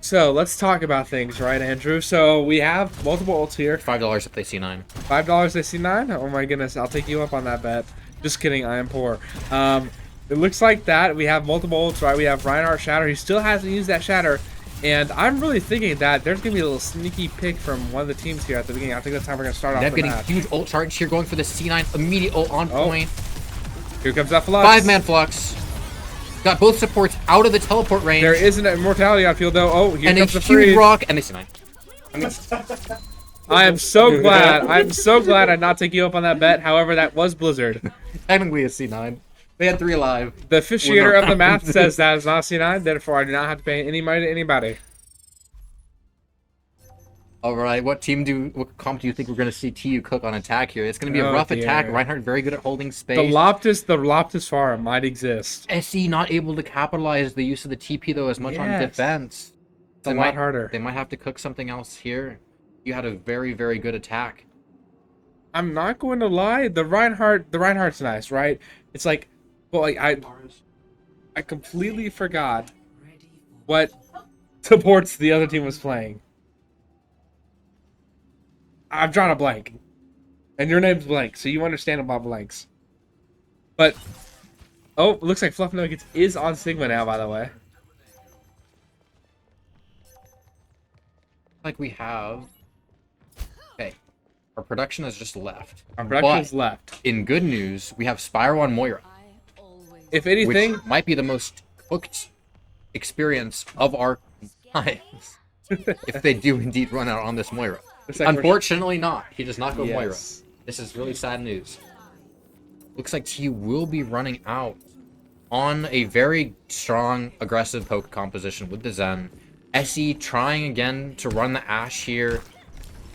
So let's talk about things, right, Andrew? So we have multiple ults here. $5 if they see 9. $5 they see 9? Oh my goodness, I'll take you up on that bet. Just kidding, I am poor. It looks like that. We have multiple ults, right? We have Reinhardt Shatter. He still hasn't used that Shatter. And I'm really thinking that there's going to be a little sneaky pick from one of the teams here at the beginning. I think that's how we're going to start off Neb the getting match. huge ult charge here, going for the C9 immediate ult on Oh. point. Here comes that Flux. 5-man flux. Got both supports out of the teleport range. There is an immortality on field, though. Oh, here and a comes the huge freeze. rock, and they C9. I am so glad. I'm so glad I not take you up on that bet. However, that was Blizzard. Technically a C9. They had 3 alive. The officiator of the math says that is not C9. Therefore, I do not have to pay any money to anybody. All right, what comp do you think we're going to see TU cook on attack here? It's going to be a Oh, rough dear. attack. Reinhardt very good at holding space. The Loftus farm might exist. SE not able to capitalize the use of the TP though as much on Yes. defense. It's a lot harder. They might have to cook something else here. You had a very, very good attack. I'm not going to lie. The Reinhardt's nice, right? It's like, well, like, I completely forgot what supports the other team was playing. I've drawn a blank. And your name's blank, so you understand about blanks. But, oh, it looks like Fluff Nuggets is on Sigma now, by the way. Like we have... Okay. Our production has just left. Our production's But left. in good news, we have Spyro on Moira, If anything, which might be the most cooked experience of our lives. If they do indeed run out on this Moira. looks like we're- Unfortunately not. He does not go Moira. Yes. This is really sad news. Looks like TU will be running out on a very strong, aggressive poke composition with the Zen. SE trying again to run the Ashe here.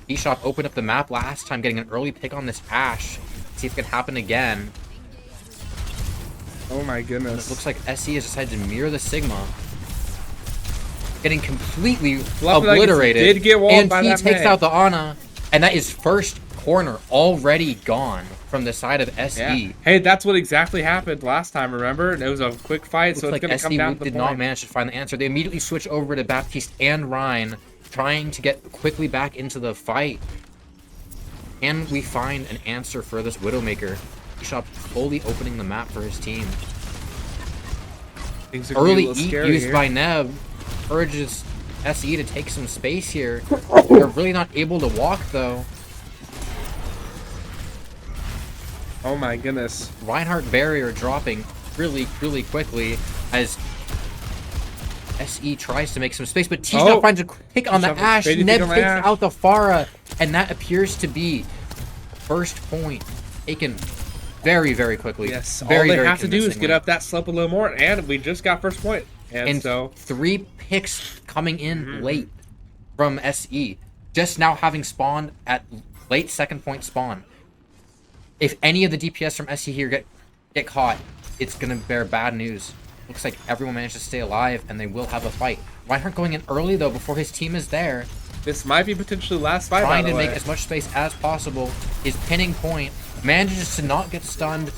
eShop opened up the map last time, getting an early pick on this Ashe. See if it can happen again. Oh my It goodness. looks like SE has decided to mirror the Sigma. Getting completely Fluff Nuggets obliterated. did get walled and by he that takes May. out the Ana. And that is first corner already gone from the side of SE. Yeah. Hey, that's what exactly happened last time, remember? It was a quick fight, so Looks it's going like to come SE down to the did point. not manage to find the answer. They immediately switch over to Baptiste and Ryan, trying to get quickly back into the fight. Can we find an answer for this Widowmaker? eShop fully opening the map for his team. Things are gonna be a Early little eat scary used here. by Neb encourages SE to take some space here. They're really not able to walk though. Oh my goodness. Reinhardt barrier dropping really, really quickly as SE tries to make some space, but T's now finds a pick on the Shove it. Ashe. Fading Neb pick on the takes Ashe. out the Pharah, and that appears to be first point taken very, very quickly. Yes, very, all they very have to do is get convincingly. up that slope a little more, and we just got first point. And so 3 picks coming in late from SE, just now having spawned at late second point spawn. If any of the DPS from SE here get caught, it's gonna bear bad news. Looks like everyone managed to stay alive, and they will have a fight. Reinhardt going in early though before his team is there, this might be potentially the last fight. trying by to the make way. as much space as possible. His pinning point manages to not get stunned.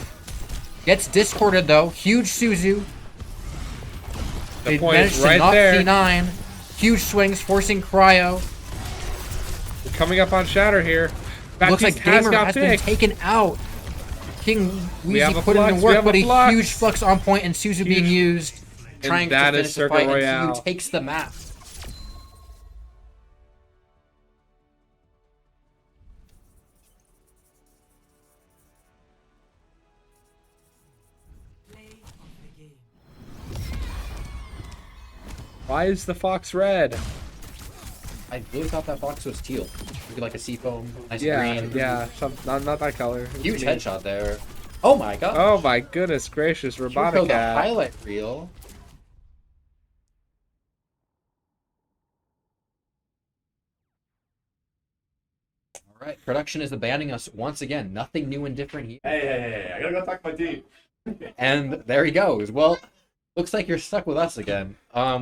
Gets discorded though. Huge Suzu. The They point managed is to right knock there. C9. Huge swings, forcing Cryo. We're coming up on Shatter here. Looks Baptiste like Gamer got has been picked. taken out. King have Weezy a put in flux, the we work, have a but a flux. huge flux on point, and Suzu being Huge. used, trying to that is finish the Circuit fight, and Royale. TU takes the map. Why is the fox red? I really thought that box was teal. Maybe like a seafoam, nice Yeah, green. yeah, not that color. It's Huge me. headshot there. Oh my god. Oh my goodness gracious, Here we Robotic go, the Cat. highlight reel. All right, production is abandoning us once again. Nothing new and different here. Hey, I gotta go talk to my team. And there he goes. Well, looks like you're stuck with us again. What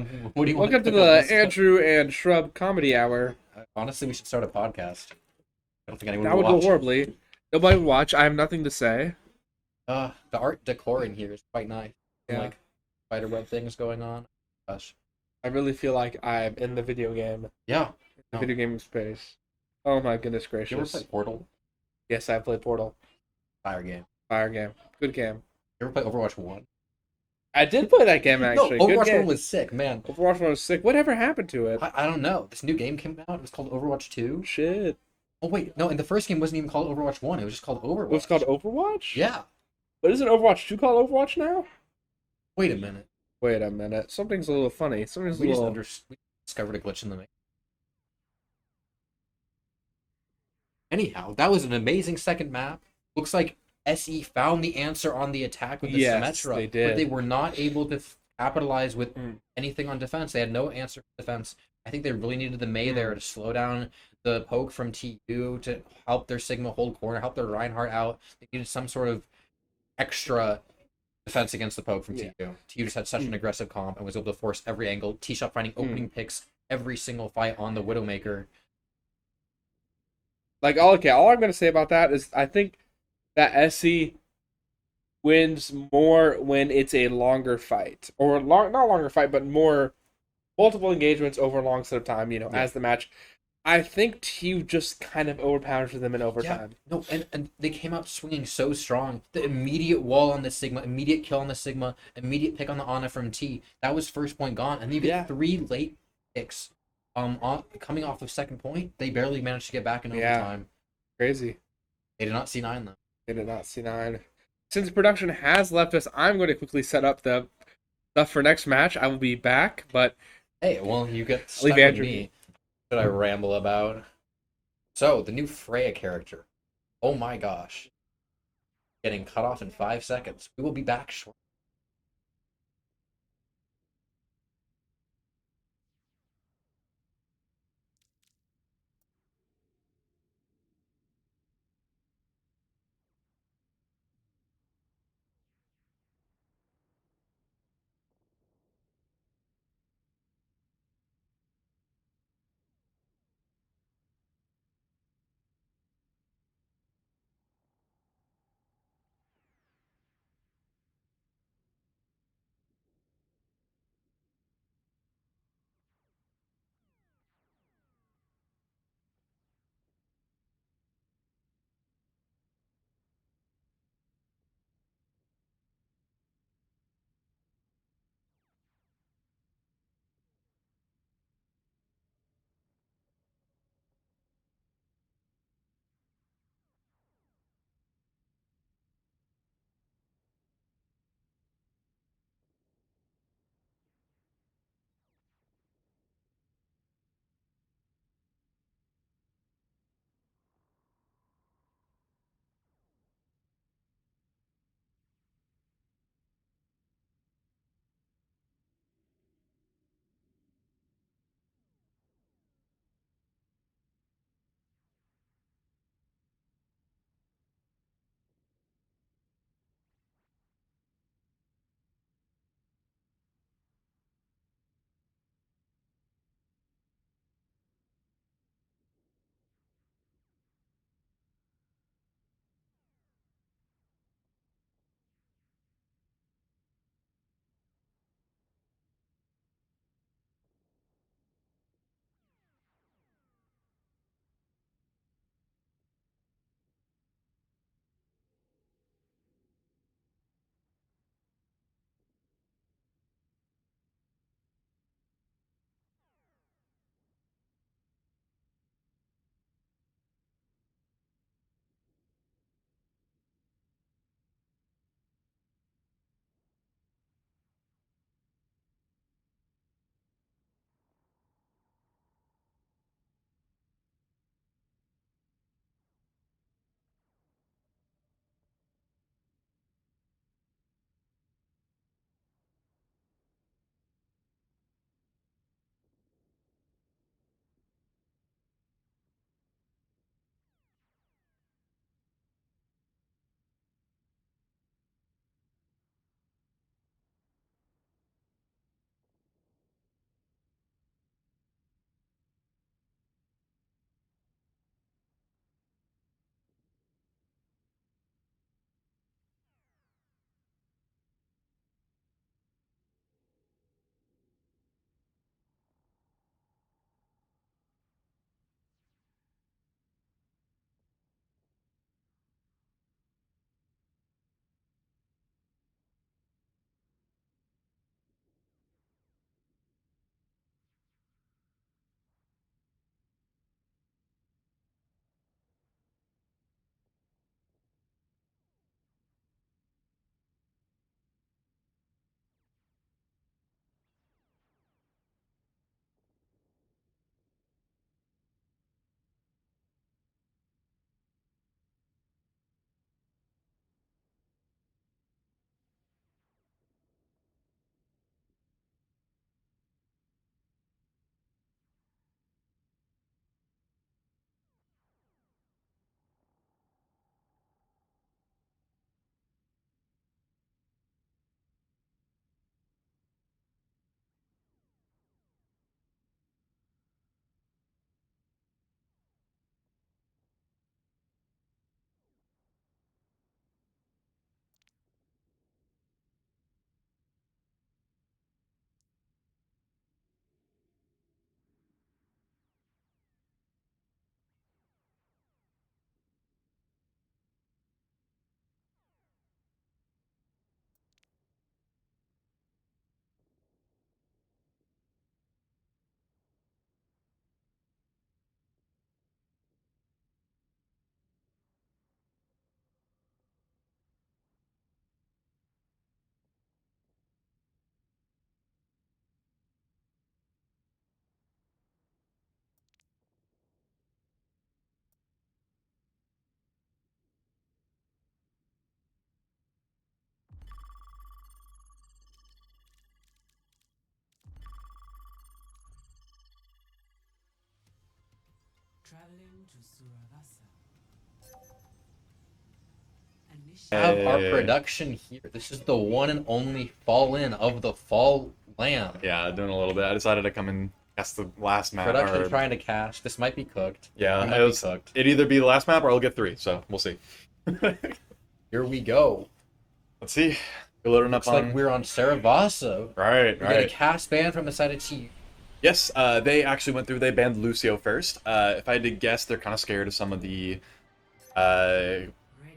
do you want Welcome to pick up the this- Andrew and Shrub Comedy Hour. Honestly, we should start a podcast. I don't think anyone That will would go watch. horribly. Nobody would watch. I have nothing to say. The art decor in here is quite nice. Yeah. Like spider web things going on. Gosh. I really feel like I'm in the video game. Yeah. The No. video game space. Oh my goodness You ever gracious. play Portal? Yes, I played Portal. Fire game. Fire game. Good game. You ever play Overwatch 1? I did play that game actually. No, Good Overwatch game. 1 was sick, man. Overwatch 1 was sick. Whatever happened to it? I don't know. This new game came out. It was called Overwatch 2. Shit. Oh, wait. No, and the first game wasn't even called Overwatch 1. It was just called Overwatch. It was called Overwatch? Yeah. But isn't Overwatch 2 called Overwatch now? Wait a minute. Wait a minute. Something's a little funny. Something's a We little... we discovered a glitch in the making. Anyhow, that was an amazing second map. Looks like SE found the answer on the attack with the Yes, Symmetra, they did. but they were not able to capitalize with Mm. anything on defense. They had no answer for defense. I think they really needed the Mei there to slow down the poke from TU to help their Sigma hold corner, help their Reinhardt out. They needed some sort of extra defense against the poke from Yeah. TU. TU just had such an aggressive comp and was able to force every angle. T-Shot finding opening picks every single fight on the Widowmaker. Like, okay, all I'm going to say about that is I think that SC wins more when it's a longer fight. Or not longer fight, but more multiple engagements over a long set of time, Yeah. as the match. I think TU just kind of overpowers them in overtime. No, and they came out swinging so strong. The immediate wall on the Sigma, immediate kill on the Sigma, immediate pick on the Ana from T. That was first point gone, and you get Yeah. 3 late picks. Coming off of second point, they barely managed to get back in Yeah. overtime. Crazy. They did not see 9 though. They did not see 9. Since production has left us, I'm going to quickly set up the stuff for next match. I will be back, but Hey, well, you get leave stuck with Andrew. me. What I ramble about. So the new Freya character. Oh my gosh, getting cut off in 5 seconds. We will be back shortly. Have our Hey. production here. This is the one and only FalLAN of the FalLAN. Yeah, doing a little bit. I decided to come and cast the last map. Production or- trying to cash. This might be cooked. Yeah, We might it was. be cooked. It'd either be the last map or I'll get 3. So we'll see. Here we go. Let's see. We're loading Looks up on. like we're on Saravasa. Right, We get a right. cast ban from the side of TU. Yes, they actually went through. They banned Lucio first. If I had to guess, they're kind of scared of some of the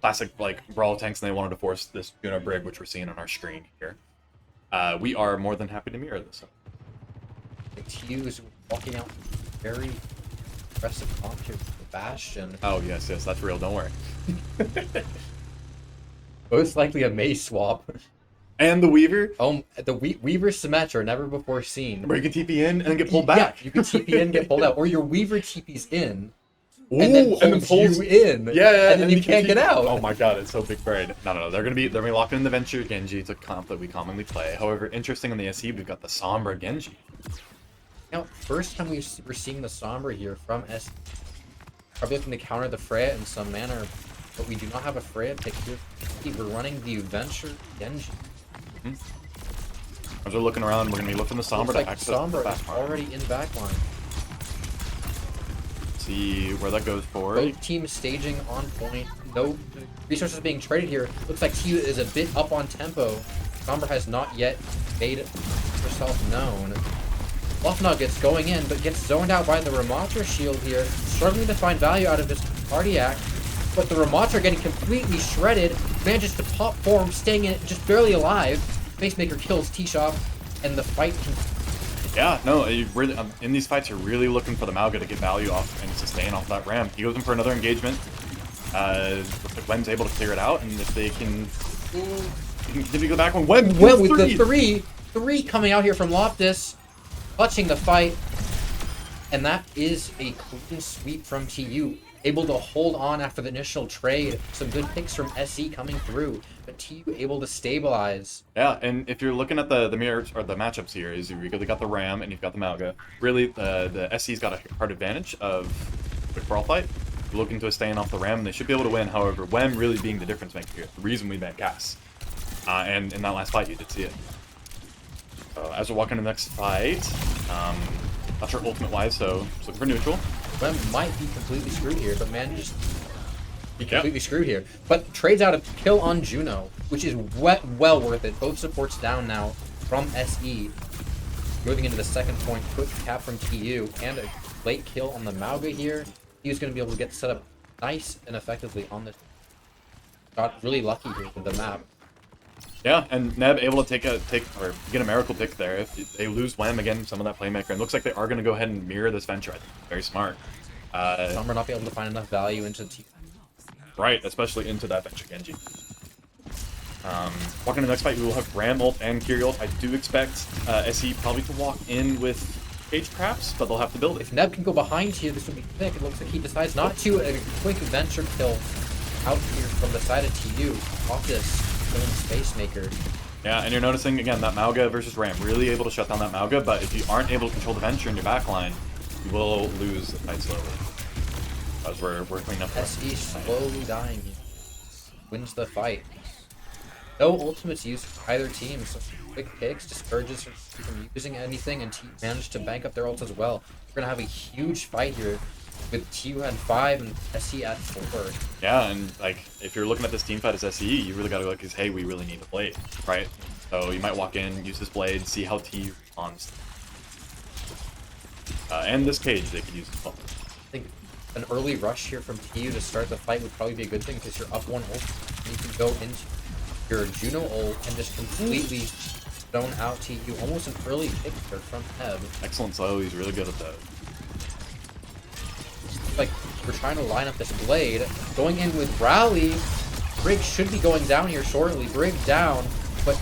classic like brawl tanks, and they wanted to force this Juno Brig, which we're seeing on our screen here. We are more than happy to mirror this. The TU is walking out very aggressive comp here with the Bastion. Oh yes, yes, that's real. Don't worry. Most likely a May swap. And the Weaver, Oh, the Weaver Symmetra, never before seen. where you can TP in and then get pulled back. Yeah, you can TP in, get pulled out, or your Weaver TP's in, Ooh, and then pulls you in. Yeah, and then you can't get out. Oh my god, it's so big brain. No, they're gonna be locked in the Venture Genji. It's a comp that we commonly play. However, interesting on the SE, we've got the Sombra Genji. Now, first time we're seeing the Sombra here from S. Probably looking to counter the Freya in some manner, but we do not have a Freya pick here. We're running the Venture Genji. As we're looking around, we're gonna be looking the Sombra Looks like to access the Sombra back is line. already in backline. See where that goes for. Both teams staging on point. No resources being traded here. Looks like TU is a bit up on tempo. Sombra has not yet made herself known. Fluff Nuggets going in, but gets zoned out by the Ramatra shield here. Struggling to find value out of his cardiac. But the Ramatra getting completely shredded. Manages to pop form, staying in it, just barely alive. Facemaker kills T-Shop, and the fight can. Yeah, no, you really, in these fights, you're really looking for the Malga to get value off and sustain off that ram. He goes in for another engagement. Looks like Wen's able to clear it out, and if they can continue to go back one. Wen Well, kills with three. the three coming out here from Loftus, clutching the fight, and that is a clean sweep from TU. Able to hold on after the initial trade. Some good picks from SE coming through, but TU able to stabilize. Yeah, and if you're looking at the mirrors or the matchups here, is you've really got the Ram and you've got the Malga. Really, the SE's got a hard advantage of quick brawl fight. Looking to staying off the Ram, and they should be able to win. However, Wem really being the difference maker here, the reason we banned Cass. And in that last fight, you did see it. As we're walking to the next fight, not sure ultimate wise, so just looking for neutral. Lem might be completely screwed here, but man, just be completely screwed here. But trades out a kill on Juno, which is well worth it. Both supports down now from SE. Moving into the second point, quick cap from TU, and a late kill on the Mauga here. He's going to be able to get set up nice and effectively on this. Got really lucky here with the map. Yeah, and Neb able to get a miracle pick there. If they lose Wham again, some of that playmaker, and looks like they are going to go ahead and mirror this venture. I think very smart. Summer not be able to find enough value into the Right, especially into that venture Genji. Walking to the next fight, we will have Ram ult and Kiri ult. I do expect SE probably to walk in with Cage Traps, but they'll have to build it. If Neb can go behind here, this would be thick. It looks like he decides not to. A quick venture kill out here from the side of TU. Off this killing Space Maker. Yeah, and you're noticing, again, that Mauga versus Ram. Really able to shut down that Mauga, but if you aren't able to control the venture in your backline, you will lose the fight slowly. As we're cleaning up. SE slowly dying here. Wins the fight. No ultimates used for either team, so quick picks discourages from using anything, and TU managed to bank up their ults as well. We're gonna have a huge fight here with TU at 5 and SE at 4. Yeah, and like if you're looking at this team fight as SE, you really gotta look as, hey, we really need to play, right? So you might walk in, use this blade, see how TU responds. And this cage they could use as well. I think an early rush here from TU to start the fight would probably be a good thing because you're up 1 ult. And you can go into your Juno ult and just completely stone out TU. Almost an early pick there from Heb. Excellent slow, he's really good at that. Like, we're trying to line up this blade. Going in with Rally. Brig should be going down here shortly. Brig down, but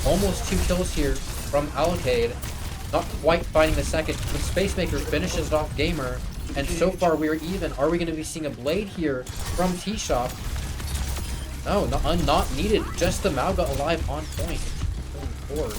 almost 2 kills here from Allocade. Not quite finding the second, but Space Maker finishes off Gamer. And so far we're even. Are we going to be seeing a blade here from T-Shop? No, not needed. Just the Mauga alive on point. Going forward.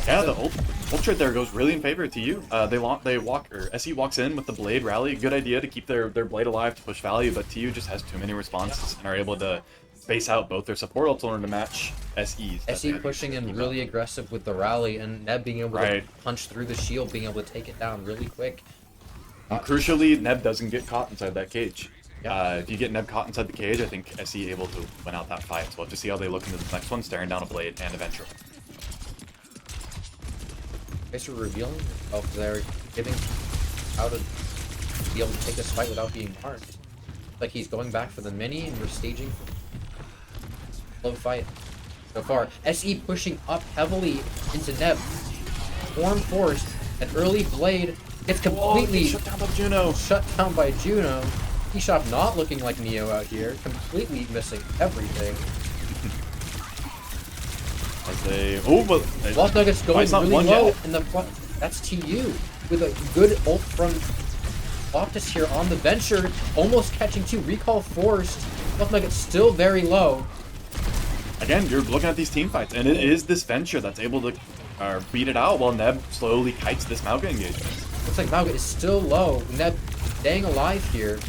Yeah, the ult trade there goes really in favor to you. SE walks in with the blade rally. Good idea to keep their blade alive to push value, but TU just has too many responses and are able to space out both their support ults in order to match SE's. SE pushing in really aggressive with the rally, and Neb being able to punch through the shield, being able to take it down really quick. And crucially, Neb doesn't get caught inside that cage. If you get Neb caught inside the cage, I think SE able to win out that fight. So we'll have to see how they look into the next one, staring down a blade and a Venture. Guys are revealing themselves there, giving how to be able to take this fight without being harmed. Like he's going back for the mini, and we're staging slow fight so far. SE pushing up heavily into Neb. Form forced, an early blade gets completely shut down by Juno. Shut down by Juno. T-Shop not looking like Neo out here, completely missing everything. As they but Lost Nuggets going really one low yet. in the front. That's TU with a good ult from Optus here on the Venture, almost catching two. Recall forced. Lost Nuggets still very low. Again, you're looking at these team fights, and it is this Venture that's able to beat it out while Neb slowly kites this Mauga engagement. Looks like Mauga is still low. Neb staying alive here.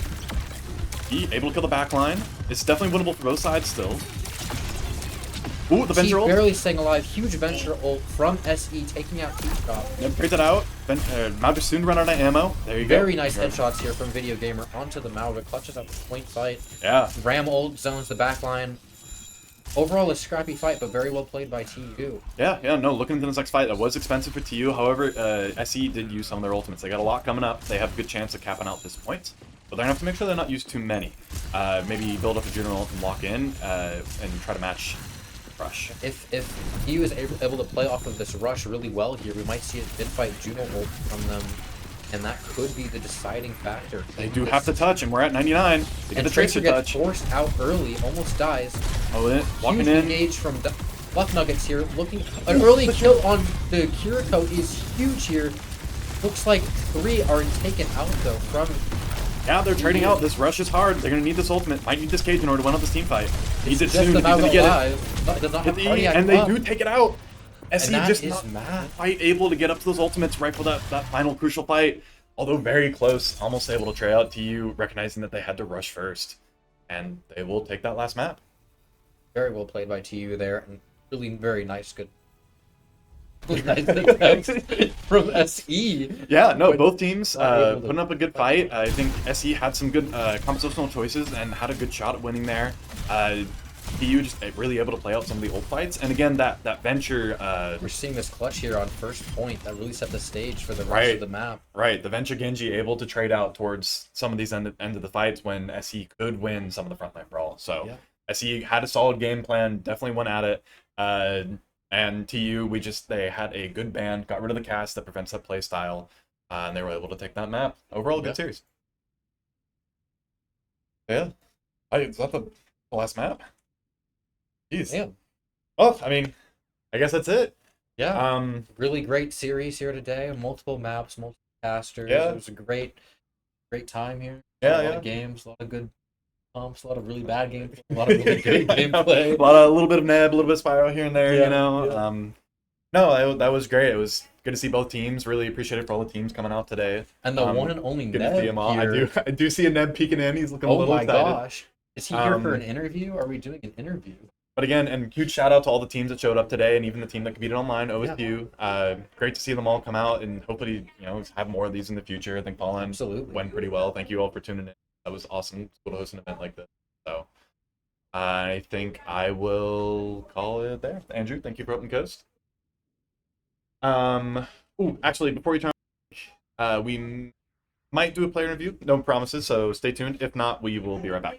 He able to kill the back line. It's definitely winnable for both sides still. Ooh, the Venture ult. Barely staying alive. Huge Venture ult from SE, taking out T-Shop. Neb trades it out. Mauga soon to run out of ammo. There you go. Very nice headshots here from Video Gamer onto the Mauga. Clutches up the point fight. Yeah. Ram ult zones the back line. Overall, a scrappy fight, but very well played by TU. Yeah, no, looking into this next fight, that was expensive for TU. However, SE did use some of their ultimates. They got a lot coming up. They have a good chance of capping out this point. But they're going to have to make sure they're not used too many. Maybe build up a Juno ult and lock in and try to match Rush. If TU is able to play off of this Rush really well here, we might see a mid-fight Juno ult from them. And that could be the deciding factor. They do have to touch, and we're at 99. They get the Tracer gets touch. Forced out early, almost dies. Oh, walking Huge in. engage from Luck Nuggets here. Looking, an early kill on the Kiriko is huge here. Looks like 3 are taken out though from. Yeah, they're trading out. This Rush is hard. They're gonna need this ultimate. Might need this cage in order to win out this team fight. Needs it soon. He's gonna get it. Does not have And they do take it out. SE that just is not mad. quite able to get up to those ultimates right for that final crucial fight. Although very close, almost able to try out TU, recognizing that they had to rush first. And they will take that last map. Very well played by TU there, and really very nice, good. Nice attempts from SE. Yeah, no, both teams able to- putting up a good fight. I think SE had some good compositional choices and had a good shot at winning there. TU just really able to play out some of the old fights. And again, that Venture... We're seeing this clutch here on first point that really set the stage for the rest of the map. Right, the Venture Genji able to trade out towards some of these end of the fights when SE could win some of the frontline brawl. So Yeah. SE had a solid game plan, definitely went at it. And TU, they had a good ban, got rid of the cast that prevents that play style, and they were able to take that map. Overall, a good series. Yeah. Is that the last map? Jeez. Yeah. Well, I mean, I guess that's it. Yeah. Really great series here today. Multiple maps, multiple casters. Yeah. It was a great time here. Yeah, a lot of games, a lot of good comps, a lot of really bad games, a lot of really good gameplay. A little bit of Neb, a little bit of Spyro here and there, Yeah, you know. yeah. No, that was great. It was good to see both teams. Really appreciate it for all the teams coming out today. And the one and only Good Neb to see him all. here. I do see a Neb peeking in. He's looking a Oh little my excited. gosh. Is he here for an interview? Are we doing an interview? But again, and huge shout out to all the teams that showed up today, and even the team that competed online, OSU. Great to see them all come out, and hopefully, have more of these in the future. I think FalLAN Absolutely. went pretty well. Thank you all for tuning in. That was awesome. It's cool to host an event like this. So I think I will call it there. Andrew, thank you for Open Coast. Actually, before you turn, we might do a player review. No promises, so stay tuned. If not, we will be right back.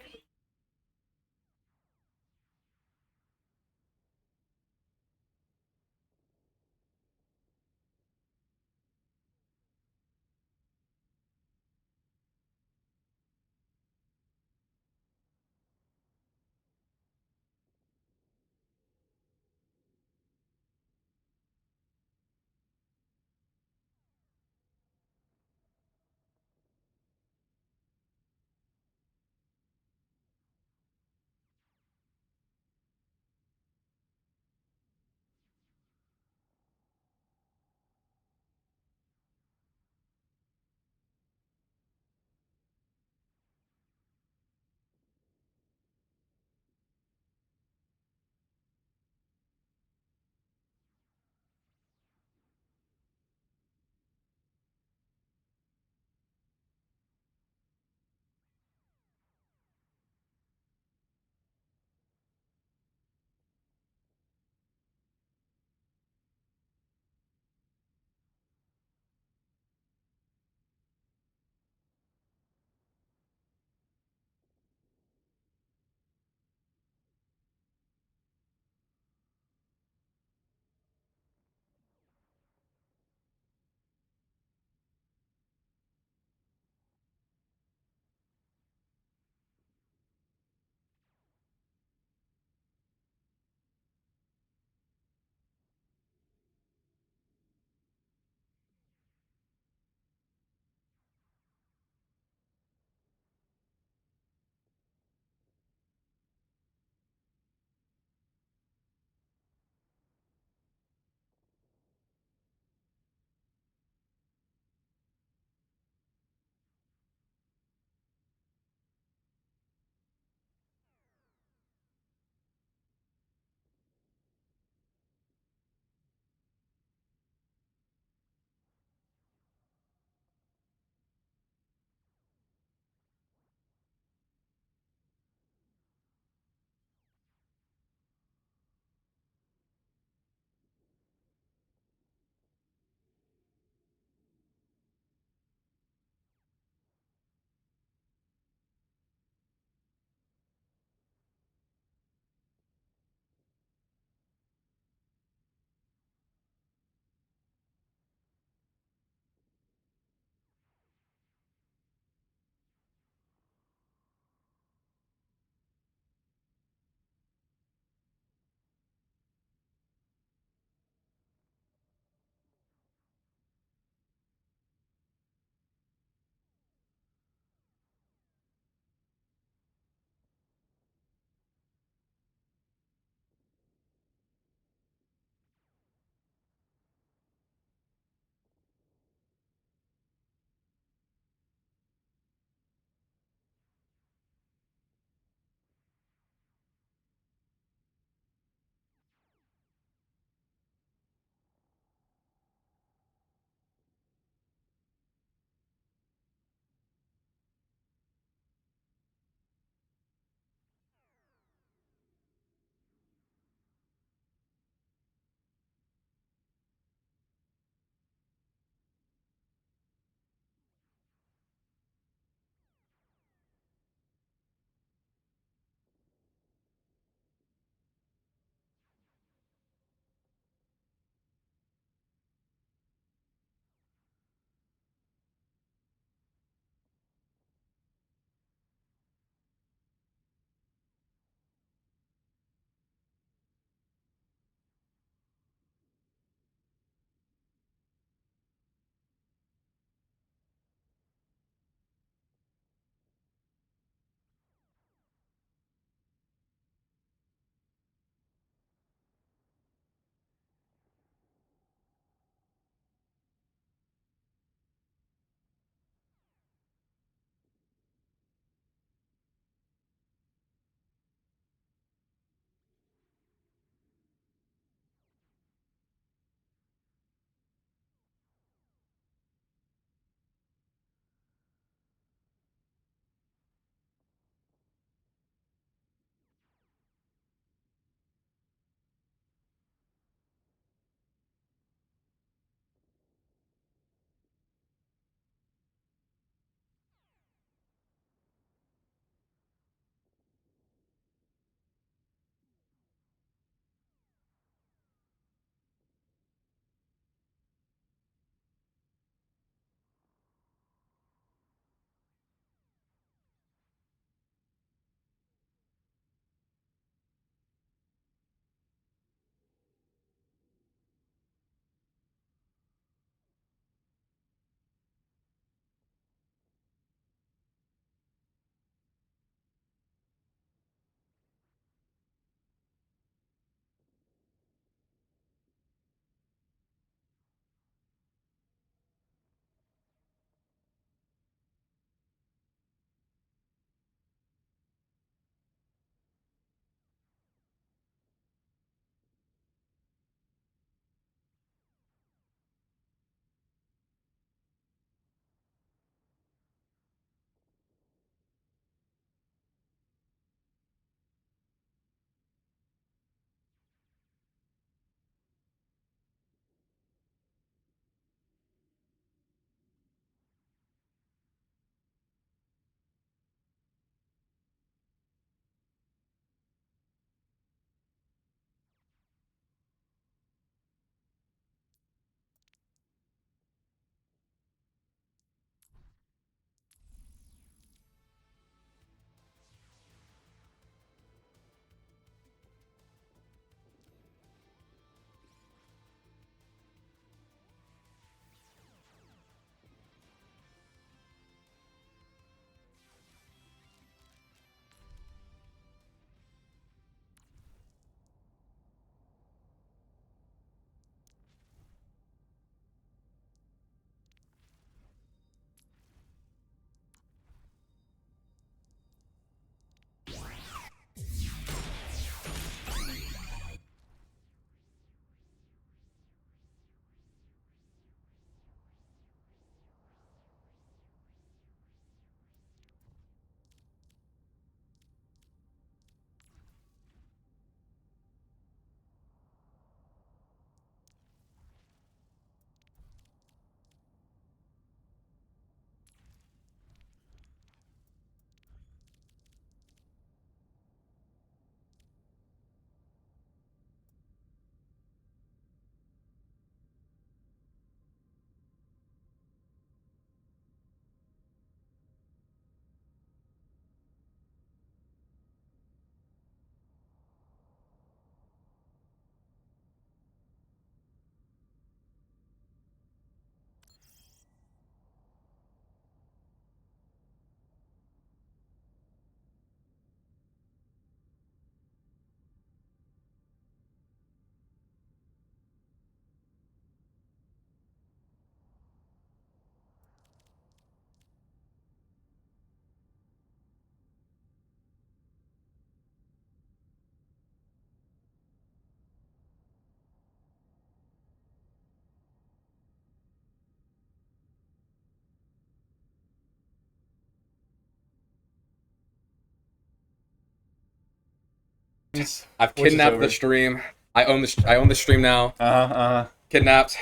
Fans, I've voice is kidnapped over. the stream. I own the stream now. Kidnapped.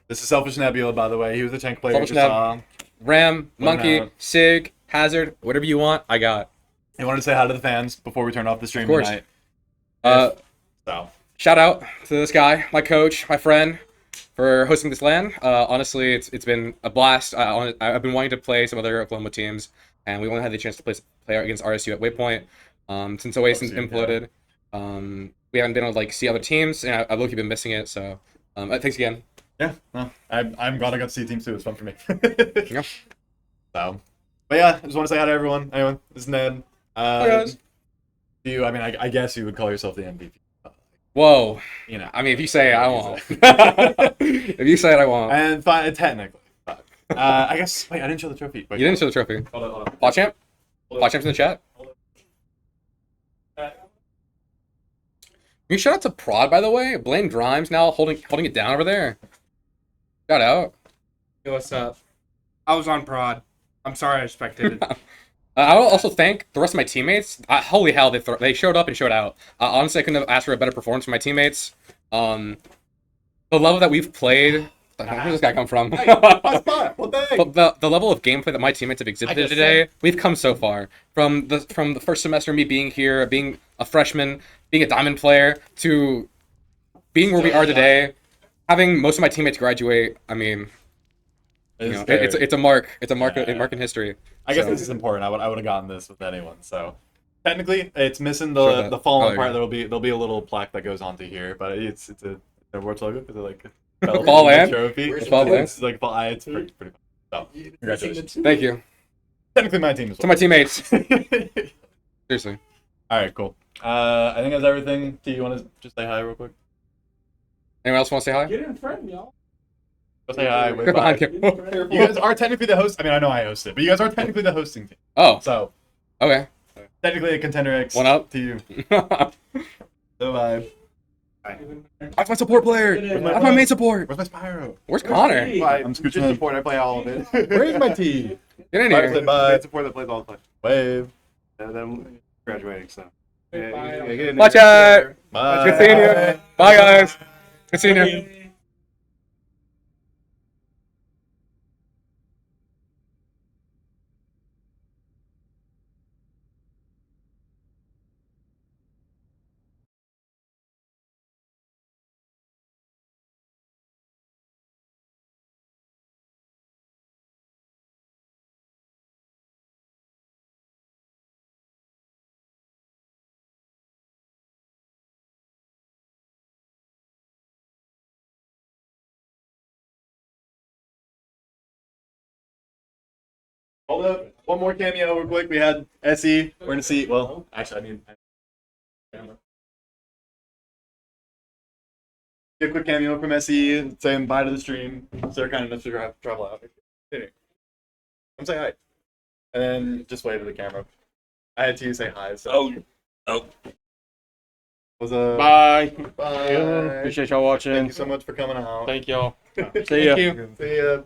This is Selfish Nebula, by the way. He was the tank player Selfish you just Neb. saw. Ram, What Monkey, about- Sig, Hazard, whatever you want, I got. He wanted to say hi to the fans before we turn off the stream Of course. tonight. So, Shout out to this guy, my coach, my friend, for hosting this LAN. Honestly, it's been a blast. I've been wanting to play some other Oklahoma teams, and we only had the chance to play against RSU at Waypoint. Since Oasis RSU, imploded, we haven't been able to like see other teams, and I've low-key been missing it. So, thanks again. yeah, no, I'm glad I got to see teams too. It's fun for me. Yeah. So, but yeah, I just want to say hi to everyone. Anyway, this is Ned. guys. I mean, I guess you would call yourself the MVP. Whoa. You know. I mean, if you say it, I won't. If you say it, I won't. And fine, technically. But, I guess, wait, I didn't show the trophy. Wait, You didn't show the trophy. Hold on. Plot champ? Plot champ's in the chat. Can you shout out to Prod, by the way? Blaine Grimes now holding it down over there. Shout out. Yo, what's up? I was on prod. I'm sorry I spectated. I will also thank the rest of my teammates. Holy hell, they showed up and showed out. Honestly, I couldn't have asked for a better performance from my teammates. The level that we've played. Where does this guy come from? But the level of gameplay that my teammates have exhibited today, we've come so far. From the first semester, me being here, being a freshman, being a diamond player, to being where we are today, having most of my teammates graduate. I mean, it's a mark. It's a mark in history. I guess So- this is important. I would have gotten this with anyone. So technically, it's missing Sure, the that- fallen oh, part. yeah. There'll be a little plaque that goes onto here, but it's a Overwatch logo. Is it like FalLAN? trophy? It's FalLAN? It's like it's pretty fun. So congratulations. Thank you Technically, my team as to well. my teammates. Seriously. All right, cool. I think that's everything. Do you want to just say hi real quick? Anyone else want to say hi? Get in front, y'all. Go say hi. Wave Get behind bye. him. You guys are technically the host. I mean, I know I hosted, but you guys are technically the hosting team. Oh, So okay. technically a contender X. One up. to you. That's So bye. my support player. That's my main support. Where's my Spyro? Where's Connor? I'm scooching in. support. I play all of it. Where's my T? Get in Bye, here. bye. support that plays all the time. Wave. And then graduating, so. Bye. Watch out. Bye. Good seeing you. Bye, guys. Good seeing you. Hold up. One more cameo real quick. We had SE. We're gonna see. Well, actually, I mean. Get a quick cameo from SE saying bye to the stream. So they're kind enough to travel out. Come say hi. And then just wave at the camera. I had to say hi. So. Oh. Was a Bye. Bye. Appreciate y'all watching. Thank you so much for coming out. Thank y'all. See ya. See ya.